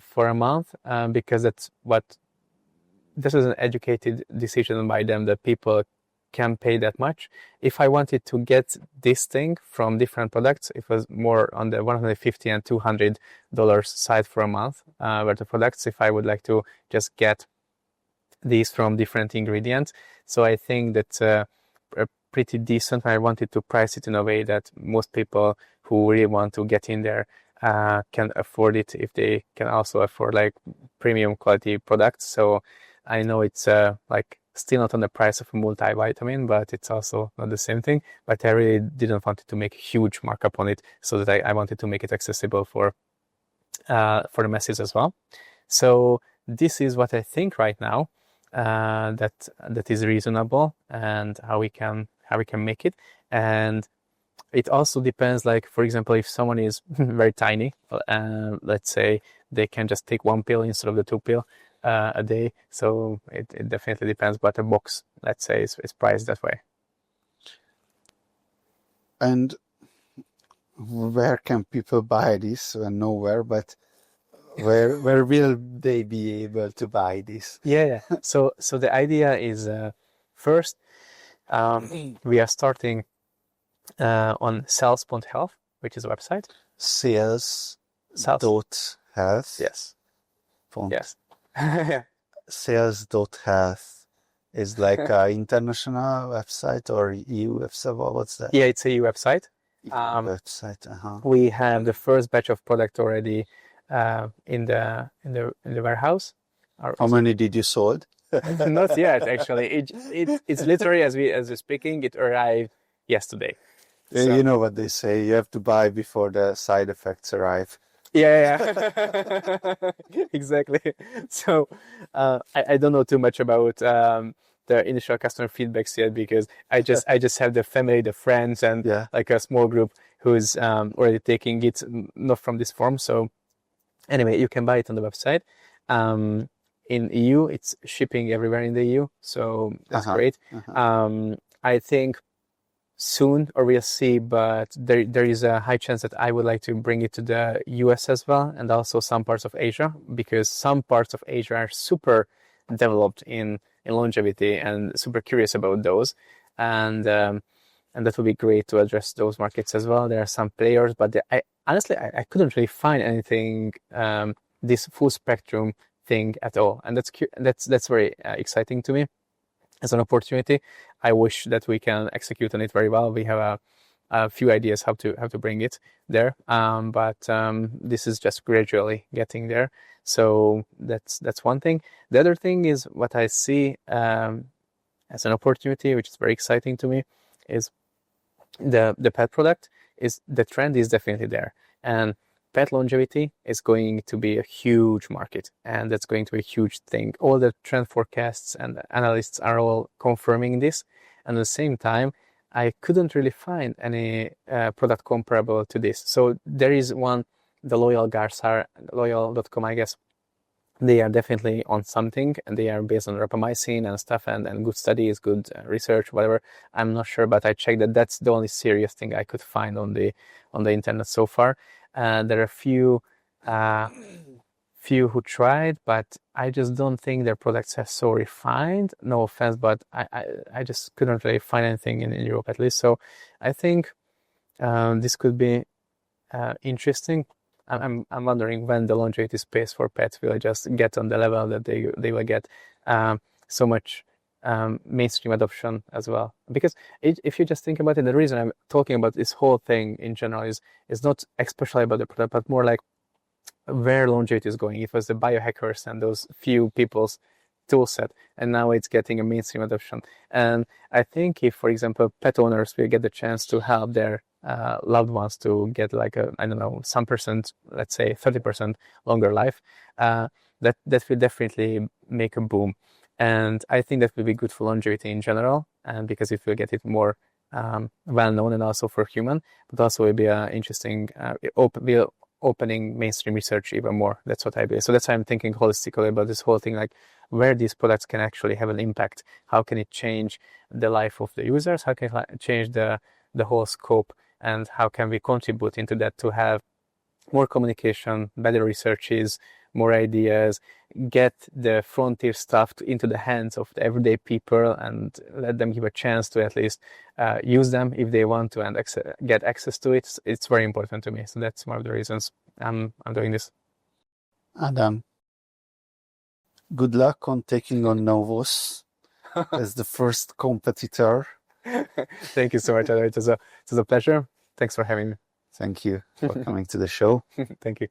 [SPEAKER 2] for a month, because this is an educated decision by them that people can pay that much. If I wanted to get this thing from different products, it was more on the $150 and $200 side for a month worth of products, if I would like to just get these from different ingredients. So I think that's pretty decent. I wanted to price it in a way that most people who really want to get in there can afford it, if they can also afford like premium quality products. So I know it's like still not on the price of a multivitamin, but it's also not the same thing. But I really didn't want to make a huge markup on it, so that I wanted to make it accessible for the masses as well. So this is what I think right now that is reasonable, and how we can make it. And it also depends, like, for example, if someone is very tiny, let's say they can just take one pill instead of the two pill a day. So it definitely depends, but a box, let's say, is priced that way.
[SPEAKER 1] And where can people buy this? Nowhere, but where will they be able to buy this?
[SPEAKER 2] Yeah. So the idea is first we are starting on sales.health, which is a website.
[SPEAKER 1] Sales.health.
[SPEAKER 2] Yes. Yes.
[SPEAKER 1] Sales.health is like an international website or EU website. What's that?
[SPEAKER 2] Yeah, it's a EU website.
[SPEAKER 1] Website.
[SPEAKER 2] We have the first batch of product already in the warehouse.
[SPEAKER 1] How many did you sold?
[SPEAKER 2] Not yet, actually. It's literally as we're speaking, it arrived yesterday.
[SPEAKER 1] So, you know what they say, you have to buy before the side effects arrive.
[SPEAKER 2] Yeah. Exactly. So I don't know too much about the initial customer feedbacks yet, because I just have the family, the friends, and like a small group who's already taking it, not from this form. So anyway, you can buy it on the website. In EU, it's shipping everywhere in the EU, so that's great. I think soon, or we'll see, but there is a high chance that I would like to bring it to the US as well, and also some parts of Asia, because some parts of Asia are super developed in longevity and super curious about those, and that would be great to address those markets as well. There are some players, but I honestly couldn't really find anything this full spectrum thing at all, and that's very exciting to me as an opportunity. I wish that we can execute on it very well. We have a few ideas how to bring it there, but this is just gradually getting there. So that's one thing. The other thing is what I see as an opportunity, which is very exciting to me, is the pet product. Is the trend is definitely there, and pet longevity is going to be a huge market, and that's going to be a huge thing. All the trend forecasts and analysts are all confirming this. And at the same time, I couldn't really find any product comparable to this. So there is one, the Loyal Garsar, Loyal.com, I guess. They are definitely on something, and they are based on rapamycin and stuff, and good studies, good research, whatever. I'm not sure, but I checked that that's the only serious thing I could find on the internet so far. There are few who tried, but I just don't think their products are so refined. No offense, but I just couldn't really find anything in Europe, at least. So I think this could be interesting. I'm wondering when the longevity space for pets will just get on the level that they will get so much mainstream adoption as well. Because if you just think about it, the reason I'm talking about this whole thing in general is not especially about the product, but more like where longevity is going. It was the biohackers and those few people's tool set, and now it's getting a mainstream adoption. And I think if, for example, pet owners will get the chance to help their loved ones to get like some percent, let's say 30% longer life, that will definitely make a boom. And I think that will be good for longevity in general, and because it will get it more well known and also for human, but also will be interesting. Opening mainstream research even more. That's what I believe. So that's why I'm thinking holistically about this whole thing, like where these products can actually have an impact. How can it change the life of the users? How can it change the whole scope? And how can we contribute into that to have more communication, better researches, more ideas, get the frontier stuff into the hands of the everyday people and let them give a chance to at least use them if they want to and get access to it. It's very important to me. So that's one of the reasons I'm doing this.
[SPEAKER 1] Adam, good luck on taking on Novos as the first competitor.
[SPEAKER 2] Thank you so much. It was a pleasure. Thanks for having me.
[SPEAKER 1] Thank you for coming to the show.
[SPEAKER 2] Thank you.